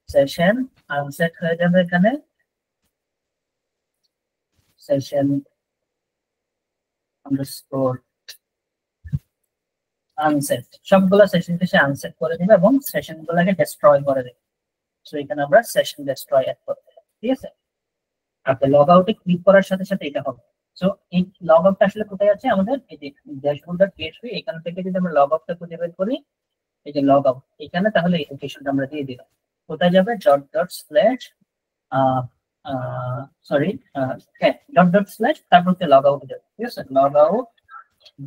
সেশন আনসেট হয়ে যাবে এখানে, সেশন আন্ডারস্কোর আনসেট, সবগুলো সেশনকে সে আনসেট করে দিবে এবং সেশন গুলাকে ডেস্ট্রয় করে দেবে। তো এখানে আমরা সেশন ডেস্ট্রয় অ্যাড করব, ঠিক আছে? আপনি লগ আউটে ক্লিক করার সাথে সাথে এটা হবে। সো এই লগ আউটটা আসলে কোথায় আছে, আমাদের এই যে ড্যাশবোর্ড.পিএইচপি, এখান থেকে যদি আমরা লগ আউটটা খুঁজে বের করি, এই যে লগ আউট এখানে, তাহলে এই লোকেশনটা আমরা দিয়ে দিলাম। কোথায় যাবে, dot dot slash sorry dot dot slash তারপর লগ আউট যাবে, ঠিক আছে? লগ আউট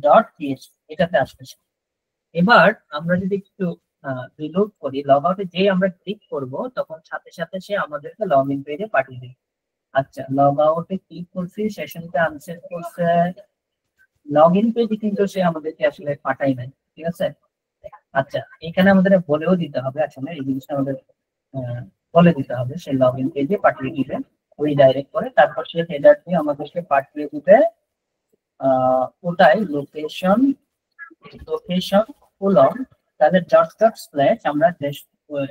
ডট পিএইচপি এটাতে আসবে। এবার আমরা যদি একটু রিলোড করি, লগ আউটে যে আমরা ক্লিক করব তখন সাথে সাথে সে আমাদেরকে লগ ইন পেজে পাঠিয়ে দেবে। আচ্ছা, লগ আউটে ক্লিক করছি, সেশনটা আনসেট করছে, লগ ইন পেজে কিন্তু সে আমাদেরকে আসলে পাঠাই নাই, ঠিক আছে? আচ্ছা, এখানে আমাদের বলেও দিতে হবে, আসলে এই জিনিসটা আমাদের বলে দিতে হবে, সে লগ ইন পেজে পাঠিয়ে দিবে ওই ডাইরেক্ট করে, তারপর সে হেডার দিয়ে আমাদেরকে পাঠিয়ে দিবে ওটাই লোকেশন কোলন, তাহলে ডট ডট স্ল্যাশ আমরা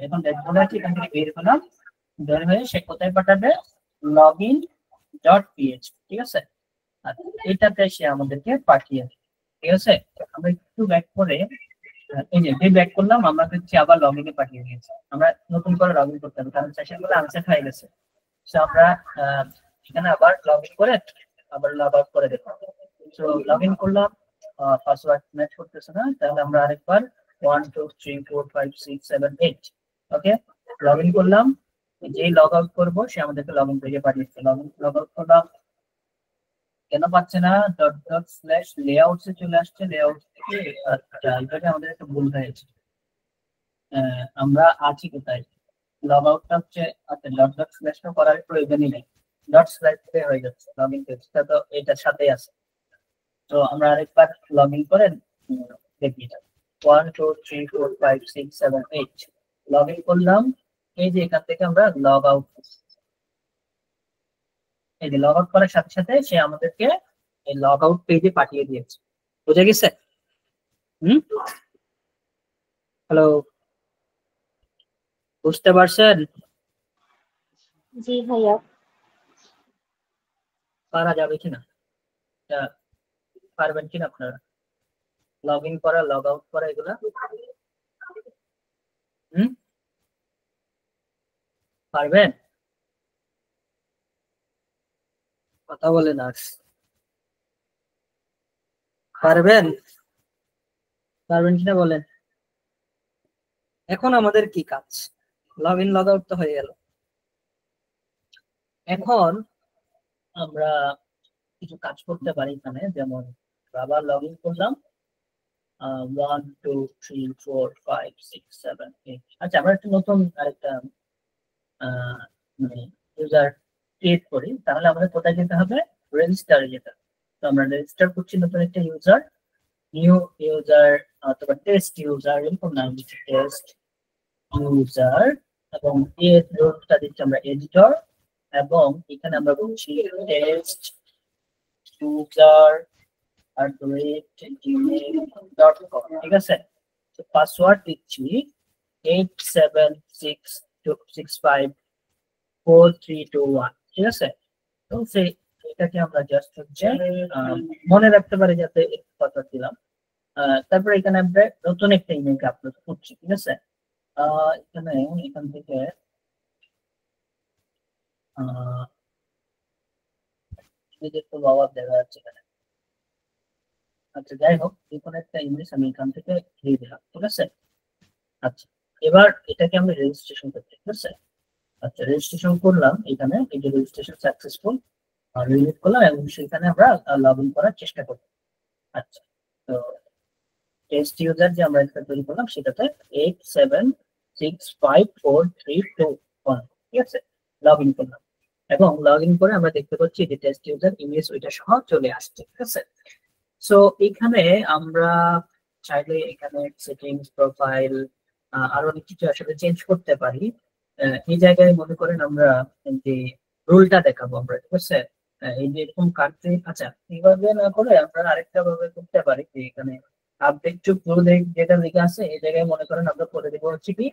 এখন ড্যাশবোর্ডে আছি, এখান থেকে বের হলাম, বের হয়ে সে কোথায় পাঠাবে, লগইন ডট পিএইচপি, ঠিক আছে? এটাতে সে আমাদেরকে পাঠিয়ে, ঠিক আছে? আমরা একটু ব্যাক করে এই যে ব্যাক করলাম, আমরা হচ্ছে আবার লগইনে পাঠিয়ে দিয়েছি, আমরা নতুন করে লগইন করতে হবে কারণ সেশনগুলো আনসেট হয়ে গেছে। তো আমরা এখানে আবার লগইন করে আবার লগ আউট করে দেখব। তো লগইন করলাম, পাসওয়ার্ড ম্যাচ করতেছে না, তাহলে আমরা আরেকবার 1 2 3 4 5 6 7 8 ওকে লগইন করলাম, যেই লগ আউট করবো সে আমাদেরকে লগইন পেজে পাঠিয়েছে, লগ আউট করলাম, কেন পাচ্ছে না, ডট ডট স্ল্যাশ লেআউটস এ চলে আসছে, লেআউট থেকে আচ্ছা এটাকে আমাদের একটা ভুল হয়েছে, আমরা আছি কোথায়, লগ আউটটা হচ্ছে, আচ্ছা ডট ডট স্ল্যাশটা করার প্রয়োজনই নেই, ডট স্ল্যাশ থেকে হয়ে যাচ্ছে, লগইন পেজটা তো এটার সাথেই আছে। তো আমরা আরেকবার লগইন করে দেখি, 1 2 3 4 5 6 7 8 লগইন করলাম, এই যে এখান থেকে আমরা লগ আউট, এই যে লগ আউট করার সাথে সাথে সে আমাদেরকে এই লগ আউট পেজে পাঠিয়ে দিয়েছে, বুঝে গেছে? হ্যালো, বুঝতে পারছেন? জি ভাইয়া। পারা যাবে কিনা, এটা পারবেন কিনা আপনারা, লগ ইন করা লগ আউট করা এগুলা? পারবেন? কথা বলে না, পারবেন? পারবেন কিনা বলেন। এখন আমাদের কি কাজ, লগ ইন লগ আউট তো হয়ে গেল, এখন আমরা কিছু কাজ করতে পারি এখানে, যেমন আবার লগ ইন করলাম, 1 2 3 4 5 6 7 8, আচ্ছা আমরা একটা নতুন আরেকটা মানে ইউজার ক্রিয়েট করি, তাহলে আমাদের কোথায় যেতে হবে, রেজিস্টারে যেতে হবে। তো আমরা রেজিস্টার করছি নতুন একটা ইউজার, নিউ ইউজার অথবা টেস্ট ইউজার, এরকম নাম দিচ্ছি টেস্ট ইউজার, এবং এর রোলটা দিচ্ছি আমরা এডিটর, এবং এখানে আমরা বলছি টেস্ট ইউজার @gmail.com, ঠিক আছে? তো পাসওয়ার্ড দিচ্ছি 876265431, ঠিক আছে? তো সেই এটাকে আমরা জাস্ট হচ্ছে মনে রাখতে পারি যাতে কথা দিলাম, তারপরে এখানে আমরা নতুন একটা ইমেল আপলোড করছি, ঠিক আছে? এখানে এখান থেকে নিজের তো বাবা দেখা যাচ্ছে এখানে, আচ্ছা যাই হোক, যে কোনো একটা ইমেজ আমি এখান থেকে দিয়ে দিলাম, ঠিক আছে। আচ্ছা, এবার এটাকে আমি রেজিস্ট্রেশন করতে, ঠিক আছে। আচ্ছা, রেজিস্ট্রেশন করলাম, এখানে এই যে রেজিস্ট্রেশন সাকসেসফুল রিলিজ করলাম এবং সেখানে আমরা লগ ইন করার চেষ্টা করব। আচ্ছা, তো টেস্ট ইউজার যে আমরা একটা তৈরি করলাম সেটাতে 87654321, ঠিক আছে, লগ ইন করলাম এবং লগ ইন করে আমরা দেখতে পাচ্ছি যে টেস্ট ইউজার ইমেজ ওইটা সহ চলে আসছে, ঠিক আছে। সো এখানে আমরা চাইলে এখানে সেটিংস, প্রোফাইল, আরো অনেক কিছু আসলে চেঞ্জ করতে পারি। এই জায়গায় মনে করেন আমরা যে রুলটা দেখাবো আমরা, ঠিক আছে। এই যে এরকম কান্ট্রি, আচ্ছা এইভাবে না করে আমরা আরেকটা ভাবে করতে পারি যে এখানে আপডেট টু প্রোডাক্ট যেটা লেখা আছে এই জায়গায় মনে করেন আমরা করে দেবো হচ্ছে কি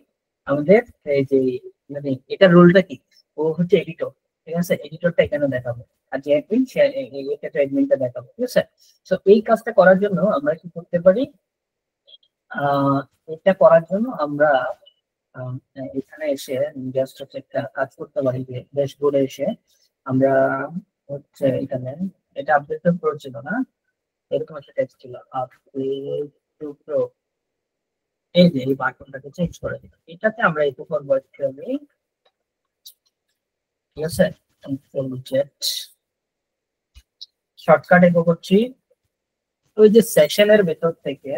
আমাদের এই যে মানে এটা রুলটা কি, ও হচ্ছে এডিটর, ঠিক আছে, এডিটরটা এখানে দেখাবো আর যে অ্যাডমিন সে এটা অ্যাডমিনটা দেখাবো, ঠিক আছে। তো এই কাজটা করার জন্য আমরা কি করতে পারি, আহ এটা করার জন্য আমরা আহ, এখানে এসে জাস্ট হচ্ছে একটা কাজ করতে পারি যে ড্যাশবোর্ডে এসে আমরা হচ্ছে এখানে এটা আপডেট করেছিল না, এরকম একটা টেক্সট ছিল আপডেট টু প্রো, এই যে এই বাটনটাকে চেঞ্জ করে দিলাম, এটাতে আমরা একটু করবো অ্যাকচুয়ালি, ঠিক আছে। কন্ট্রোল জেড শর্টকাট এগো করছি, ওই যে সেশনের ভেতর থেকে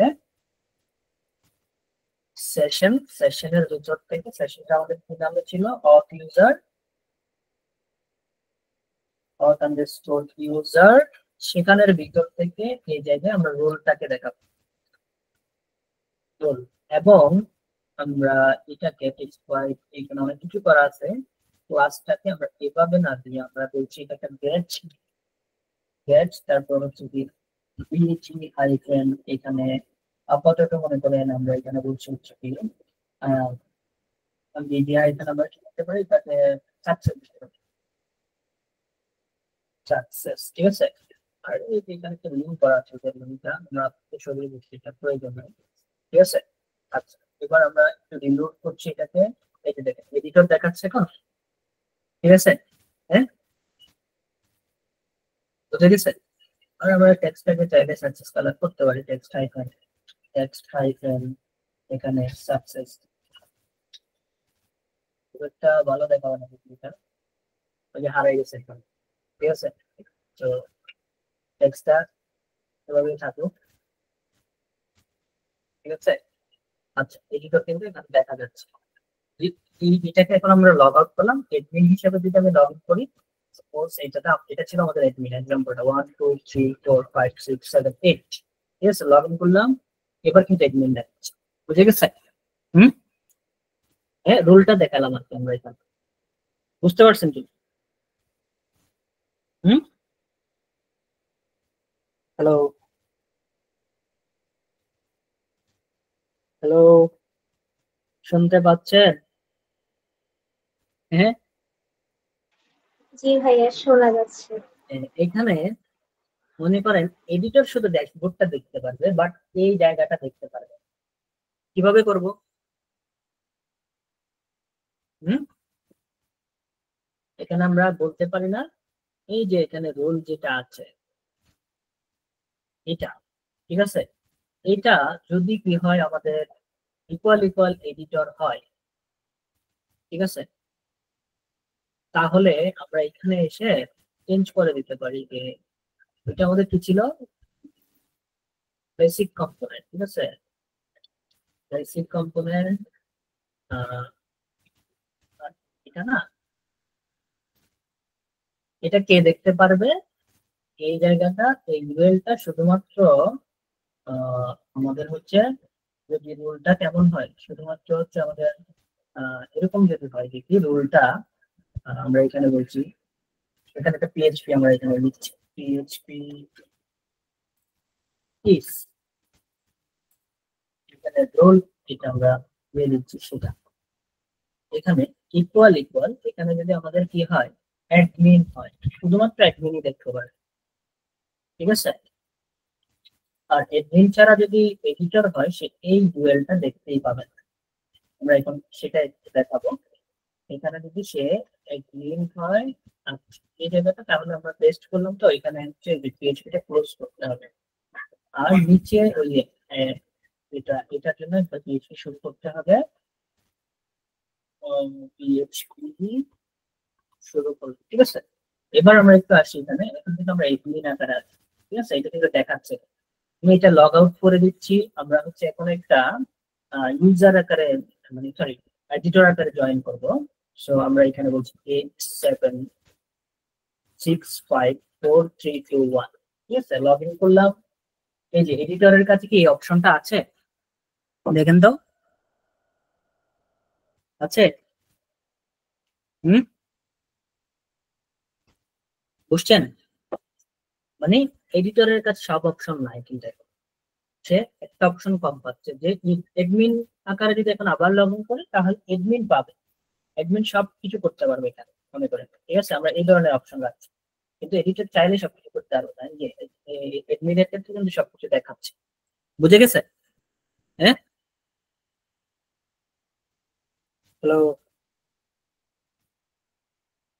সেশনের ভিতর থেকে সেশনটা আমাদের কি নামে ছিল, অথ ইউজার, অথ আন্ডারস্কোর ইউজার, সেখানের ভিতর থেকে এই জায়গায় আমরা রোলটাকে দেখাবো, রোল। এবং আমরা এটাকে টেক্সট ওয়াইজ এখানে অনেক কিছু করা আছে, ক্লাসটাকে আমরা এভাবে না দিয়ে আমরা বলছি এটাকে গেট, তারপর হচ্ছে কি বিজি হাইফেন, এখানে আপাতত মনে করেন আমরা এখানে বলছি হচ্ছে কি বিজি হাইফেন আমরা কি করতে পারি তাকে সাকসেস, ঠিক আছে। আর এই যে এখানে একটা লিঙ্ক করা আছে, যে লিঙ্কটা আমরা সরিয়ে দিচ্ছি, এটা প্রয়োজন নেই, ঠিক আছে। আচ্ছা, এবার আমরা একটু রিলোড করছি এটাকে, এই যে দেখেন এডিটর দেখাচ্ছে এখন, ঠিক আছে। হ্যাঁ, বুঝে গেছে। আর আমরা টেক্সটটাকে চাইলে সাকসেস কালার করতে পারি, টেক্সট হাইফেন এখানে সাকসেস, একটা ভালো দেখাবো না এটা, ওই যে হারাই গেছে এখন, ঠিক আছে। তো টেক্সটটা এভাবে থাকুক, ঠিক আছে। আচ্ছা, এডিটর কিন্তু এখানে দেখা যাচ্ছে, এটাকে এখন আমরা লগ আউট করলাম এডমিন হিসেবে, যদি আমি লগ ইন করি সাপোজ এটা ছিল আমাদের এডমিন এক্সাম্পলটা 1 2 3 4 5 6 7 8, ঠিক আছে, লগ ইন করলাম, এবার কিন্তু এডমিন দেখাচ্ছে, বুঝে গেছে। হুম, হ্যাঁ, রুলটা দেখালাম আর কি আমরা এখানে, বুঝতে পারছেন কি? হুম, হ্যালো, হ্যালো, শুনতে পাচ্ছেন? হ্যাঁ, জি ভাইয়া, শোনা যাচ্ছে। এখানে মনে করেন এডিটর শুধু ড্যাশবোর্ডটা দেখতে পারবে বাট এই জায়গাটা দেখতে পারবে, কিভাবে করব? হুম, এখানে আমরা বলতে পারি না এই যে এখানে রোল যেটা আছে এটা, ঠিক আছে, এটা যদি কি হয় আমাদের ইকুয়াল এডিটর হয়, ঠিক আছে, তাহলে আমরা এখানে এসে চেঞ্জ করে দিতে পারি যে এটা আমাদের কি ছিল, বেসিক কম্পোনেন্ট, ঠিক আছে, বেসিক কম্পোনেন্ট, এটা না, এটা কে দেখতে পারবে, এই জায়গাটা এই ইউএলটা শুধুমাত্র আমাদের হচ্ছে যদি রুলটা কেমন হয়, শুধুমাত্র হচ্ছে আমাদের এরকম যদি হয় যে কি রুলটা আমরা এখানে বলছি, এখানে একটা পিএইচপি আমরা এখানে লিখছি, পিএইচপি ইস, এখানে রোল যেটা আমরা দিয়ে দিচ্ছি সেটা এখানে ইকুয়াল, এখানে যদি আমাদের কি হয় অ্যাডমিন হয়, শুধুমাত্র অ্যাডমিনই দেখতে পারে, ঠিক আছে। আর অ্যাডমিন ছাড়া যদি এডিটর হয় সে এই ডুয়েলটা দেখতেই পাবে না। আমরা এখন সেটা দেখাবো, এখানে যদি সে অ্যাডমিন হয়, আচ্ছা, এই জায়গাটা তাহলে আমরা পেস্ট করলাম, তো এখানে হচ্ছে পিএইচপিটা ক্লোজ করতে হবে, আর নিচে ওই এটার জন্য PHP শুরু করতে হবে, PHP শুরু করব, ঠিক আছে। এবার আমরা একটু আসি এখানে, এখন কিন্তু আমরা এডমিন আকারে আছি, ঠিক আছে, এটা কিন্তু দেখাচ্ছে। আমি এটা লগ আউট করে দিচ্ছি, আমরা হচ্ছে এখন একটা ইউজার আকারে, মানে সরি এডিটর আকারে জয়েন করব। সো আমরা এখানে বলছি 8765432 1, ঠিক আছে, লগ ইন করলাম। এই যে এডিটরের কাছে কি এই অপশনটা আছে, দেখেন তো, আছে? হুম, বুঝছেন? মানে এডিটরের কাছে সব অপশন নাই কিন্তু এখন। সে একটা অপশন কম পাচ্ছে, যে এডমিন আকারে যদি এখন আবার লগ ইন করে তাহলে এডমিন পাবে, এডমিন সব কিছু করতে পারবে এখানে মনে করেন, ঠিক আছে, আমরা এই ধরনের অপশন রাখছি। কিন্তু এডিটর চাইলে সবকিছু করতে পারবে না, যে এডমিনের ক্ষেত্রে কিন্তু সবকিছু দেখাচ্ছে। বুঝে গেছে? হ্যাঁ, হ্যালো,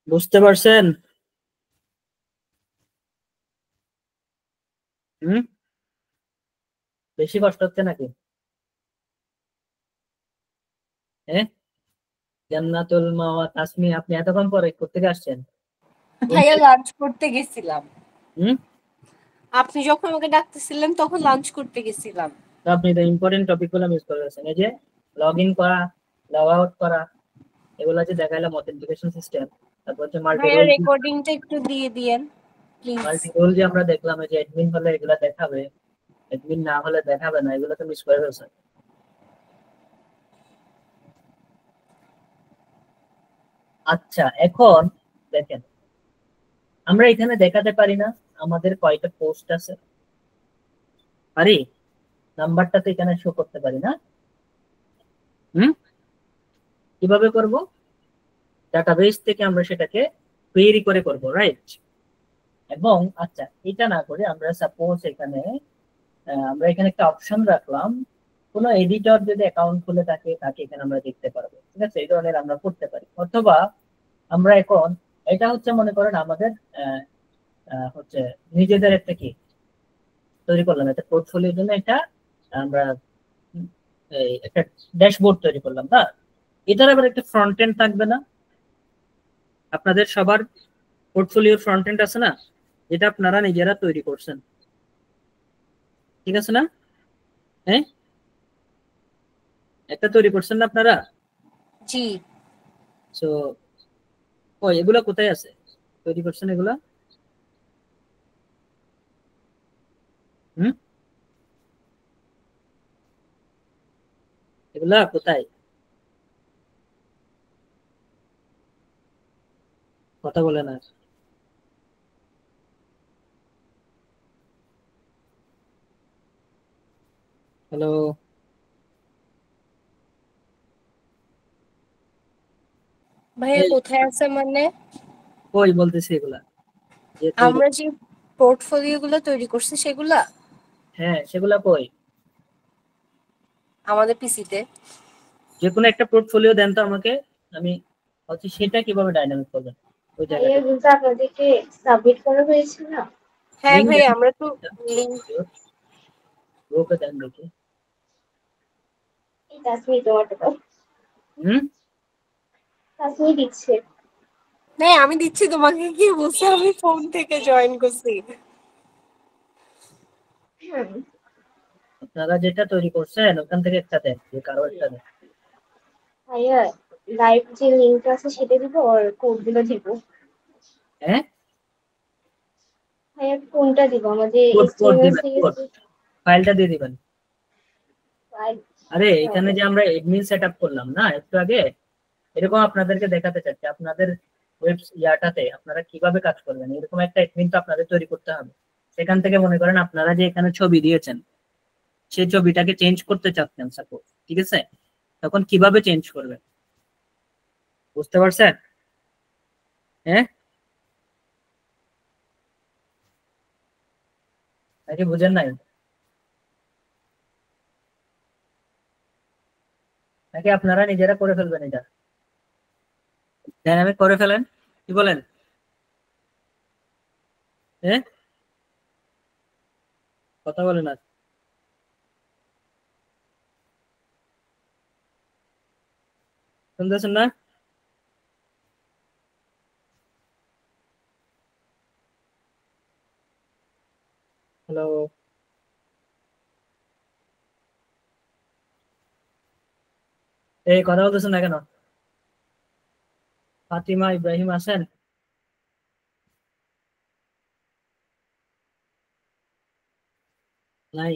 বুঝতে পারছেন? হুম, বেশি কষ্ট হচ্ছে নাকি? হ্যাঁ, জান্নাতুল মাওয়া তাসমি, আপনি এতক্ষণ পরে কোথেকে আসছেন? ভাইয়া লাঞ্চ করতে গেছিলাম। হুম, আপনি যখন আমাকে ডাকতেছিলেন তখন লাঞ্চ করতে গেছিলাম। তো আপনি তো ইম্পর্টেন্ট টপিক গুলো মিস করে গেছেন। এই যে লগ ইন করা, লগ আউট করা, এগুলো যে দেখাইলাম অথেন্টিকেশন সিস্টেম, তারপর হচ্ছে মাল্টি ভাইয়া রোল, রেকর্ডিংটা একটু দিয়ে দিয়েন প্লিজ। মাল্টি রোল যে আমরা দেখলাম, এই যে অ্যাডমিন হলে এগুলা দেখাবে, অ্যাডমিন না হলে দেখাবে না, এগুলো তো মিস করে ফেলছে। আচ্ছা, এখন দেখেন, আমরা এখানে দেখাতে পারি না আমাদের কয়টা পোস্ট আছে? পারি, নাম্বারটা তো এখানে শো করতে পারি না। হুম, কিভাবে করব? ডাটাবেস থেকে আমরা সেটাকে কোয়েরি করে করব, রাইট? এবং আচ্ছা, এটা না করে আমরা সাপোজ এখানে আমরা এখানে একটা অপশন রাখলাম, কোনো এডিটর যদি অ্যাকাউন্ট খুলে থাকে তাকে এখানে আমরা দেখতে পারবো, ঠিক আছে, এই ধরনের আমরা করতে পারি। অথবা আমরা এখন, এটা হচ্ছে মনে করেন আমাদের হচ্ছে নিজেদের একটা কি তৈরি করলাম, একটা পোর্টফোলিওর জন্য একটা আমরা একটা ড্যাশবোর্ড তৈরি করলাম, না? এটার আবার একটা ফ্রন্ট এন্ড থাকবে না? আপনাদের সবার পোর্টফোলিওর ফ্রন্ট এন্ড আছে না, যেটা আপনারা নিজেরা তৈরি করছেন, ঠিক আছে না? হ্যাঁ, একটা তৈরি করছেন না আপনারা? জি। সো ওই এগুলা কোথায় আছে, তৈরি করছেন এগুলা? হুম, এগুলা কোথায়? কথা বলে না। হ্যালো, ভাইয়া এই কোথায় আছে মানে? কই বলতেছি এগুলা যে তৈরি, আমরা যে পোর্টফোলিও গুলো তৈরি করছি সেগুলা হ্যাঁ সেগুলা কই? আমাদের পিসিতে। যে কোনো একটা পোর্টফোলিও দেন তো আমাকে, আমি হচ্ছে সেটা কিভাবে ডাইনামিক করবেন ওই ভাইয়া জায়গাটা। কিন্তু আপনাদেরকে সাবমিট করা হয়েছে না? হ্যাঁ লিঙ্ক ভাইয়া, দেন, আমরা তো লিংক। গ্রুপে দেন দেখি। এই তাসমি তোমারটা দাও। হুম, তাসমি দিচ্ছে। হ্যাঁ আমি দিচ্ছি তোমাকে, কি বলছি, আমি ফোন থেকে জয়েন করছি। হুম, আপনারা যেটা তৈরি করছেন ওখান থেকে একটা দেন, যে কারো একটা দেন। ভাইয়া লাইভ যে লিংক আছে সেটা দিব আর কোড গুলো দিব। হ্যাঁ, ভাইয়া কোনটা দিব? আমাদের কোড কোড HTML দিবেন, কোড CSS ফাইলটা দিয়ে দিবেন। ফাইল। আরে এখানে যে আমরা এডমিন সেট আপ করলাম না একটু আগে, এরকম আপনাদেরকে দেখাতে চাচ্ছি আপনাদের ওয়েব ইয়াটাতে আপনারা কিভাবে কাজ করবেন, এরকম একটা এডমিন তো আপনাদের তৈরি করতে হবে। সেখান থেকে মনে করেন আপনারা যে এখানে ছবি দিয়েছেন, সেই ছবিটাকে চেঞ্জ করতে চাচ্ছেন সাপোজ, ঠিক আছে, তখন কিভাবে চেঞ্জ করবেন? বুঝতে পারছেন? হ্যাঁ, নাকি বুঝেন নাই? নাকি আপনারা নিজেরা করে ফেলবেন এটা, ডাইনামিক করে ফেলেন, কি বলেন? হ্যাঁ, কথা বলে না, শুনতেছেন না? হ্যালো, এই কথা বলতেছেন না কেন? ফাতিমা ইব্রাহিম আছেন? নাই?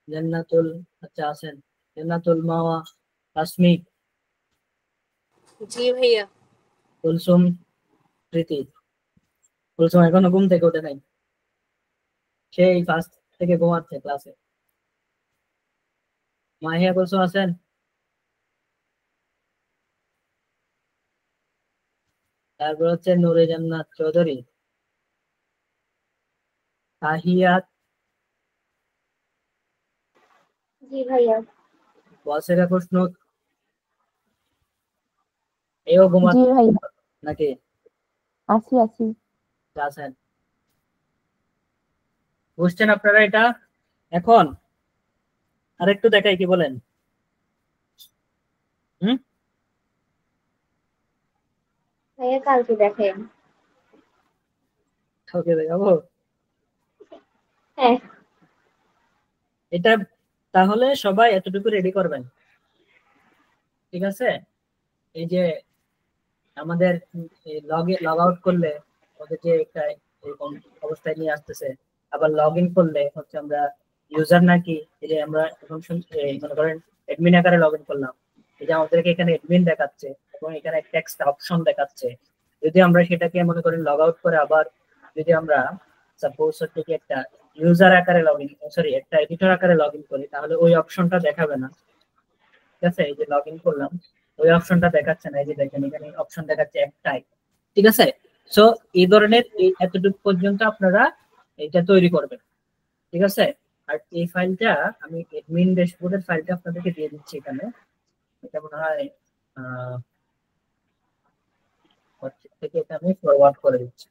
জান্নাতুল, আচ্ছা আছেন। জান্নাতুল মাওয়া, তাসমি, জি ভাইয়া। কুলসুম, প্রীতি। কুলসুম এখনো ঘুম থেকে ওঠে নাই, সেই ফার্স্ট থেকে ঘুমাচ্ছে ক্লাসে। মাহিয়া, কুলসুম আছেন? তারপর হচ্ছে নূরে জান্নাত চৌধুরী, তাহিয়াত, জি ভাইয়া। ওয়াসেরা খুশনুত, এও জি ঘুমাচ্ছে ভাইয়া, নাকি? আছি আছি। আছেন? বুঝছেন আপনারা এটা এখন? আরেকটু দেখাই, কি বলেন? হুম? ভাইয়া কালকে দেখেন। ওকে, দেখাবো। হ্যাঁ। এটা তাহলে সবাই এতটুকু রেডি করবেন, ঠিক আছে? এই যে আমাদের লগ আউট করলে ওদের যে একটা এরকম অবস্থায় নিয়ে আসতেছে, আবার লগ ইন করলে হচ্ছে আমরা ইউজার নাকি, এই যে আমরা এখন মনে করেন এডমিন আকারে লগ ইন করলাম, এই যে আমাদেরকে এখানে এডমিন দেখাচ্ছে এবং এখানে টেক্সট অপশন দেখাচ্ছে। যদি আমরা সেটাকে মনে করেন লগ আউট করে আবার যদি আমরা সাপোজ হচ্ছে কি একটা ইউজার আকারে লগ ইন, সরি একটা এডিটর আকারে লগ ইন করি, তাহলে ওই অপশনটা দেখাবে না। ঠিক আছে, এই যে লগ ইন করলাম, ওই অপশনটা দেখাচ্ছে না, এই যে দেখেন এখানে অপশন দেখাচ্ছে একটাই। ঠিক আছে, সো এই ধরনের এই এতটুকু পর্যন্ত আপনারা এটা তৈরি করবেন, ঠিক আছে? আর এই ফাইলটা আমি এডমিন ড্যাশবোর্ডের ফাইলটা আপনাদেরকে দিয়ে দিচ্ছি এখানে। এটা মনে হয় হোয়াটসঅ্যাপ থেকে এটা আমি ফরওয়ার্ড করে দিচ্ছি।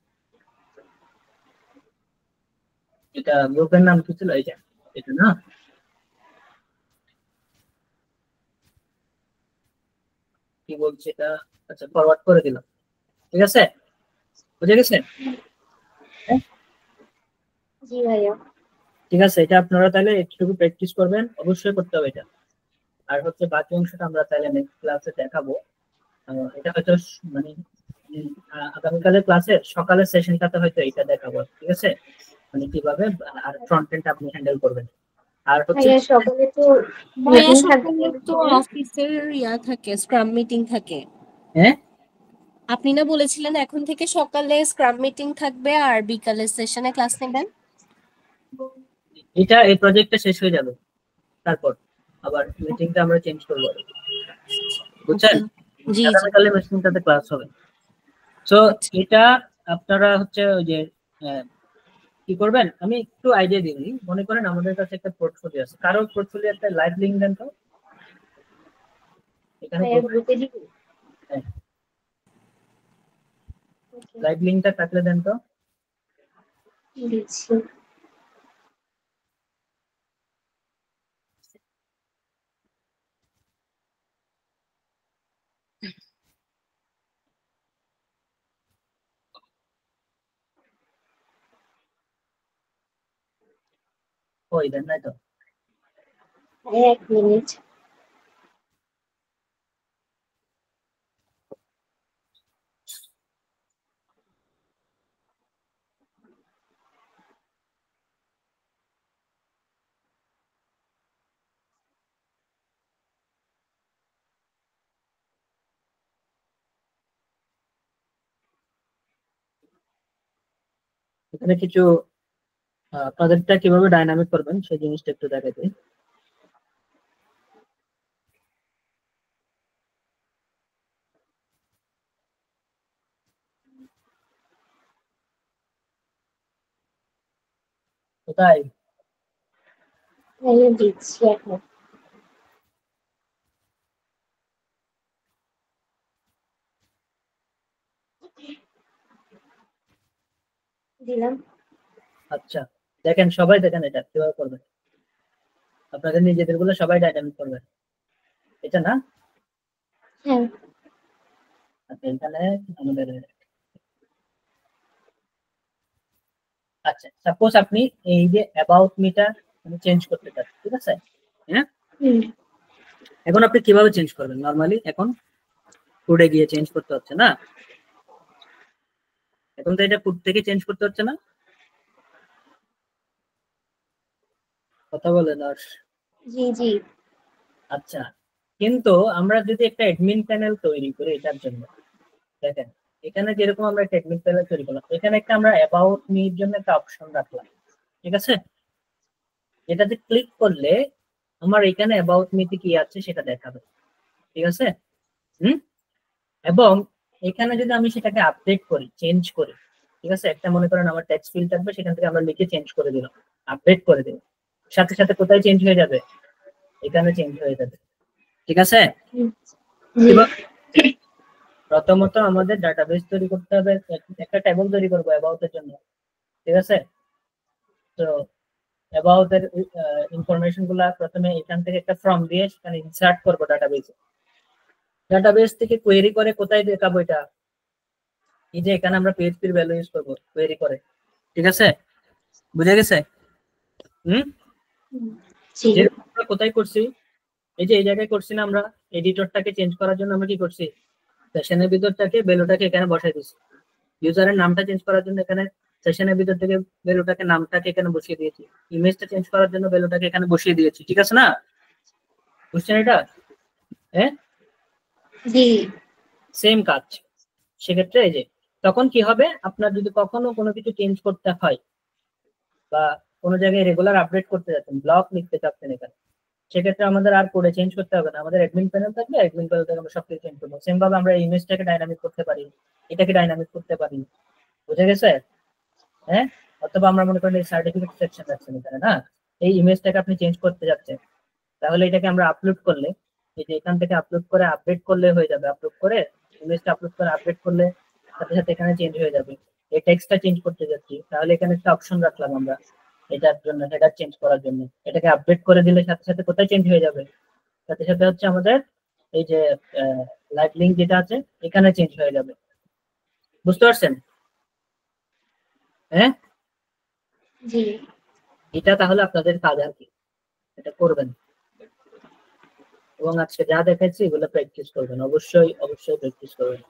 এটা গ্রুপের নাম কি ছিল? এই যে এটা না, কি বলছি এটা, আচ্ছা ফরওয়ার্ড করে দিলাম, ঠিক আছে? বুঝে গেছে? হ্যাঁ? জি ভাইয়া। ঠিক আছে, এটা আপনারা তাহলে একটু প্র্যাকটিস করবেন, অবশ্যই করতে হবে এটা। আর হচ্ছে বাকি অংশটা আমরা তাহলে নেক্সট ক্লাসে দেখাবো। এটা হয়তো মানে আগামীকালের ক্লাসে সকালের সেশনটাতে হয়তো এটা দেখাবো, ঠিক আছে? মানে কিভাবে আর ফ্রন্ট এন্ড আপনি হ্যান্ডেল করবেন। আর হচ্ছে ভাইয়া সকালে তো ভাইয়া মিটিং থাকবে সকালে তো ভাইয়া। অফিসের থাকে, স্ক্রাম মিটিং থাকে। হ্যাঁ, আপনি না বলেছিলেন এখন থেকে সকালে স্ক্রাম মিটিং থাকবে আর বিকালের সেশনে ক্লাস নেবেন? এটা এই প্রজেক্টটা শেষ হয়ে যাবে, তারপর আবার মিটিংটা আমরা চেঞ্জ করবো, বুঝছেন? ওকে। জি জি। আগামীকালে মিটিংটাতে ক্লাস হবে। সো আচ্ছা। এটা আপনারা হচ্ছে ওই যে আহ, কি করবেন, আমি একটু আইডিয়া দিই। মনে করেন আমাদের কাছে একটা পোর্টফোলিও আছে, কারো পোর্টফোলিও একটা লাইভ লিংক দেন তো এখানে। ভাইয়া গ্রুপে দিব। ওকে, লাইভ লিংকটা থাকলে দেন তো। দিচ্ছি। ওই দেন নাই তো। ভাইয়া 1 মিনিট। এখানে কিছু আপনাদেরটা কিভাবে ডাইনামিক করবেন সেই জিনিসটা একটু দেখাতে। কোথায়? ভাইয়া দিচ্ছি এখন। দিলাম। আচ্ছা, দেখেন সবাই দেখেন এটা কিভাবে করবেন, আপনাদের নিজেদের গুলো সবাই ডাইনামিক করবেন, এটা না? হ্যাঁ আচ্ছা এখানে আমাদের আচ্ছা সাপোজ আপনি এই যে অ্যাবাউট মিটা চেঞ্জ করতে চাচ্ছেন, ঠিক আছে? হ্যাঁ, হুম এখন আপনি কিভাবে চেঞ্জ করবেন? নরমালি এখন ফুডে গিয়ে চেঞ্জ করতে হচ্ছে না, এখন তো এটা ফুড থেকে চেঞ্জ করতে হচ্ছে না, কথা বলেন আর। জি জি আচ্ছা, কিন্তু আমরা যদি একটা অ্যাডমিন প্যানেল তৈরি করি এটার জন্য, দেখেন এখানে যেরকম আমরা একটা অ্যাডমিন প্যানেল তৈরি করলাম, এখানে একটা আমরা অ্যাবাউট মির জন্য একটা অপশন রাখলাম, ঠিক আছে? এটাতে ক্লিক করলে আমার এখানে অ্যাবাউট মিতে কি আছে সেটা দেখাবে, ঠিক আছে? হুম, এবং এখানে যদি আমি সেটাকে আপডেট করি, চেঞ্জ করি, ঠিক আছে, একটা মনে করেন আমার টেক্সট ফিল্ড থাকবে, সেখান থেকে আমরা লিখে চেঞ্জ করে দিলাম, আপডেট করে দিলাম, সাথে সাথে কোথায় চেঞ্জ হয়ে যাবে? এখানে চেঞ্জ হয়ে যাবে, ঠিক আছে? জি এবার প্রথমত আমাদের ডাটাবেস তৈরি করতে হবে, একটা টেবিল তৈরি করবো অ্যাবাউট এর জন্য, ঠিক আছে? তো অ্যাবাউট এর ইনফরমেশন গুলা প্রথমে এখান থেকে একটা ফর্ম দিয়ে সেখানে ইনসার্ট করবো ডাটাবেসে, ডাটাবেস থেকে কোয়েরি করে কোথায় দেখাবো এটা? এই যে এখানে আমরা পিএইচপি এর ভ্যালু ইউজ করবো কোয়েরি করে, ঠিক আছে? বুঝে গেছে? হুম, জি যেরকম আমরা কোথায় করছি, এই যে এই জায়গায় করছি না, আমরা এডিটরটাকে চেঞ্জ করার জন্য আমরা কি করছি, সেশনের ভিতরটাকে ভ্যালুটাকে এখানে বসাই দিচ্ছি, ইউজারের নামটা চেঞ্জ করার জন্য এখানে সেশনের ভিতর থেকে ভ্যালুটাকে নামটাকে এখানে বসিয়ে দিয়েছি, ইমেজটা চেঞ্জ করার জন্য ভ্যালুটাকে এখানে বসিয়ে দিয়েছি, ঠিক আছে না? বুঝছেন এটা? হ্যাঁ, জি সেম কাজ। সেক্ষেত্রে এই যে তখন কি হবে, আপনার যদি কখনো কোনো কিছু চেঞ্জ করতে হয় বা কোনো জায়গায় রেগুলার আপডেট করতে যাচ্ছেন, ব্লক লিখতে চাচ্ছেন এখানে, সেক্ষেত্রে আমাদের আর কোডে চেঞ্জ করতে হবে না, আমাদের অ্যাডমিন প্যানেল থাকবে, অ্যাডমিন প্যানেল থেকে আমরা সবকিছু চেঞ্জ করবো। সেম ভাবে আমরা ইমেজটাকে ডাইনামিক করতে পারি, এটাকে ডাইনামিক করতে পারি, বুঝে গেছে? হ্যাঁ, অথবা আমরা মনে করেন এই সার্টিফিকেট সেকশন রাখছেন এখানে না, এই ইমেজটাকে আপনি চেঞ্জ করতে যাচ্ছেন, তাহলে এটাকে আমরা আপলোড করলে, এই যে এখান থেকে আপলোড করে আপডেট করলে হয়ে যাবে, আপলোড করে ইমেজটা আপলোড করে আপডেট করলে সাথে সাথে এখানে চেঞ্জ হয়ে যাবে। এই টেক্সটটা চেঞ্জ করতে যাচ্ছি, তাহলে এখানে একটা অপশন রাখলাম আমরা এটার জন্য, হেডার চেঞ্জ করার জন্য, এটাকে আপডেট করে দিলে সাথে সাথে কোথায় চেঞ্জ হয়ে যাবে? সাথে সাথে হচ্ছে আমাদের এই যে লাইভ লিঙ্ক যেটা আছে এখানে চেঞ্জ হয়ে যাবে, বুঝতে পারছেন? হ্যাঁ, জি এটা তাহলে আপনাদের কাজ আর কি, এটা করবেন এবং আজকে যা দেখাচ্ছি এগুলো প্র্যাকটিস করবেন, অবশ্যই অবশ্যই প্র্যাকটিস করবেন।